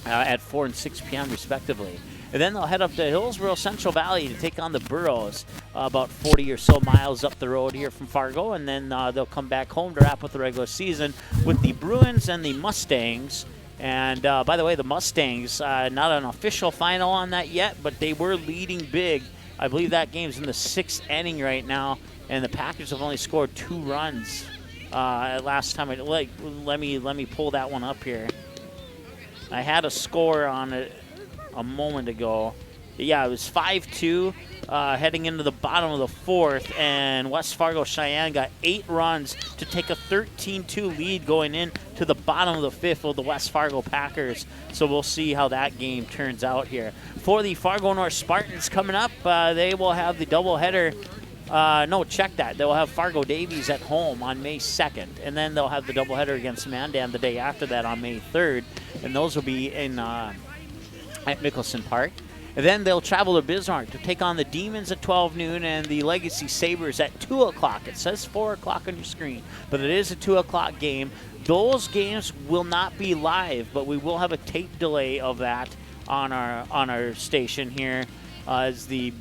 Speaker 2: at 4 and 6 p.m. respectively. And then they'll head up to Hillsborough Central Valley to take on the Burros, about 40 or so miles up the road here from Fargo. And then they'll come back home to wrap up the regular season with the Bruins and the Mustangs. And by the way, the Mustangs, not an official final on that yet, but they were leading big. I believe that game's in the 6th inning right now, and the Packers have only scored 2 runs last time. Let me pull that one up here. I had a score on it a moment ago. Yeah, it was 5-2 heading into the bottom of the 4th, and West Fargo Cheyenne got 8 runs to take a 13-2 lead going into the bottom of the 5th with the West Fargo Packers. So we'll see how that game turns out here. For the Fargo North Spartans coming up, they will have the doubleheader. Check that. They'll have Fargo Davies at home on May 2nd, and then they'll have the doubleheader against Mandan the day after that on May 3rd, and those will be in at Mickelson Park. And then they'll travel to Bismarck to take on the Demons at 12 noon and the Legacy Sabres at 2 o'clock. It says 4 o'clock on your screen, but it is a 2 o'clock game. Those games will not be live, but we will have a tape delay of that on our station here as the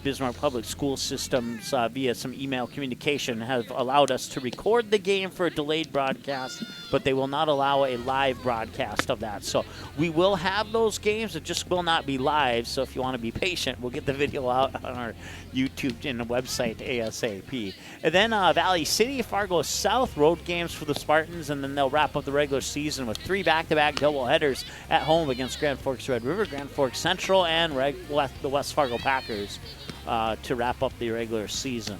Speaker 2: Bismarck Public School Systems via some email communication have allowed us to record the game for a delayed broadcast, but they will not allow a live broadcast of that. So we will have those games, it just will not be live. So if you want to be patient, we'll get the video out on our YouTube and the website ASAP. And then Valley City, Fargo South road games for the Spartans, and then they'll wrap up the regular season with 3 back-to-back doubleheaders at home against Grand Forks Red River, Grand Forks Central, and the West Fargo Packers to wrap up the regular season.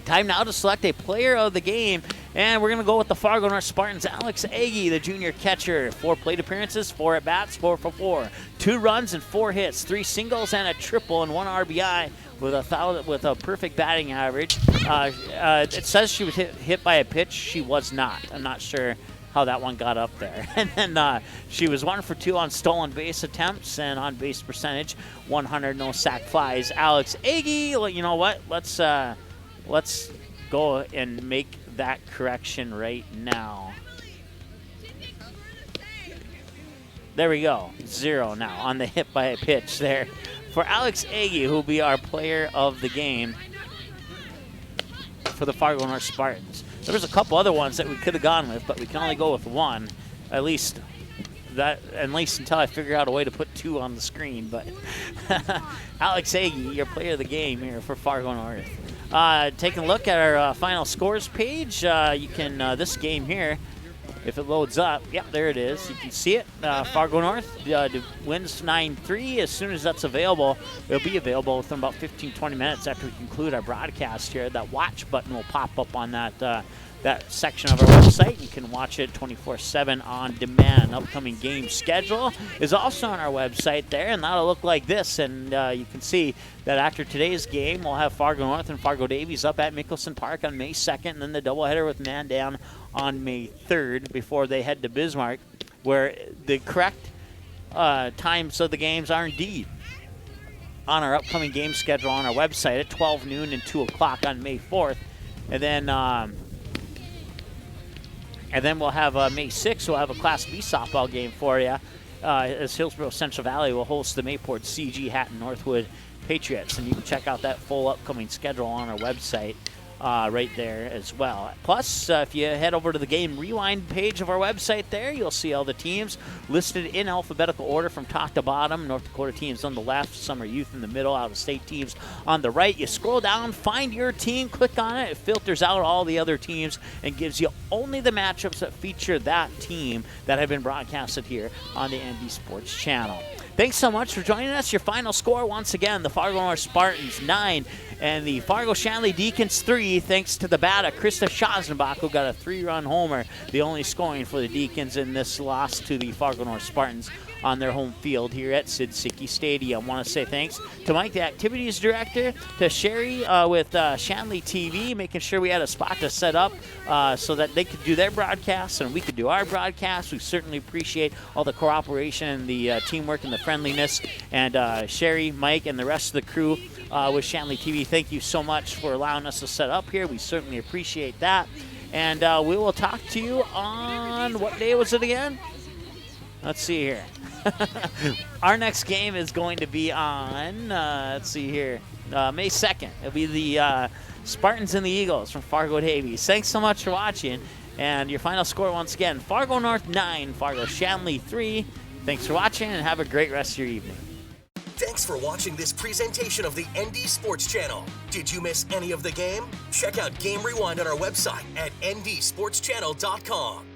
Speaker 2: Time now to select a player of the game, and we're going to go with the Fargo North Spartans. Alex Agee, the junior catcher. 4 plate appearances, 4 at-bats, 4 for 4. 2 runs and 4 hits, 3 singles and a triple, and 1 RBI with a perfect batting average. It says she was hit by a pitch. She was not. I'm not sure how that one got up there. And then she was 1 for 2 on stolen base attempts and on base percentage, 100 no sac flies. Alex Agee, well, you know what? Let's go and make that correction right now. There we go. 0 now on the hit by a pitch there for Alex Agee, who will be our player of the game. for the Fargo North Spartans. There was a couple other ones that we could have gone with, but we can only go with one, at least until I figure out a way to put 2 on the screen. But Alex Agee, your player of the game here for Fargo North. Taking a look at our final scores page, you can, this game here, if it loads up, yep, there it is. You can see it. Fargo North wins 9-3. As soon as that's available, it'll be available within about 15-20 minutes after we conclude our broadcast here. That watch button will pop up on that section of our website. You can watch it 24/7 on demand. Upcoming game schedule is also on our website there, and that'll look like this. And you can see that after today's game, we'll have Fargo North and Fargo Davies up at Mickelson Park on May 2nd, and then the doubleheader with Mandan on May 3rd before they head to Bismarck, where the correct times of the games are indeed on our upcoming game schedule on our website at 12 noon and 2 o'clock on May 4th. And then we'll have May 6th, we'll have a Class B softball game for you as Hillsborough Central Valley will host the Mayport CG Hatton Northwood Patriots. And you can check out that full upcoming schedule on our website right there as well. Plus, if you head over to the Game Rewind page of our website there, you'll see all the teams listed in alphabetical order from top to bottom. North Dakota teams on the left, Summer Youth in the middle, out-of-state teams on the right. You scroll down, find your team, click on it. It filters out all the other teams and gives you only the matchups that feature that team that have been broadcasted here on the ND Sports Channel. Thanks so much for joining us. Your final score, once again, the Fargo North Spartans 9 and the Fargo Shanley Deacons 3, thanks to the bat of Krista Schossenbach, who got a 3-run homer, the only scoring for the Deacons in this loss to the Fargo North Spartans on their home field here at Sid Sickey Stadium. I want to say thanks to Mike, the activities director, to Sherry with Shanley TV, making sure we had a spot to set up so that they could do their broadcasts and we could do our broadcasts. We certainly appreciate all the cooperation and the teamwork and the friendliness. And Sherry, Mike, and the rest of the crew with Shanley TV, thank you so much for allowing us to set up here. We certainly appreciate that. And we will talk to you on, what day was it again? Let's see here. Our next game is going to be on, let's see here, May 2nd. It'll be the Spartans and the Eagles from Fargo Davies. Thanks so much for watching. And your final score, once again, Fargo North 9, Fargo Shanley 3. Thanks for watching, and have a great rest of your evening.
Speaker 1: Thanks for watching this presentation of the ND Sports Channel. Did you miss any of the game? Check out Game Rewind on our website at ndsportschannel.com.